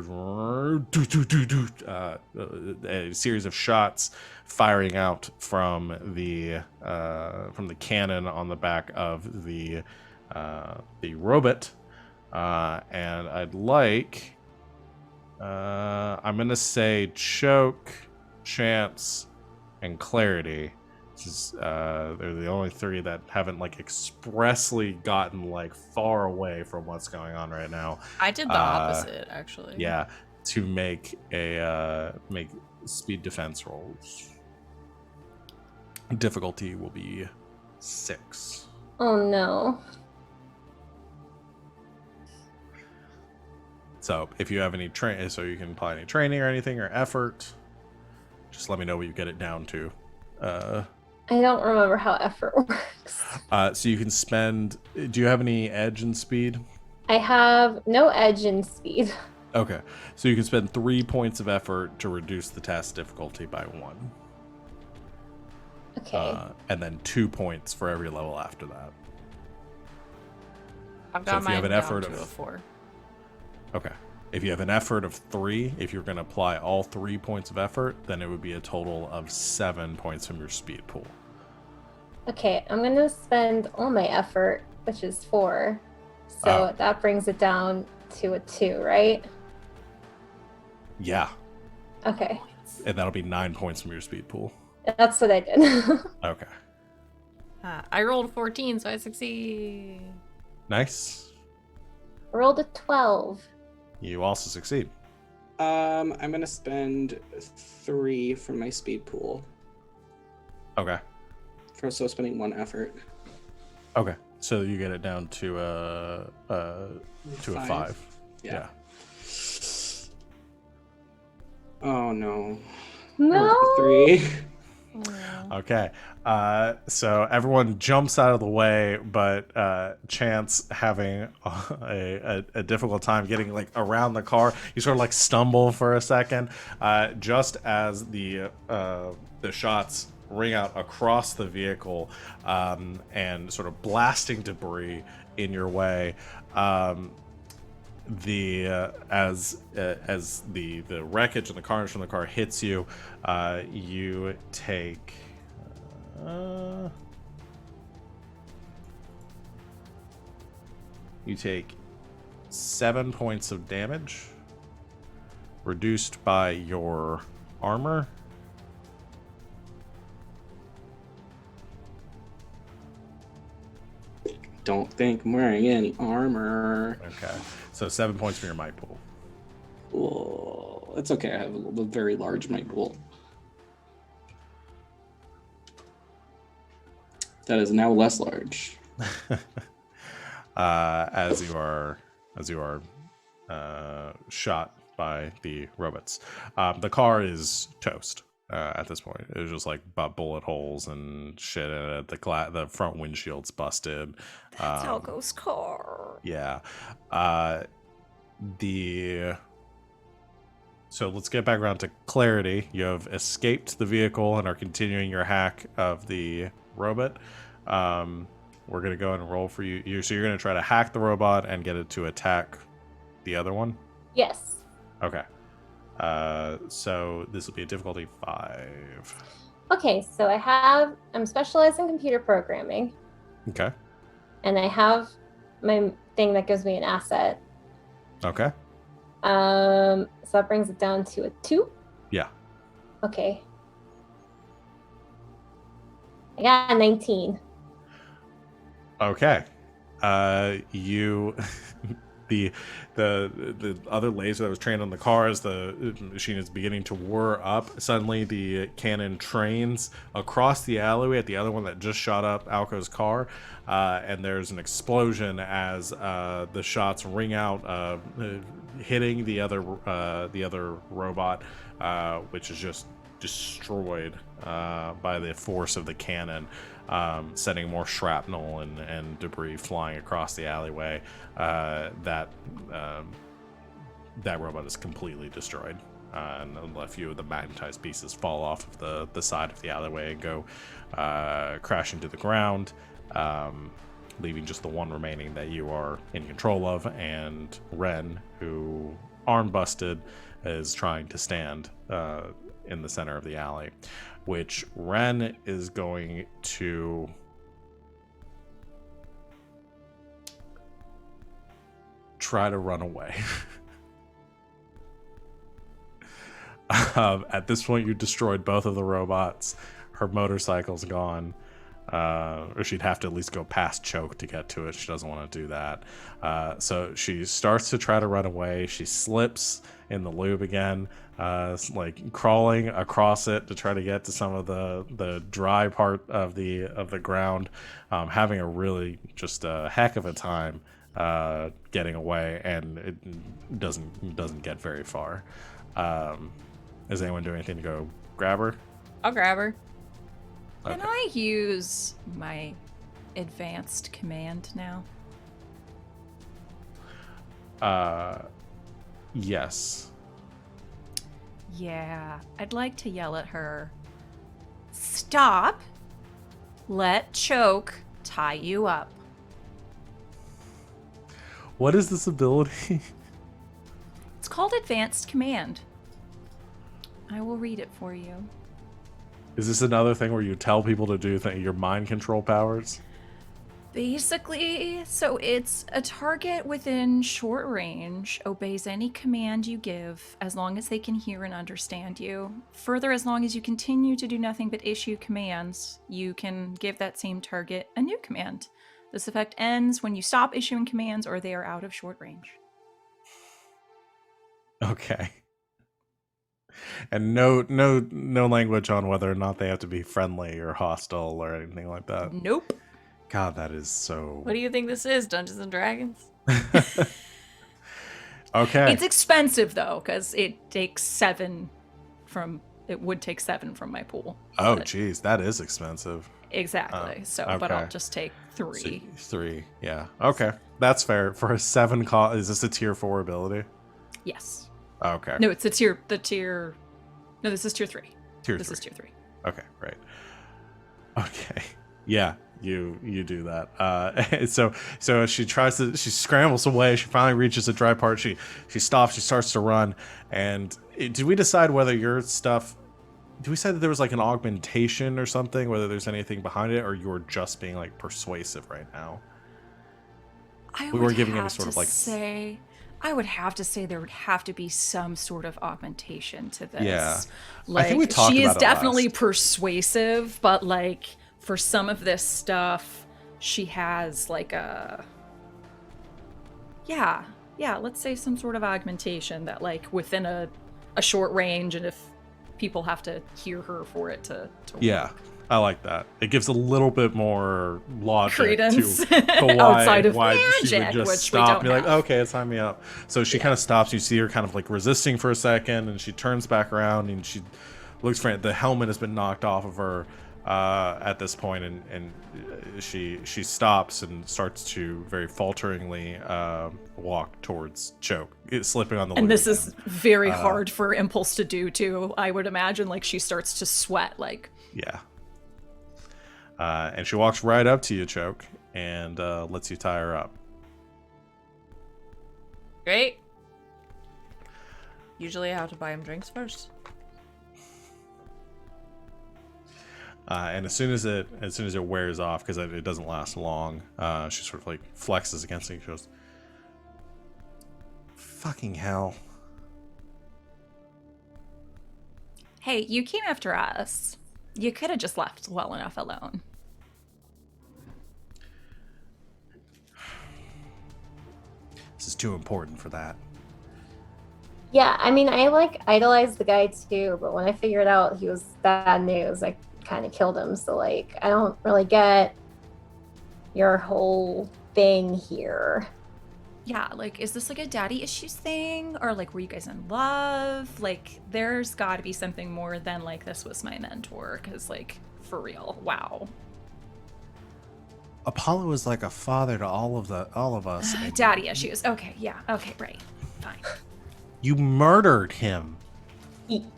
a series of shots firing out from the cannon on the back of the robot, and I'd like I'm gonna say Choke, Chance, and Clarity. They're the only three that haven't like expressly gotten like far away from what's going on right now. I did the opposite, actually. Yeah, to make speed defense rolls. Difficulty will be 6. Oh no. So if you have any so you can apply any training or anything or effort, just let me know what you get it down to. I don't remember how effort works. So you can spend. Do you have any edge and speed? I have no edge in speed. Okay, so you can spend 3 points of effort to reduce the task difficulty by 1. Okay. And then 2 points for every level after that. I've got if you have an mine effort down to of- a 4. Okay. If you have an effort of 3, if you're going to apply all 3 points of effort, then it would be a total of 7 points from your speed pool. Okay, I'm gonna spend all my effort, which is 4. So that brings it down to a 2, right? Yeah. Okay. And that'll be 9 points from your speed pool. That's what I did. Okay. I rolled 14, so I succeed. Nice. Rolled a 12. You also succeed. I'm gonna spend 3 from my speed pool. Okay. So spending 1 effort. Okay. So you get it down to a 5. Yeah. Oh no. No. 3. Okay. So everyone jumps out of the way, but Chance having a difficult time getting like around the car. You sort of like stumble for a second, just as the shots ring out across the vehicle, and sort of blasting debris in your way. As the wreckage and the carnage from the car hits you, you take you take 7 points of damage, reduced by your armor. Don't think I'm wearing any armor. Okay, so 7 points from your might pool. Oh, it's okay. I have a very large might pool. That is now less large. As you are shot by the robots. The car is toast. at this point. It was just like bullet holes and shit in it. The front windshield's busted. That's Alco's car. Yeah. So let's get back around to Clarity. You have escaped the vehicle and are continuing your hack of the robot. We're going to go ahead and roll for you. So you're going to try to hack the robot and get it to attack the other one? Yes. Okay. So this will be a difficulty 5. Okay, so I'm specialized in computer programming, Okay. and I have my thing that gives me an asset. Okay. So that brings it down to a 2. Yeah. Okay. I got a 19. Okay. You the other laser that was trained on the car, as the machine is beginning to whir up, suddenly the cannon trains across the alleyway at the other one that just shot up Alco's car, and there's an explosion as the shots ring out, hitting the other robot, which is just destroyed by the force of the cannon, sending more shrapnel and debris flying across the alleyway. That robot is completely destroyed, and a few of the magnetized pieces fall off of the side of the alleyway and go crashing to the ground, leaving just the one remaining that you are in control of. And Ren, who arm busted, is trying to stand in the center of the alley, which Ren is going to try to run away. At this point, you destroyed both of the robots. Her motorcycle's gone. Or she'd have to at least go past Choke to get to it. She doesn't want to do that. So she starts to try to run away. She slips in the lube again, like crawling across it to try to get to some of the dry part of the ground, having a really just a heck of a time getting away, and it doesn't get very far. Is anyone doing anything to go grab her? I'll grab her. Can I use my advanced command now? Yes. Yeah, I'd like to yell at her. Stop! Let Choke tie you up. What is this ability? It's called advanced command. I will read it for you. Is this another thing where you tell people to do your mind control powers? Basically, so it's a target within short range obeys any command you give as long as they can hear and understand you. Further, as long as you continue to do nothing but issue commands, you can give that same target a new command. This effect ends when you stop issuing commands or they are out of short range. Okay. And no language on whether or not they have to be friendly or hostile or anything like that. Nope. God, that is so... What do you think this is, Dungeons and Dragons? Okay. It's expensive though, because it takes 7 from... It would take 7 from my pool. Oh, but- geez, that is expensive. Exactly. But okay. I'll just take 3. So, 3, yeah. Okay, that's fair. For a 7 cost, is this a tier 4 ability? Yes. Okay. No, it's the tier. No, this is tier 3. This is tier 3. Okay, right. Okay, yeah, you do that. So she she scrambles away. She finally reaches a dry part. She stops. She starts to run. And did we decide whether your stuff? Did we say that there was like an augmentation or something? Whether there's anything behind it, or you were just being like persuasive right now? We weren't giving any sort of like. I would have to say there would have to be some sort of augmentation to this. Yeah. Like, I think we talked she is about it definitely last. persuasive, but like for some of this stuff, she has like a let's say some sort of augmentation that like within a short range, and if people have to hear her for it to Yeah, I like that. It gives a little bit more logic credence to why, outside of why she would magic, just which stop we and be don't like, have. okay, sign me up. So she kind of stops. You see her kind of like resisting for a second, and she turns back around and she looks for the helmet has been knocked off of her at this point, and she stops and starts to very falteringly walk towards Choke, slipping on the. And this is very hard for Impulse to do too. I would imagine like she starts to sweat. Like yeah. And she walks right up to you, Choke, and lets you tie her up. Great. Usually I have to buy him drinks first. And as soon as it wears off, because it doesn't last long, she sort of like flexes against it. She goes, "Fucking hell!" hey, you came after us. You could have just left well enough alone. This is too important for that. Yeah, I mean, I like idolized the guy too, but when I figured out he was bad news, I kind of killed him. So like, I don't really get your whole thing here. Yeah, like, is this like a daddy issues thing? Or like, were you guys in love? Like, there's got to be something more than like, this was my mentor. Because like, for real, wow. Apollo is like a father to all of us. Daddy issues. Okay, yeah, okay, right, fine. You murdered him.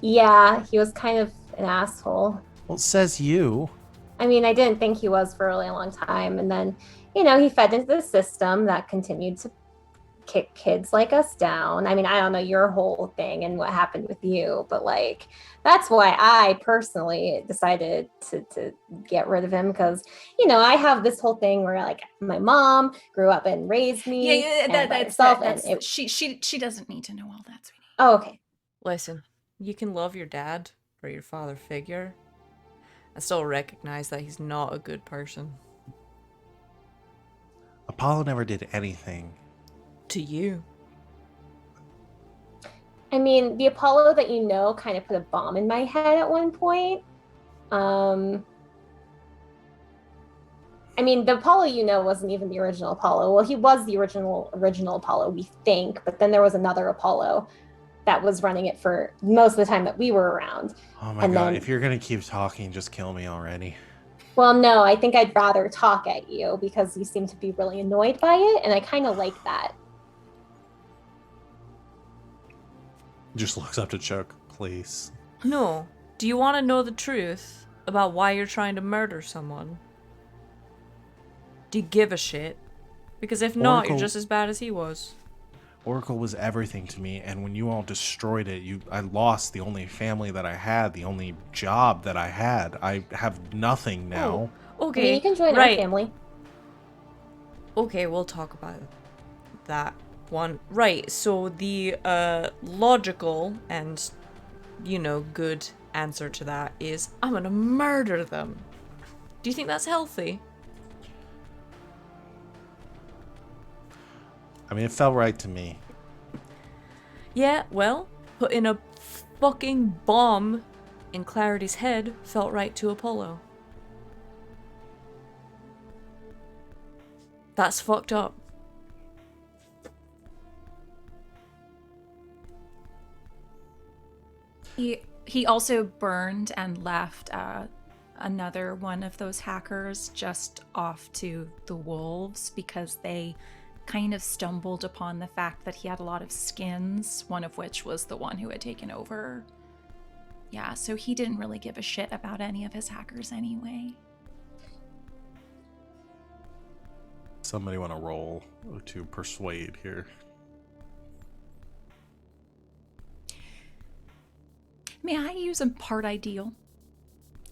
Yeah, he was kind of an asshole. Well, it says you. I mean, I didn't think he was for a really long time. And then, you know, he fed into the system that continued to kick kids like us down. I mean, I don't know your whole thing and what happened with you, but like, that's why I personally decided to get rid of him. Because, you know, I have this whole thing where like my mom grew up and raised me. She doesn't need to know all that, sweetie. Oh, okay. Listen, you can love your dad or your father figure and still recognize that he's not a good person. Apollo never did anything. To you. I mean, the Apollo that you know kind of put a bomb in my head at one point. I mean, the Apollo you know wasn't even the original Apollo. Well, he was the original Apollo, we think, but then there was another Apollo that was running it for most of the time that we were around. Oh my god, if you're gonna keep talking, just kill me already. Well, no, I think I'd rather talk at you because you seem to be really annoyed by it, and I kind of like that. Just looks up to Choke, please. No. Do you want to know the truth about why you're trying to murder someone? Do you give a shit? Because if not, you're just as bad as he was. Oracle was everything to me, and when you all destroyed it, I lost the only family that I had, the only job that I had. I have nothing now. Oh, okay. I mean, you can join our family. Okay, we'll talk about that one. Right, so the logical and, you know, good answer to that is I'm gonna murder them. Do you think that's healthy? I mean, it felt right to me. Yeah, well, putting a fucking bomb in Clarity's head felt right to Apollo. That's fucked up. He also burned and left another one of those hackers just off to the wolves because they kind of stumbled upon the fact that he had a lot of skins, one of which was the one who had taken over. Yeah, so he didn't really give a shit about any of his hackers anyway. Somebody want to roll to persuade here. May I use a part ideal?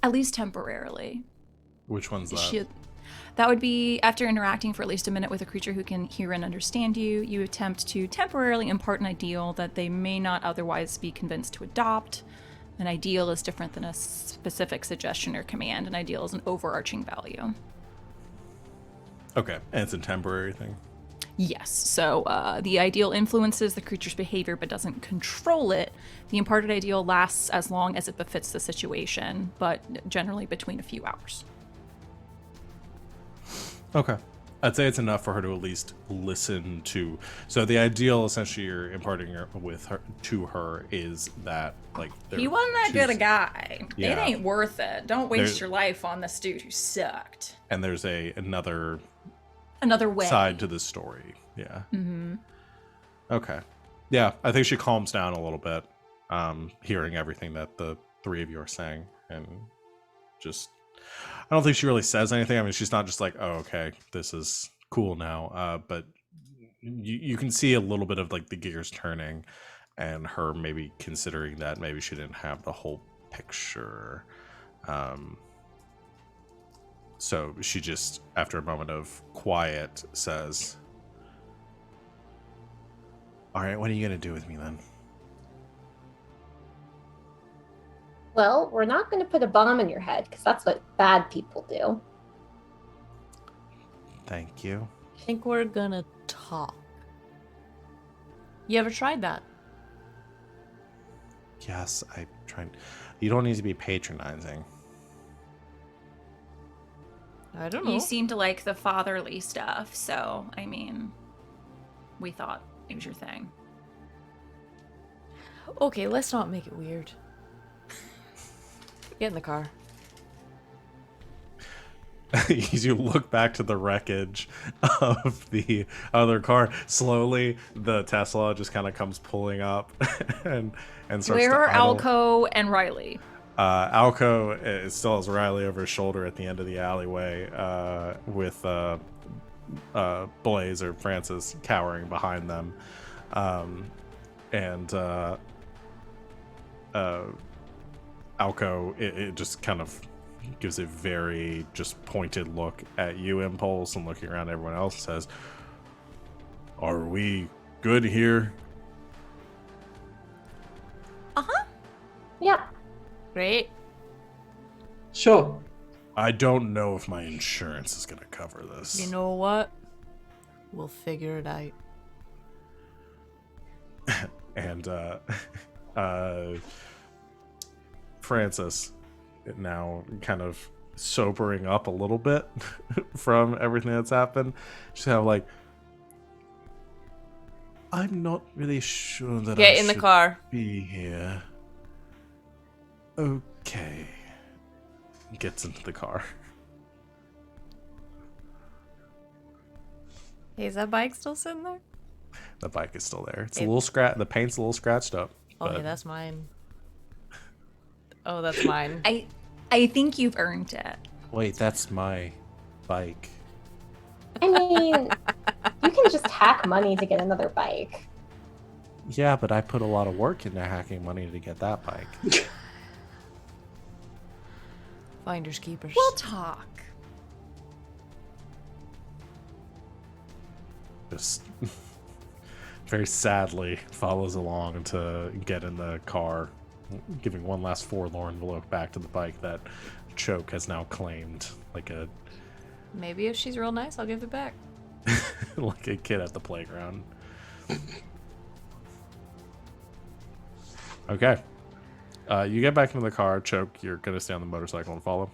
At least temporarily. Which one's that? That would be after interacting for at least a minute with a creature who can hear and understand you, you attempt to temporarily impart an ideal that they may not otherwise be convinced to adopt. An ideal is different than a specific suggestion or command. An ideal is an overarching value. Okay, and it's a temporary thing? Yes, so the ideal influences the creature's behavior but doesn't control it. The imparted ideal lasts as long as it befits the situation, but generally between a few hours. Okay. I'd say it's enough for her to at least listen to. So the ideal, essentially, you're imparting to her is that like he wasn't that good a guy. Yeah. It ain't worth it. Don't waste There's- your life on this dude who sucked. and there's another way side to the story. Yeah. Mm-hmm. Okay. Yeah, I think she calms down a little bit, hearing everything that the three of you are saying, and just. I don't think she really says anything. I mean, she's not just like, "Oh, okay, this is cool now." But you can see a little bit of like the gears turning, and her maybe considering that maybe she didn't have the whole picture. So she just, after a moment of quiet, says, "All right, what are you gonna do with me then?" Well, we're not going to put a bomb in your head because that's what bad people do. Thank you. I think we're gonna talk. You ever tried that? Yes, I tried. You don't need to be patronizing. I don't know. You seem to like the fatherly stuff, so I mean, we thought it was your thing. Okay, let's not make it weird. Get in the car. You look back to the wreckage of the other car. Slowly, the Tesla just kind of comes pulling up and starts Where to are idle. Alco and Riley? Alco still has Riley over his shoulder at the end of the alleyway, with Blaze or Francis cowering behind them, and Alco it just kind of gives a very just pointed look at you, Impulse, and looking around at everyone else says, "Are we good here?" Yeah. Great. Sure. I don't know if my insurance is gonna cover this. You know what? We'll figure it out. And Francis, now kind of sobering up a little bit from everything that's happened, she's kind of like, I'm not really sure that Get I in the should car. be here. Okay. Gets into the car. Hey, is that bike still sitting there? The bike is still there. It's a It- little the paint's a little scratched up. Okay, but that's mine. Oh, that's mine. I think you've earned it. wait, that's my bike. I mean, you can just hack money to get another bike. Yeah, but I put a lot of work into hacking money to get that bike. Finders keepers. We'll talk. Just very sadly follows along to get in the car, giving one last forlorn look back to the bike that Choke has now claimed, like a Maybe if she's real nice, I'll give it back. like a kid at the playground. Okay. You get back into the car. Choke, you're gonna stay on the motorcycle and follow.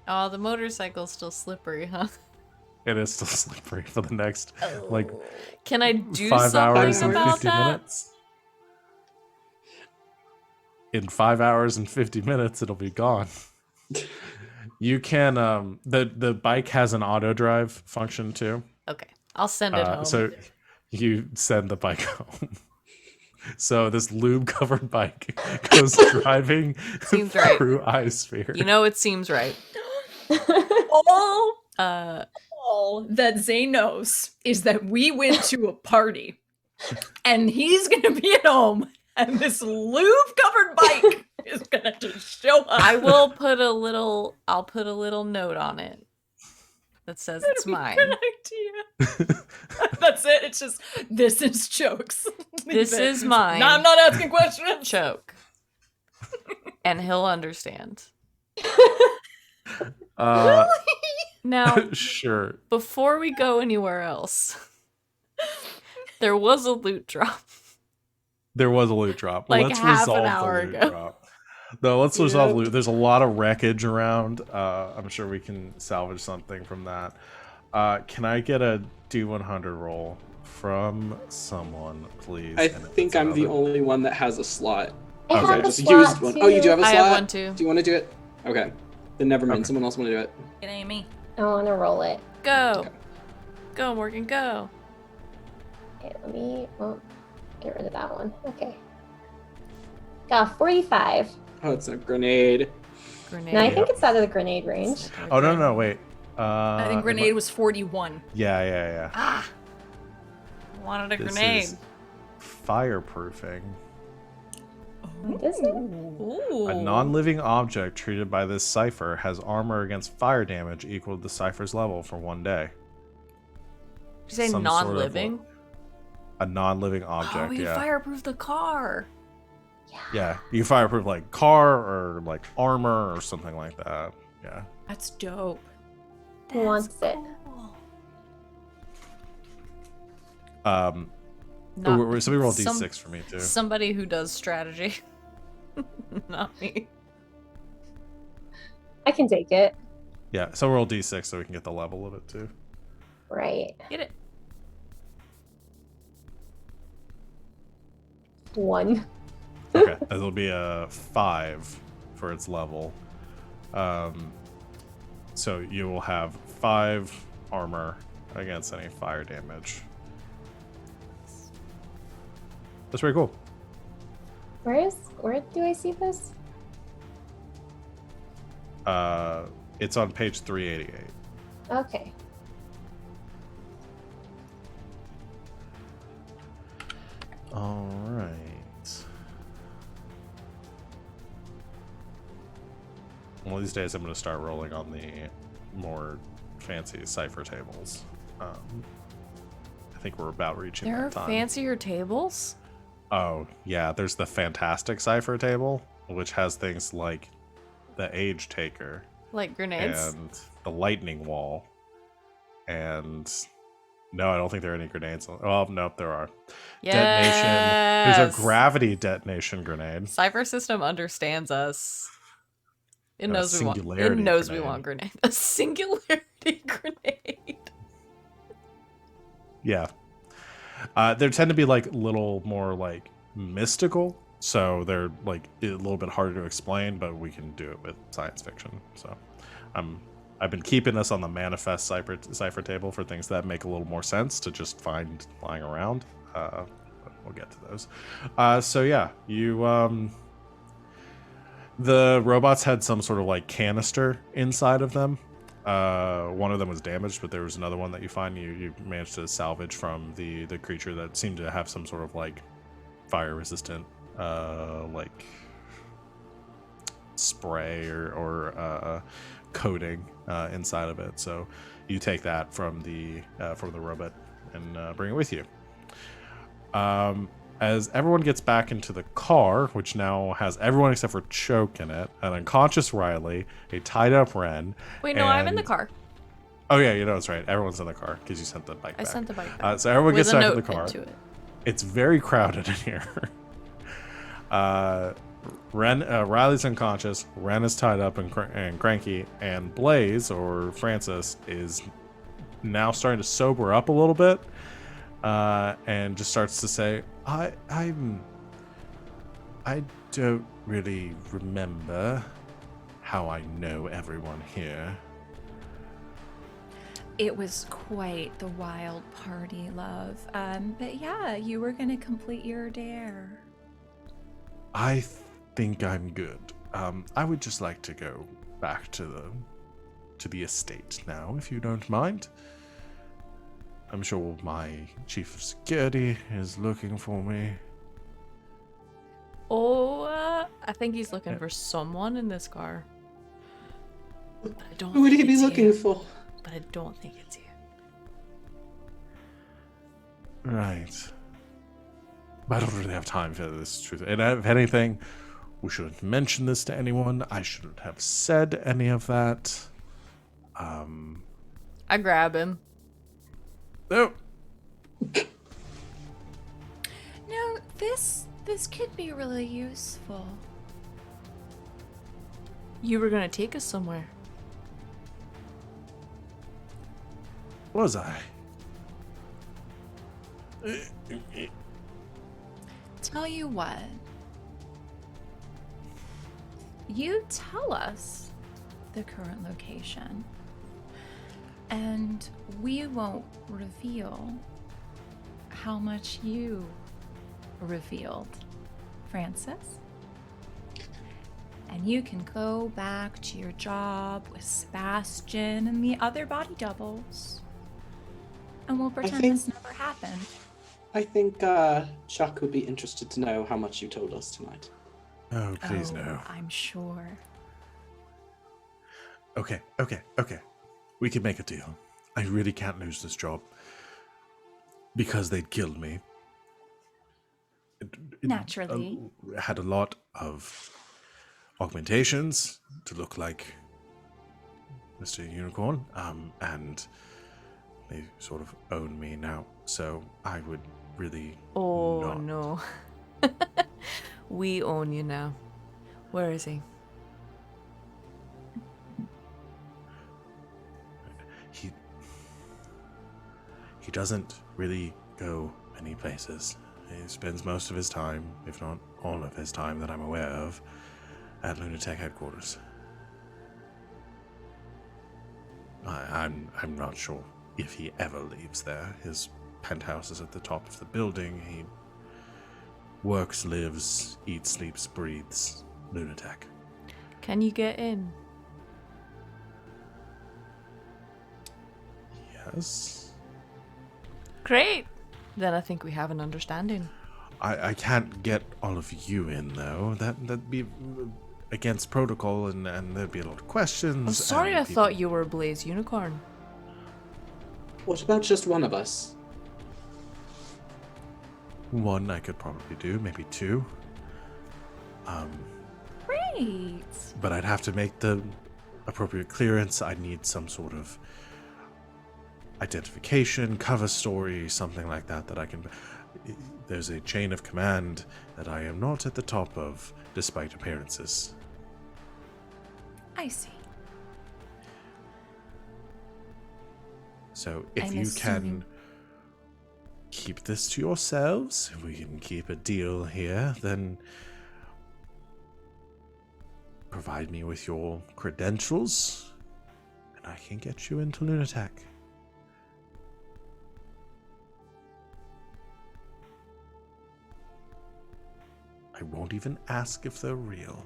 Oh, the motorcycle's still slippery, huh? It is still slippery for the next like Can I do 5 hours something and about 50 that? minutes. In 5 hours and 50 minutes, it'll be gone. You can the bike has an auto drive function too. Okay, I'll send it home. So you send the bike home. So this lube covered bike goes driving Seems right. through Isphere. You know, it seems right. All that Zane knows is that we went to a party and he's gonna be at home and this lube covered bike is gonna just show up. I'll put a little note on it that says it's mine. Good idea. That's it. It's just this is Chokes. Leave This it. is mine. No, I'm not asking questions. Choke. And he'll understand. Now, Sure. before we go anywhere else, there was a loot drop. There was a loot drop. Like Let's half an resolve hour the loot ago. drop. No, let's resolve Yep. loot. There's a lot of wreckage around. I'm sure we can salvage something from that. Can I get a D100 roll from someone, please? I And if think it's I'm the another- only one that has a slot. I Okay, have a just slot used one. too. Oh, you do have a I slot? have one too. Do you want to do it? Okay. Then never mind. Okay. Someone else want to do it. It ain't me. I want to roll it. Go. Okay. Go, Morgan, go. Okay, let me get rid of that one. Okay. Got 45. Oh, it's a grenade. Grenade. Now I think it's out of the grenade range. Oh, no, wait. I think grenade was 41. Yeah. Ah! I wanted a This grenade. is fireproofing. What is it? Ooh. A non-living object treated by this cipher has armor against fire damage equal to the cipher's level for 1 day. Did you say Some sort of, non-living? A non-living Oh, object, we yeah. fireproof the car. Yeah, you fireproof like car or like armor or something like that. Yeah. That's dope. Who wants it? Somebody roll some- D6 for me too. Somebody who does strategy. Not me. I can take it. Yeah, so roll D6 so we can get the level of it too. Right. Get it. 1. Okay, that'll be a 5 for its level. So you will have 5 armor against any fire damage. That's pretty cool. Where do I see this? It's on page 388. Okay. All right. One of these days, I'm going to start rolling on the more fancy cipher tables. I think we're about reaching There are that time. fancier tables? Oh, yeah. There's the fantastic cipher table, which has things like the Age Taker Like grenades? and the Lightning Wall. And no, I don't think there are any grenades. Oh, nope, there are. Detonation. There's a gravity detonation grenade. Cypher system understands us. It And a knows we want. It singularity knows we grenade. want grenade. A singularity grenade. Yeah. There tend to be like little more like mystical, so they're like a little bit harder to explain, but we can do it with science fiction. So I've been keeping this on the manifest cipher table for things that make a little more sense to just find lying around. But we'll get to those. So yeah, you the robots had some sort of like canister inside of them. One of them was damaged, but there was another one that you find you managed to salvage from the creature that seemed to have some sort of like fire resistant like spray or coating inside of it. So you take that from the robot and bring it with you. As everyone gets back into the car, which now has everyone except for Choke in it, an unconscious Riley, a tied up Ren. Wait, no, I'm in the and- car. Oh yeah, you know it's right. Everyone's in the car because you sent the bike I back. sent the bike back. So everyone With gets a back in the note car. into it. It's very crowded in here. Riley's unconscious. Ren is tied up and cranky, and Blaze or Francis is now starting to sober up a little bit, and just starts to say, I don't really remember how I know everyone here. It was quite the wild party, love. But yeah, you were gonna complete your dare. I think I'm good. I would just like to go back to the estate now, if you don't mind. I'm sure my chief of security is looking for me. Oh, I think he's looking for someone in this car. But I don't. Who would he think be it's looking you. for? But I don't think it's you. Right. But I don't really have time for this truth. And if anything, we shouldn't mention this to anyone. I shouldn't have said any of that. I grab him. No. No, this could be really useful. You were gonna take us somewhere. Was I? Tell you what. You tell us the current location, and we won't reveal how much you revealed, Francis. And you can go back to your job with Sebastian and the other body doubles. And we'll pretend this never happened. I think Chuck would be interested to know how much you told us tonight. Oh, please no. I'm sure. Okay. We can make a deal. I really can't lose this job. Because they'd killed me. Naturally. Had a lot of augmentations to look like Mr. Unicorn, and they sort of own me now. So I would really not. No. We own you now. Where is he? He doesn't really go many places. He spends most of his time, if not all of his time that I'm aware of, at Lunatic headquarters. I'm not sure if he ever leaves there. His penthouse is at the top of the building. He works, lives, eats, sleeps, breathes Lunatic. Can you get in? Yes. Great. Then I think we have an understanding. I can't get all of you in, though. That'd be against protocol, and there'd be a lot of questions. I'm sorry, I thought you were a Blaze Unicorn. What about just one of us? One I could probably do, maybe two. Great. But I'd have to make the appropriate clearance. I'd need some sort of identification, cover story, something like that I can... There's a chain of command that I am not at the top of, despite appearances. I see. So if I'm you assuming- can keep this to yourselves, if we can keep a deal here, then provide me with your credentials, and I can get you into Lunatic. I won't even ask if they're real.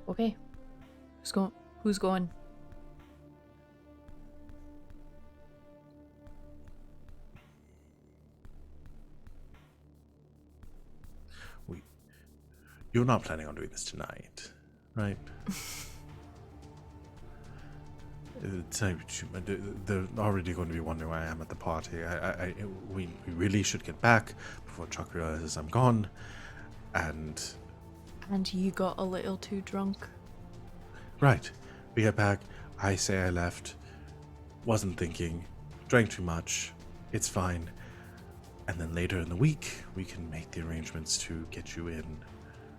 Okay. Who's going? You're not planning on doing this tonight, right? They're already going to be wondering why I am at the party. We really should get back before Chuck realizes I'm gone. And you got a little too drunk. right, we get back. I say I left, wasn't thinking, drank too much. It's fine. And then later in the week, we can make the arrangements to get you in.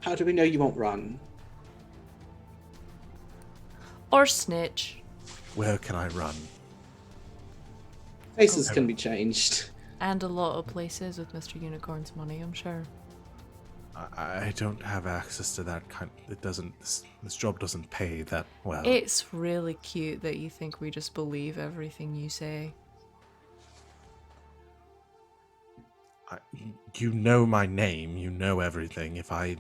How do we know you won't run? Or snitch. Where can I run? Faces can be changed. And a lot of places with Mr. Unicorn's money, I'm sure. I don't have access to that kind. It doesn't. This job doesn't pay that well. It's really cute that you think we just believe everything you say. You know my name. You know everything. If I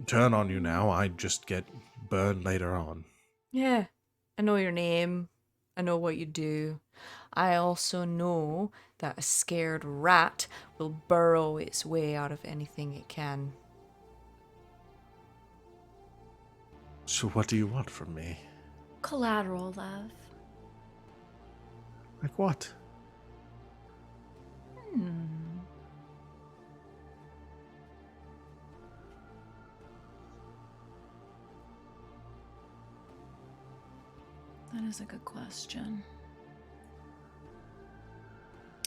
turn on you now, I'd just get burned later on. Yeah. I know your name. I know what you do. I also know that a scared rat will burrow its way out of anything it can. So what do you want from me? Collateral love. Like what? That is a good question.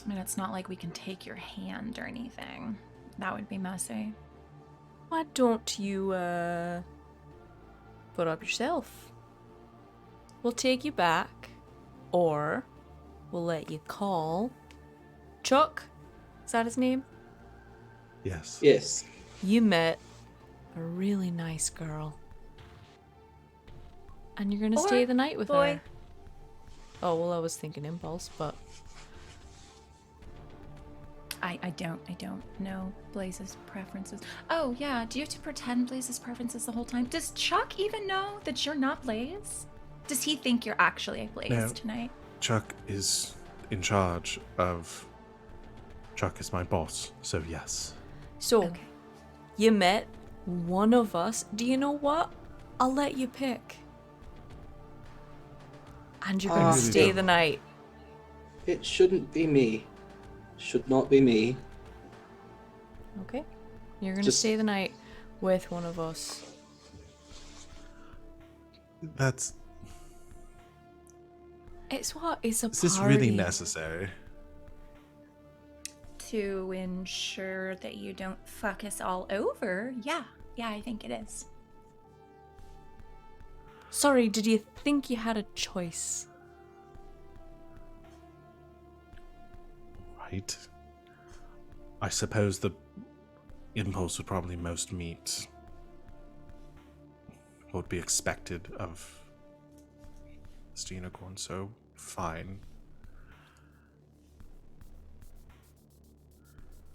I mean, it's not like we can take your hand or anything. That would be messy. Why don't you, put up yourself. We'll take you back, or we'll let you call Chuck. Is that his name? Yes. Yes. You met a really nice girl. And you're gonna Or stay the night with boy. her. Oh, well, I was thinking Impulse, but... I don't know Blaze's preferences. Oh, yeah, do you have to pretend Blaze's preferences the whole time? Does Chuck even know that you're not Blaze? Does he think you're actually Blaze No. tonight? Chuck is in charge of... Chuck is my boss, so yes. So, Okay. you met one of us. Do you know what? I'll let you pick. And you're gonna I really stay don't. the night. It shouldn't be me. Should not be me. Okay? You're gonna Just- stay the night with one of us. That's... It's what? It's a Is party. this really necessary? To ensure that you don't fuck us all over? Yeah, I think it is. Sorry, did you think you had a choice? Right. I suppose the impulse would probably most meet what would be expected of Mr. Unicorn, so fine.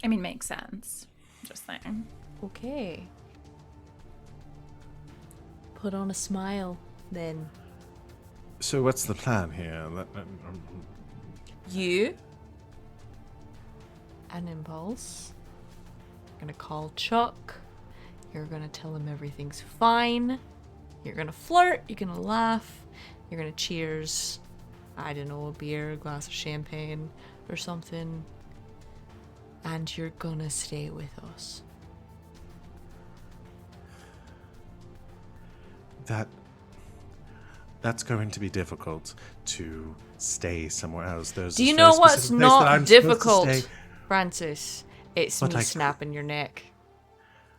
I mean, makes sense. Just saying. Okay. Put on a smile, then. So what's the plan here? You. An Impulse. You're gonna call Chuck. You're gonna tell him everything's fine. You're gonna flirt. You're gonna laugh. You're gonna cheers. I don't know, a beer, a glass of champagne, or something. And you're gonna stay with us. That's going to be difficult to stay somewhere else. There's Do this you very know what's specific place that I'm not supposed to difficult, stay. Francis? It's But me I snapping your neck.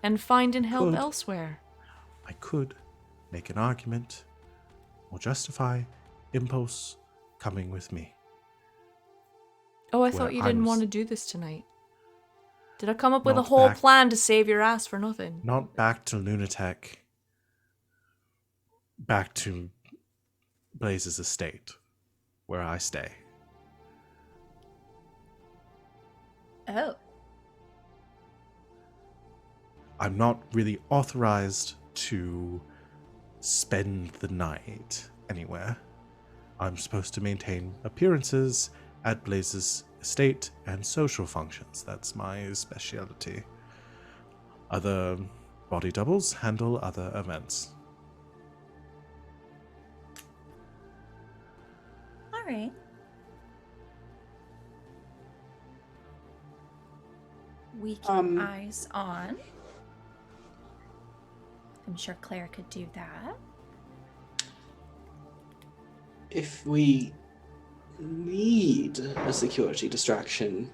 And finding help could. elsewhere. I could make an argument or justify Impulse coming with me. Oh, I Where thought you I didn't was- want to do this tonight. Did I come up with a Not whole back- plan to save your ass for nothing? Not back to Lunatech. Back to Blaze's estate, where I stay. Oh. I'm not really authorized to spend the night anywhere. I'm supposed to maintain appearances at Blaze's estate and social functions. That's my specialty. Other body doubles handle other events. All right. We keep eyes on. I'm sure Claire could do that. If we need a security distraction,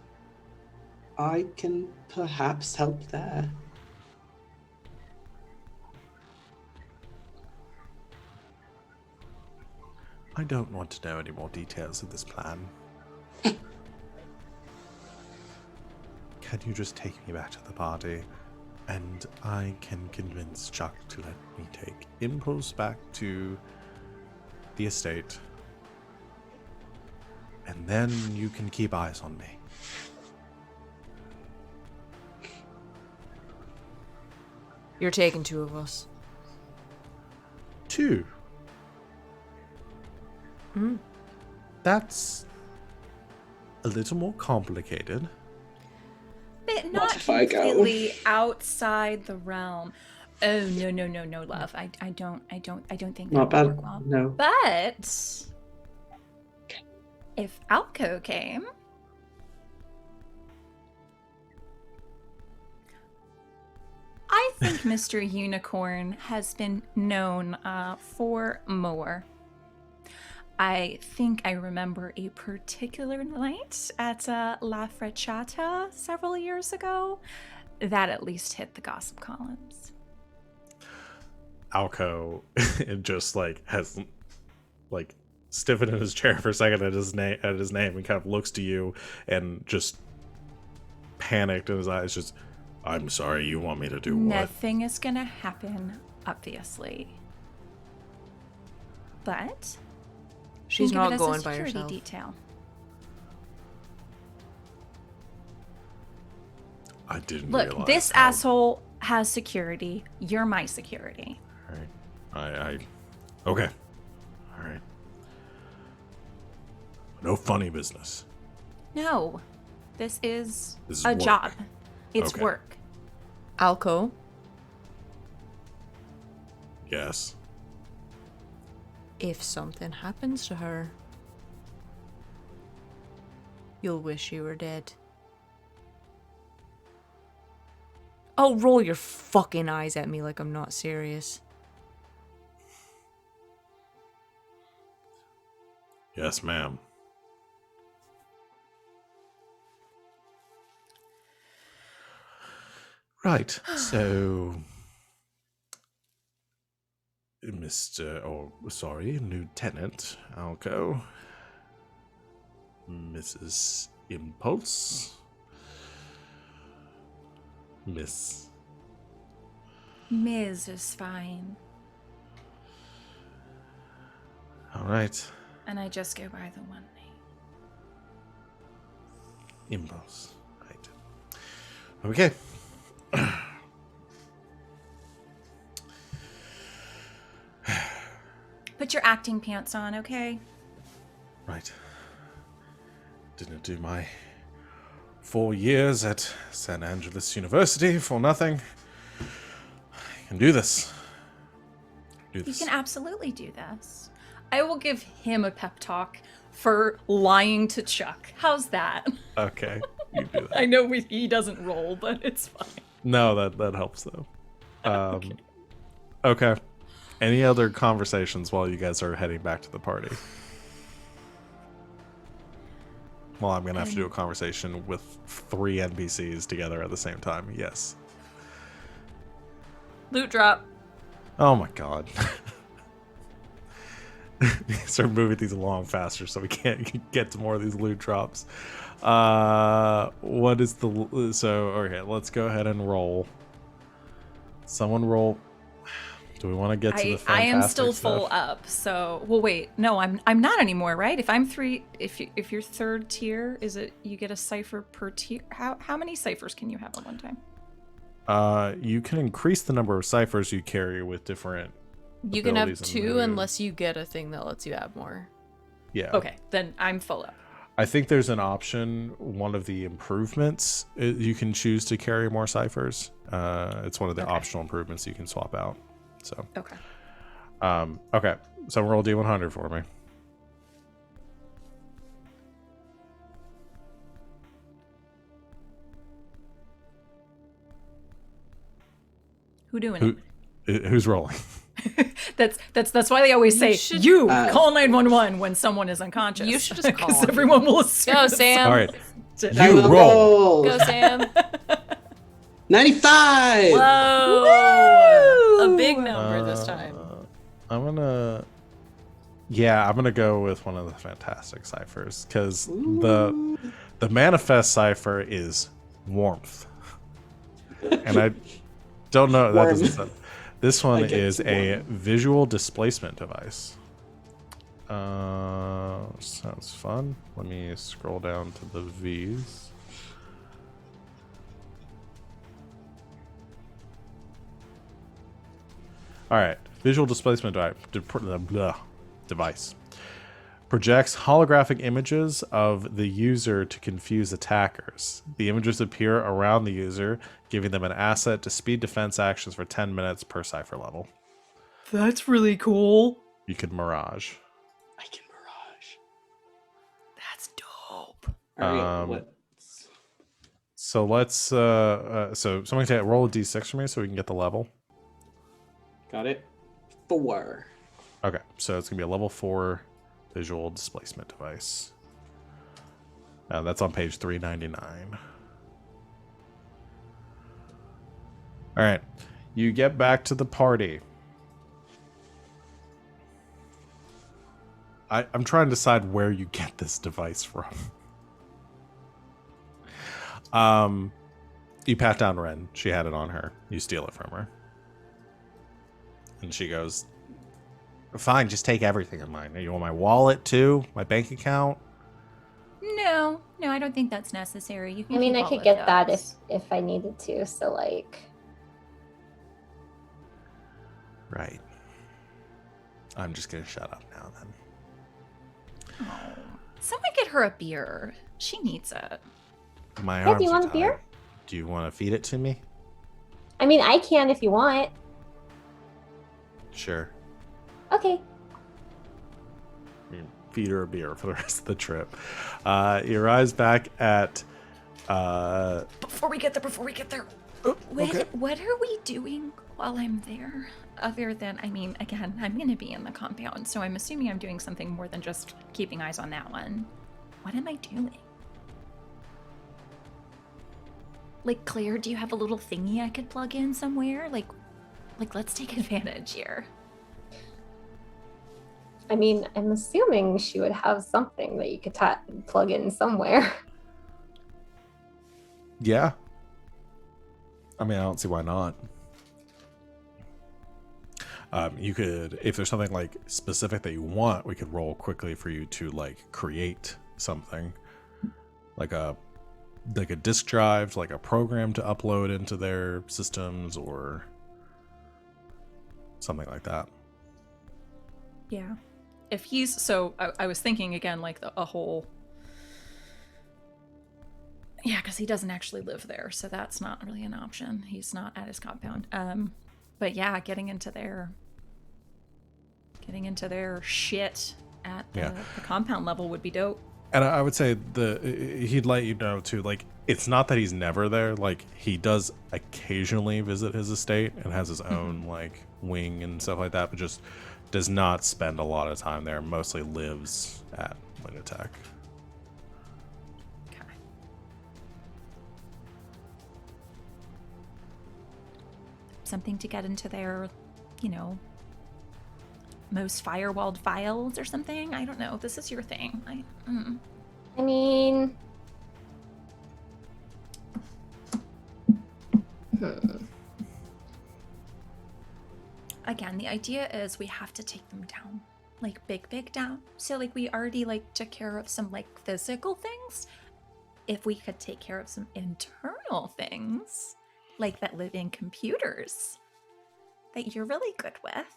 I can perhaps help there. I don't want to know any more details of this plan. Can you just take me back to the party, and I can convince Chuck to let me take Impulse back to the estate, and then you can keep eyes on me. You're taking two of us. 2. Hmm. That's a little more complicated. But Not not if I go. completely outside the realm. Oh no, love. I don't think that Not would bad. work well. No. But if Alco came, I think Mr. Unicorn has been known for more. I think I remember a particular night at La Frecciata several years ago that at least hit the gossip columns. Alco and just like has like stiffened in his chair for a second at his name and kind of looks to you and just panicked in his eyes. Just, I'm sorry. You want me to do what? Nothing is gonna happen, obviously. But She's think of not it as a going by security herself. detail. I didn't Look, realize. this how- asshole has security. You're my security. All right. Okay. All right. No funny business. No, this is This is a work. job. It's Okay. work. Alco, Yes. if something happens to her, you'll wish you were dead. Oh, roll your fucking eyes at me like I'm not serious. Yes, ma'am. Right. So, Lieutenant Alco, Mrs. Impulse, Miss. Ms. is fine. All right. And I just go by the one name. Impulse. Right. Okay. Put your acting pants on, okay? Right. Didn't do my 4 years at San Angeles University for nothing. I can do this. You can absolutely do this. I will give him a pep talk for lying to Chuck. How's that? Okay, you do that. I know he doesn't roll, but it's fine. No, that helps though. Okay. Any other conversations while you guys are heading back to the party? Well, I'm gonna have to do a conversation with 3 NPCs together at the same time. Yes. Loot drop. Oh my god. Start moving these along faster so we can't get to more of these loot drops. What is the... So, okay, let's go ahead and roll. Someone roll... Do we want to get to the I fantastic am still stuff? full up, so well wait, no, I'm not anymore, right? If I'm 3 if you're 3rd tier, is it you get a cipher per tier? How many ciphers can you have at one time? You can increase the number of ciphers you carry with different You can have abilities and 2 moves. unless you get a thing that lets you have more. Yeah. Okay, then I'm full up. I think there's an option, one of the improvements, you can choose to carry more ciphers. It's one of the Okay. optional improvements you can swap out. So, Okay. okay. So roll D100 for me. Who doing Who's rolling? it? That's why they always say should- you call 911 when someone is unconscious. You should just call because him. everyone will assume. Go, it's Sam. All right. someone- I You will roll. Go, Sam. 95. Whoa! A big number this time. I'm gonna go with one of the fantastic ciphers because the manifest cipher is warmth, and I don't know that doesn't sound. This one I get is it's a warm. visual displacement device. Sounds fun. Let me scroll down to the V's. All right, visual displacement device projects holographic images of the user to confuse attackers. The images appear around the user, giving them an asset to speed defense actions for 10 minutes per cipher level. That's really cool. You can mirage. I can mirage. That's dope. All right, Um, what? So let's so someone can roll a d6 for me so we can get the level. Got it. 4. Okay, so it's gonna be a level 4 visual displacement device. That's on page 399. All right, you get back to the party. I'm trying to decide where you get this device from. You pat down Ren. She had it on her. You steal it from her. And she goes, fine, just take everything of mine. You want my wallet too? My bank account? No, I don't think that's necessary. You can I mean, keep I all could of get that those. if I needed to. So like, Right. I'm just gonna shut up now then. Oh, someone get her a beer. She needs it. My Yeah, arms do you are want a tied. beer? Do you want to feed it to me? I mean, I can if you want. Sure. Okay. You feed her a beer for the rest of the trip. He arrives back at. Before we get there, Okay. what are we doing while I'm there? Other than, I mean, again, I'm going to be in the compound, so I'm assuming I'm doing something more than just keeping eyes on that one. What am I doing? Like, Claire, do you have a little thingy I could plug in somewhere? Like let's take advantage here. I mean, I'm assuming she would have something that you could plug in somewhere. Yeah. I mean, I don't see why not. You could, if there's something like specific that you want, we could roll quickly for you to like create something, like a disk drive, like a program to upload into their systems or something like that. Yeah. If he's, so I was thinking again, like a whole, yeah, because he doesn't actually live there, so that's not really an option. He's not at his compound. But yeah, getting into their shit at the compound level would be dope. And I would say he'd let you know too, like, it's not that he's never there. Like, he does occasionally visit his estate and has his own like wing and stuff like that, but just does not spend a lot of time there. Mostly lives at Lunatic. Okay. Something to get into their, most firewalled files or something. I don't know. This is your thing. I mean, Again, the idea is we have to take them down, like big down. So like we already like took care of some like physical things. If we could take care of some internal things, like that live in computers, that you're really good with.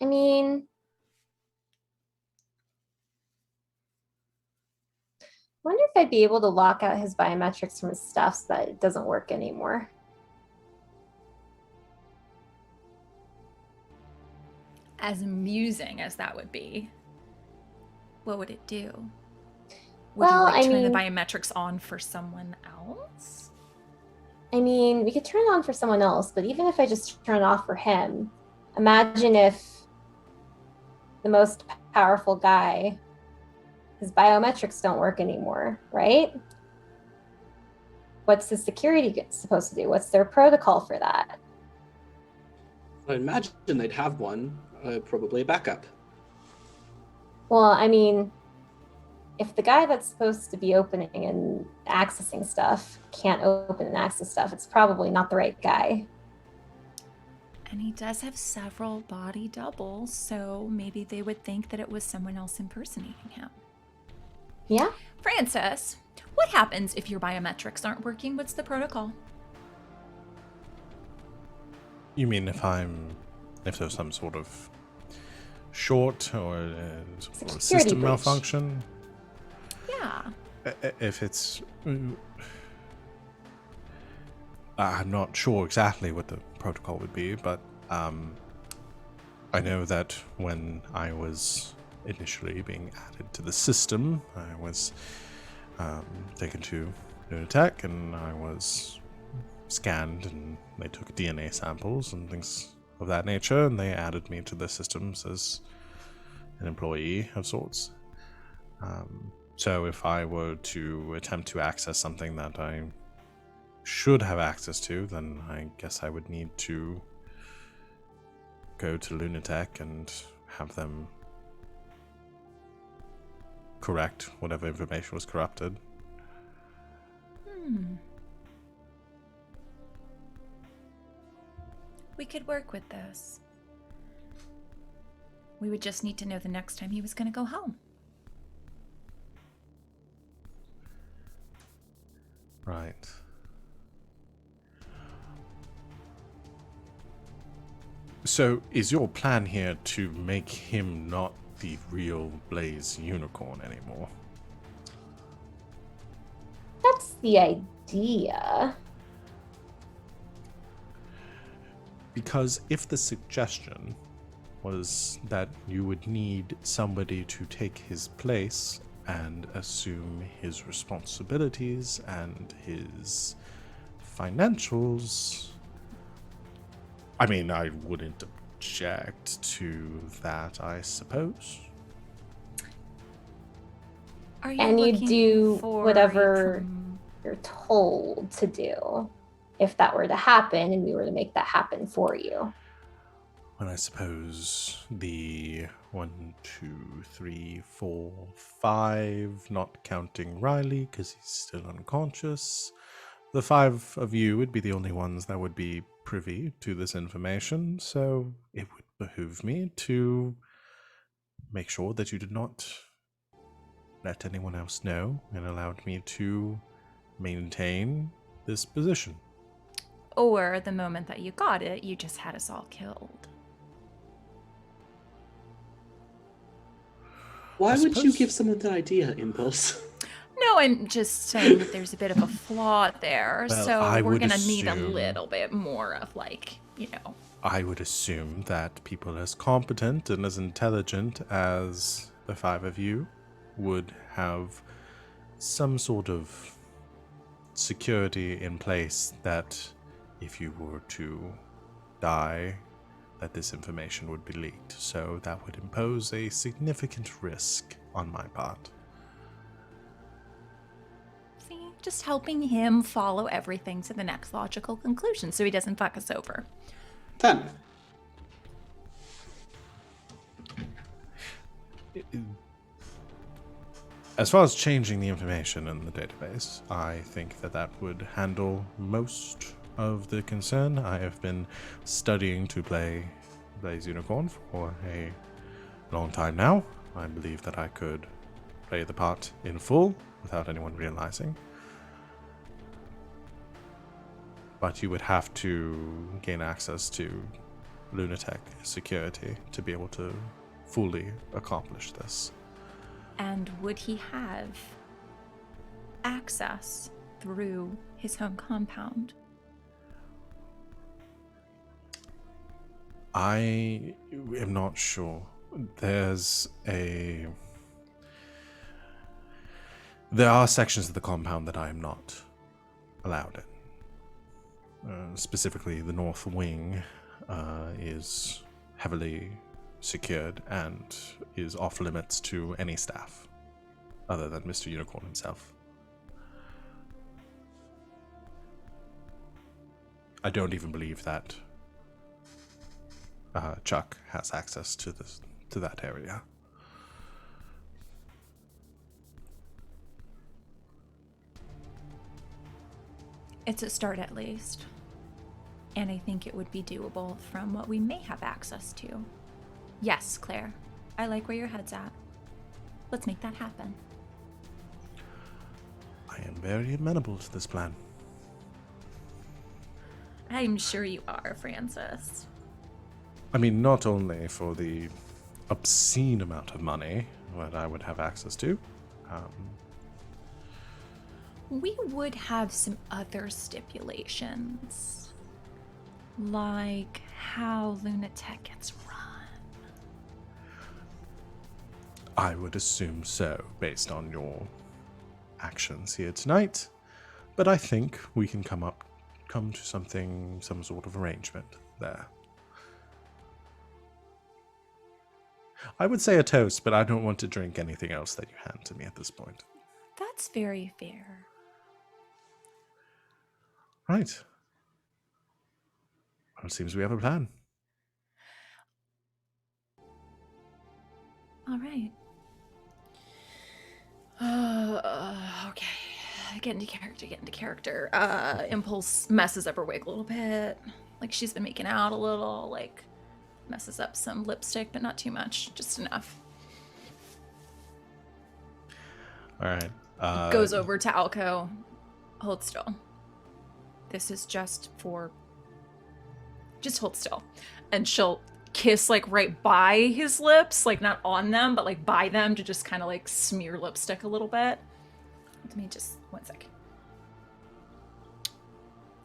I mean, I wonder if I'd be able to lock out his biometrics from his stuff so that it doesn't work anymore. As amusing as that would be, what would it do? Would Well, you like I turn the mean- biometrics on for someone else? I mean, we could turn it on for someone else, but even if I just turn it off for him, imagine if the most powerful guy, his biometrics don't work anymore, right? What's the security supposed to do? What's their protocol for that? I imagine they'd have one, probably a backup. Well, I mean, if the guy that's supposed to be opening and accessing stuff can't open and access stuff, it's probably not the right guy. And he does have several body doubles, so maybe they would think that it was someone else impersonating him. Yeah? Francis, what happens if your biometrics aren't working? What's the protocol? You mean if there's some sort of short or Security system breach. malfunction? Yeah. If it's... I'm not sure exactly what the protocol would be, but I know that when I was initially being added to the system, I was taken to Lunatech and I was scanned and they took DNA samples and things of that nature, and they added me to the systems as an employee of sorts. So if I were to attempt to access something that I should have access to, then I guess I would need to go to Lunatech and have them correct whatever information was corrupted. We could work with this. We would just need to know the next time he was going to go home. Right. So, is your plan here to make him not the real Blaze Unicorn anymore? That's the idea. Because if the suggestion was that you would need somebody to take his place and assume his responsibilities and his financials, I mean, I wouldn't object to that, I suppose. Are you And you looking do for whatever a you're told to do if that were to happen and we were to make that happen for you. And I suppose the 1, 2, 3, 4, 5, not counting Riley because he's still unconscious, the 5 of you would be the only ones that would be privy to this information, so it would behoove me to make sure that you did not let anyone else know and allowed me to maintain this position. Or the moment that you got it, you just had us all killed. Why I would you suppose- give someone that idea, Impulse? No, I'm just saying that there's a bit of a flaw there, Well, so I we're would gonna need a assume- little bit more of, like, you know. I would assume that people as competent and as intelligent as the 5 of you would have some sort of security in place that if you were to die, that this information would be leaked. So that would impose a significant risk on my part. See, just helping him follow everything to the next logical conclusion so he doesn't fuck us over. 10. As far as changing the information in the database, I think that that would handle most of the concern. I have been studying to play Blaze Unicorn for a long time now. I believe that I could play the part in full without anyone realizing. But you would have to gain access to Lunatech security to be able to fully accomplish this. And would he have access through his home compound? I am not sure. There are sections of the compound that I am not allowed in. Specifically, the north wing is heavily secured and is off limits to any staff other than Mr. Unicorn himself. I don't even believe that Chuck has access to that area. It's a start at least. And I think it would be doable from what we may have access to. Yes, Claire. I like where your head's at. Let's make that happen. I am very amenable to this plan. I'm sure you are, Francis. I mean, not only for the obscene amount of money that I would have access to, We would have some other stipulations. Like how Lunatech gets run. I would assume so, based on your actions here tonight. But I think we can come to some sort of arrangement there. I would say a toast, but I don't want to drink anything else that you hand to me at this point. That's very fair. Right. Well, it seems we have a plan. All right. Okay. Get into character. Impulse messes up her wig a little bit. Like she's been making out a little, like messes up some lipstick, but not too much, just enough. All right. Goes over to Alco. Hold still. This is just hold still. And she'll kiss like right by his lips, like not on them, but like by them to just kind of like smear lipstick a little bit. Let me just 1 sec.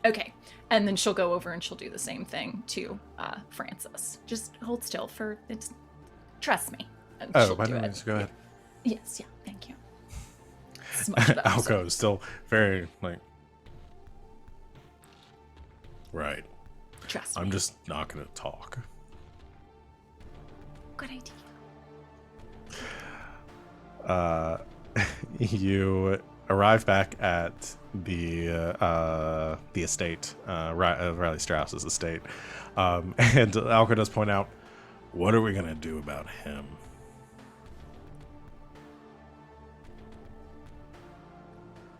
Okay, and then she'll go over and she'll do the same thing to Francis. Just hold still for it's. Trust me. And she'll by do no it. means, go ahead. Yes, yeah, thank you. Smudge it up, Alco is still very like. Right. Trust me. I'm just not gonna talk. Good idea. You arrive back at the estate, Riley Strauss's estate, and Alco does point out, "What are we gonna do about him?"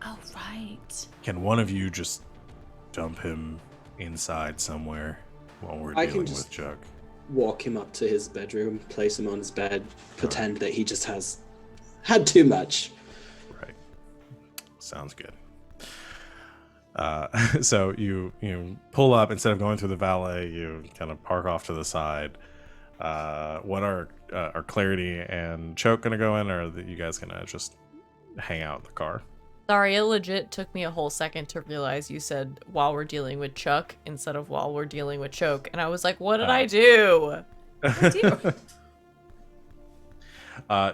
Oh, right. Can one of you just dump him inside somewhere while we're I dealing can just- with Chuck? Walk him up to his bedroom, place him on his bed, pretend that he just has had too much. Right. Sounds good. So you pull up, instead of going through the valet, you kind of park off to the side. What are Clarity and Choke gonna go in, or are you guys gonna just hang out in the car? Sorry, it legit took me a whole second to realize you said while we're dealing with Chuck instead of while we're dealing with Choke. And I was like, what did I do?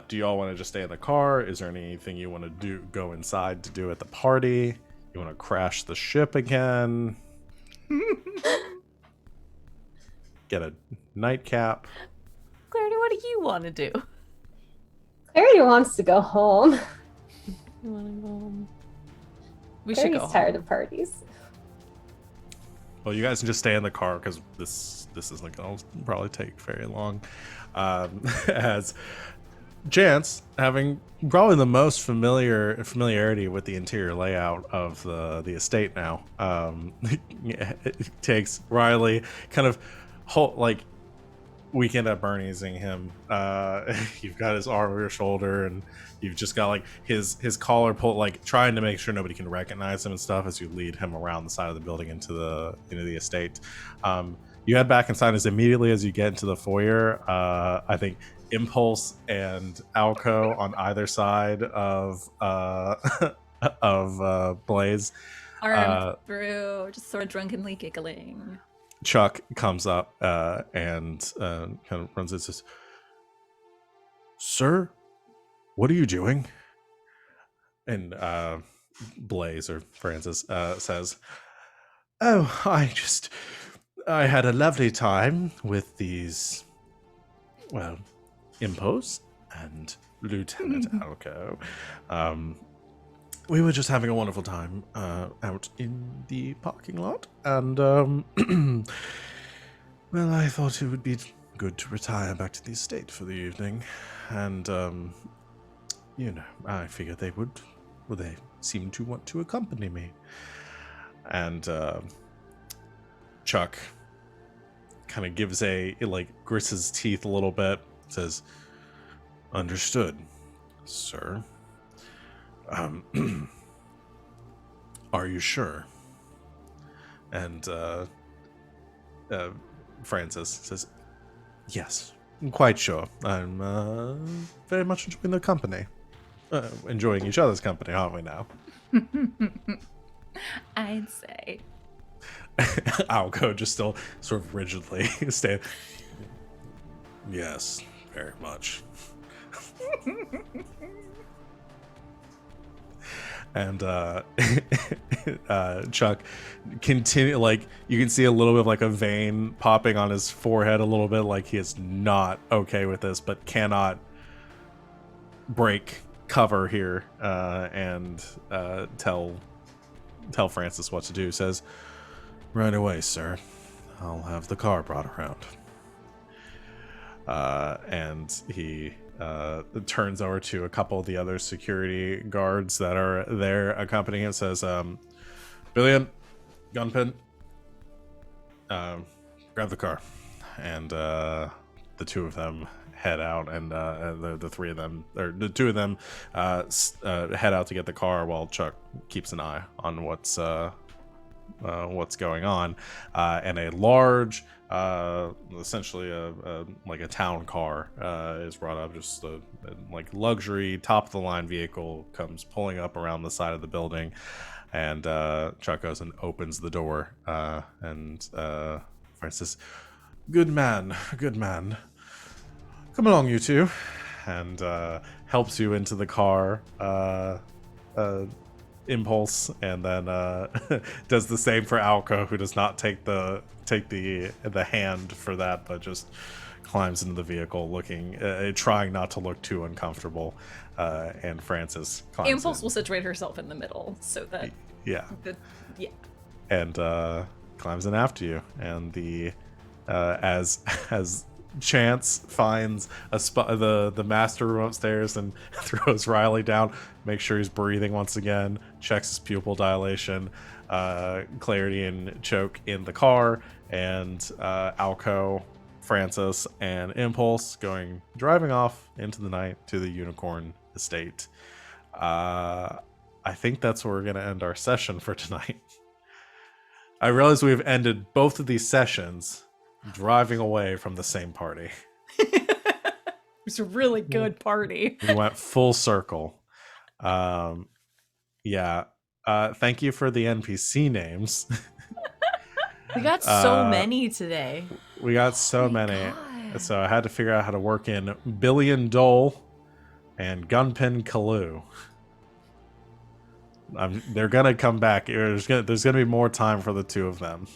Do you all want to just stay in the car? Is there anything you want to go inside to do at the party? You want to crash the ship again? Get a nightcap? Clarity, what do you want to do? Clarity wants to go home. You want to go home? We should go Clarity's tired home. of parties. Well, you guys can just stay in the car because this isn't going to probably take very long. As Chance, having probably the most familiarity with the interior layout of the estate now, it takes Riley kind of like Weekend at Bernie's-ing him. You've got his arm over your shoulder, and you've just got like his collar pulled, like trying to make sure nobody can recognize him and stuff as you lead him around the side of the building into the estate. You head back inside as immediately as you get into the foyer. I think Impulse and Alco on either side of Blaze. Arm through, just sort of drunkenly giggling. Chuck comes up and kind of runs and says, "Sir, what are you doing?" And Blaze, or Francis, says, "Oh, I had a lovely time with these, well, Impulse and Lieutenant Alco. We were just having a wonderful time out in the parking lot, and well, I thought it would be good to retire back to the estate for the evening, and I figured they would. Well, they seemed to want to accompany me." And Chuck kind of gives grits his teeth a little bit, says, "Understood, sir. Are you sure?" And Francis says, "Yes, I'm quite sure. I'm very much enjoying the company. Enjoying each other's company, aren't we now?" I'd say. Alco just still sort of rigidly stand. "Yes, very much." And Chuck continue, like you can see a little bit of like a vein popping on his forehead a little bit, like he is not okay with this, but cannot break cover here and tell Francis what to do. Says, "Right away, sir. I'll have the car brought around." And he turns over to a couple of the other security guards that are there accompanying him. Says, "Billion, Gunpin, grab the car," and the two of them head out, and the three of them, or the two of them, head out to get the car, while Chuck keeps an eye on what's going on. And a large, essentially like a town car is brought up. Just a like luxury top of the line vehicle comes pulling up around the side of the building, and Chuck goes and opens the door, and Francis, good man, come along, you two," and helps you into the car, Impulse, and then does the same for Alco, who does not take the hand for that, but just climbs into the vehicle, looking, trying not to look too uncomfortable. And Francis climbs Impulse in. will situate herself in the middle so that Yeah. yeah. And climbs in after you, and the as Chance finds a spot, the master room upstairs, and throws Riley down, makes sure he's breathing once again, checks his pupil dilation, Clarity and Choke in the car, and Alco, Francis, and Impulse driving off into the night to the Unicorn Estate. I think that's where we're going to end our session for tonight. I realize we've ended both of these sessions driving away from the same party. It was a really good party. We went full circle. Yeah. Thank you for the NPC names. We got so many today. We got so many. God. So I had to figure out how to work in Billion Dole and Gunpin Kalu. They're gonna come back. There's gonna be more time for the two of them.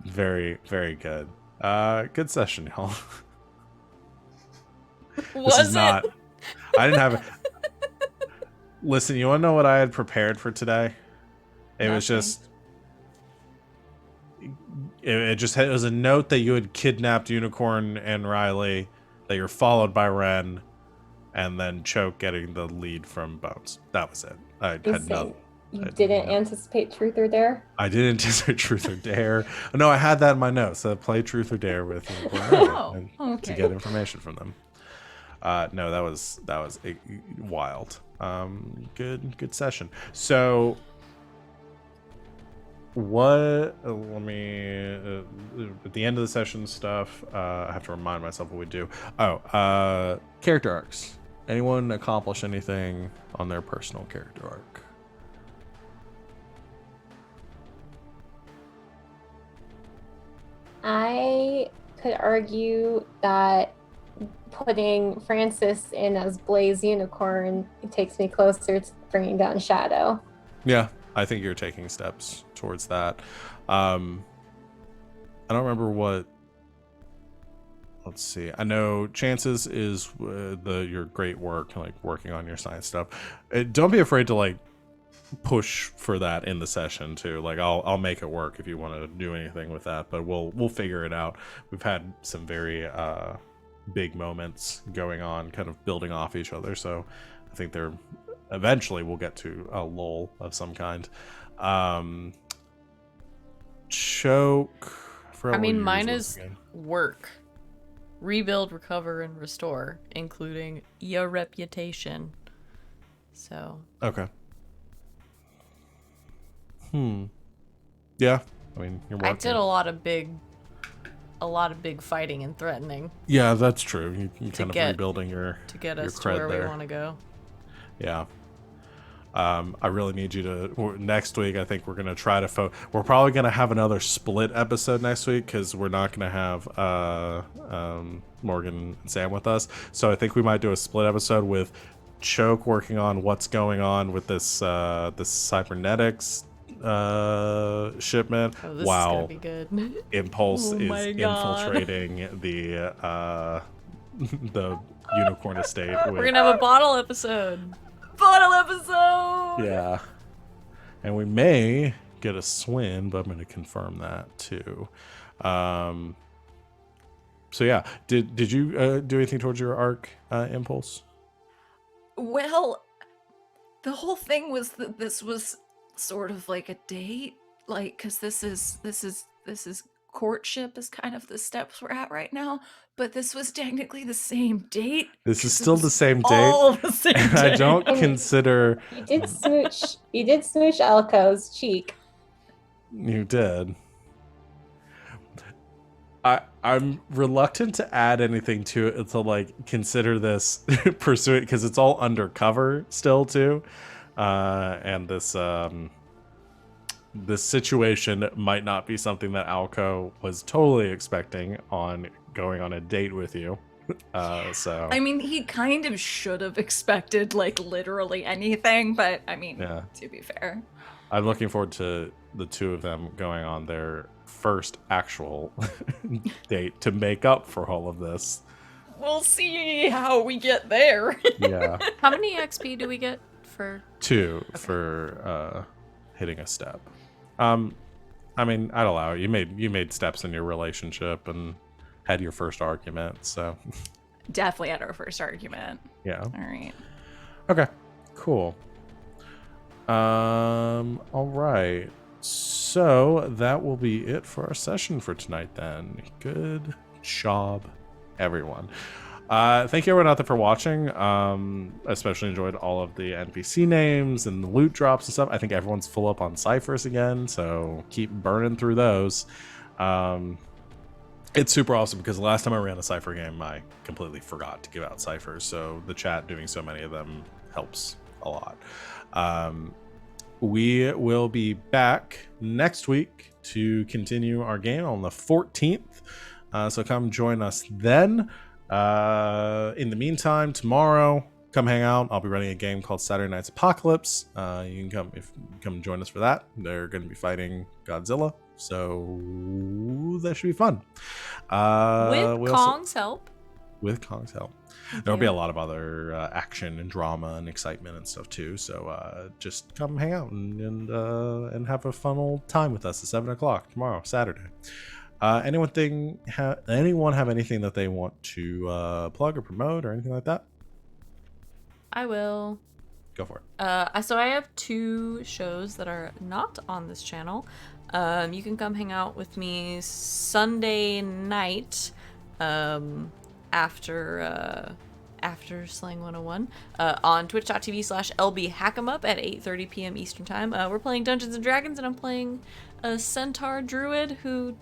Very, very good. Good session, y'all. Was not. I didn't have. Listen, you want to know what I had prepared for today? It was just. It was a note that you had kidnapped Unicorn and Riley, that you're followed by Ren, and then Choke getting the lead from Bones. That was it. I had nothing. You didn't anticipate Truth or Dare? I didn't anticipate Truth or Dare. No, I had that in my notes. Play Truth or Dare with to get information from them. No, that was wild. Good session. So, what? Let me at the end of the session stuff. I have to remind myself what we do. Character arcs. Anyone accomplish anything on their personal character arc? I could argue that putting Francis in as Blaze Unicorn takes me closer to bringing down Shadow. Yeah, I think you're taking steps towards that. I don't remember what. Let's see. I know Chances is your great work, like working on your science stuff. Don't be afraid to like push for that in the session too. Like I'll make it work if you want to do anything with that, but we'll figure it out. We've had some very big moments going on, kind of building off each other, so I think eventually we'll get to a lull of some kind. Choke. I mean, mine is work. Rebuild, recover, and restore, including your reputation. So. Okay. Yeah. I mean, you're working. I did a lot of big fighting and threatening. Yeah, that's true. You kind of rebuilding to get us your to cred where there. we want to go. Yeah. I really need you to next week. I think we're gonna try to we're probably gonna have another split episode next week because we're not gonna have Morgan and Sam with us. So I think we might do a split episode with Choke working on what's going on with this cybernetics shipment. Oh, this is wow. gonna be good. Impulse is my God. infiltrating the Unicorn Estate. We're gonna have a bottle episode. Yeah. And we may get a Swin, but I'm going to confirm that too. So yeah, did you do anything towards your arc impulse? Well, the whole thing was that this was sort of like a date, like, because this is courtship is kind of the steps we're at right now. But this was technically the same date. This is 'cause it still was the same date. all the same And date. I don't consider You did smooch. You did smooch Elko's cheek. you did. I'm reluctant to add anything to it to like consider this pursuit because it's all undercover still too, and this situation might not be something that Alco was totally expecting on going on a date with you. So I mean, he kind of should have expected like literally anything, but I mean, Yeah. to be fair. I'm looking forward to the two of them going on their first actual date to make up for all of this. We'll see how we get there. Yeah. How many XP do we get for? 2 for hitting a step. I mean, I'd allow it. You made steps in your relationship and had your first argument, so Definitely had our first argument. yeah. All right. Okay. Cool. All right. So that will be it for our session for tonight then. Good job, everyone. Thank you everyone out there for watching. Especially enjoyed all of the NPC names and the loot drops and stuff. I think everyone's full up on ciphers again, so keep burning through those. It's super awesome because the last time I ran a cipher game, I completely forgot to give out ciphers, so the chat doing so many of them helps a lot. We will be back next week to continue our game on the 14th, so come join us then. In the meantime, tomorrow, come hang out. I'll be running a game called Saturday Night's Apocalypse. You can come join us for that. They're going to be fighting Godzilla, so that should be fun. With Kong's help. With Kong's help. There'll be a lot of other action and drama and excitement and stuff too. So just come hang out and have a fun old time with us at 7 o'clock tomorrow, Saturday. Anyone have anything that they want to plug or promote or anything like that? I will. Go for it. So I have 2 shows that are not on this channel. You can come hang out with me Sunday night, after Slang 101, on twitch.tv/lbhackemup at 8:30 p.m. Eastern time. We're playing Dungeons and Dragons, and I'm playing a centaur druid who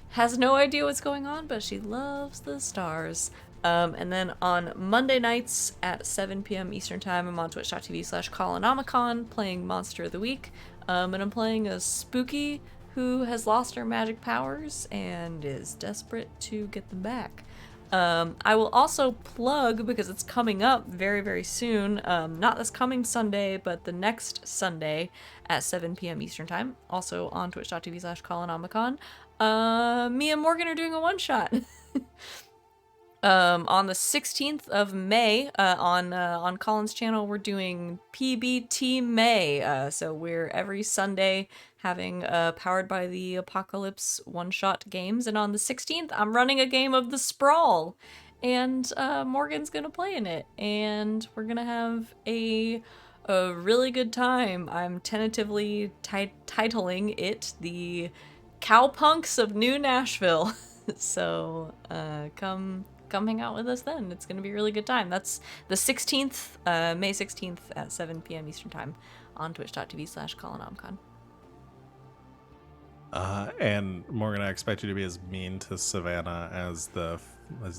has no idea what's going on, but she loves the stars. And then on Monday nights at 7 p.m. Eastern time, I'm on twitch.tv/Colonomicon playing Monster of the Week. And I'm playing a spooky who has lost her magic powers and is desperate to get them back. I will also plug, because it's coming up very, very soon, not this coming Sunday, but the next Sunday at 7 p.m. Eastern time, also on twitch.tv/Colonomicon. Me and Morgan are doing a one-shot. On the 16th of May, on Colin's channel, we're doing PBT May. So we're every Sunday having Powered by the Apocalypse one-shot games. And on the 16th, I'm running a game of The Sprawl. And Morgan's gonna play in it. And we're gonna have a really good time. I'm tentatively titling it the Cowpunks of New Nashville. So come hang out with us then. It's going to be a really good time. That's the 16th, May 16th at 7 p.m. Eastern time on twitch.tv/Colonomicon. And Morgan, I expect you to be as mean to Savannah as the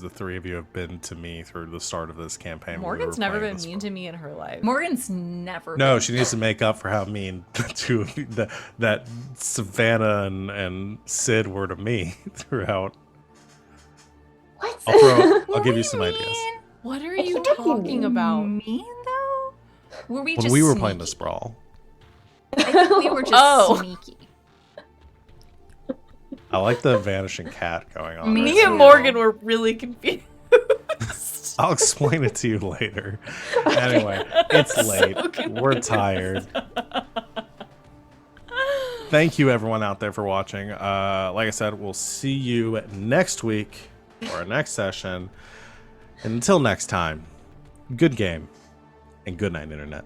3 of you have been to me through the start of this campaign. Morgan's never been mean to me in her life. Morgan's never. No, been. she needs to make up for how mean the 2 of you, that Savannah and Sid were to me throughout. What? I'll give you some ideas. What are I you can't be talking about? Mean though? Were we When just we were sneaky? playing the Sprawl, I think we were just Oh. sneaky. I like the vanishing cat going on. Me Me right and too. Morgan were really confused. I'll explain it to you later. Anyway, it's late. We're tired. Thank you everyone out there for watching. Like I said, we'll see you next week for our next session. And until next time, good game and good night, Internet.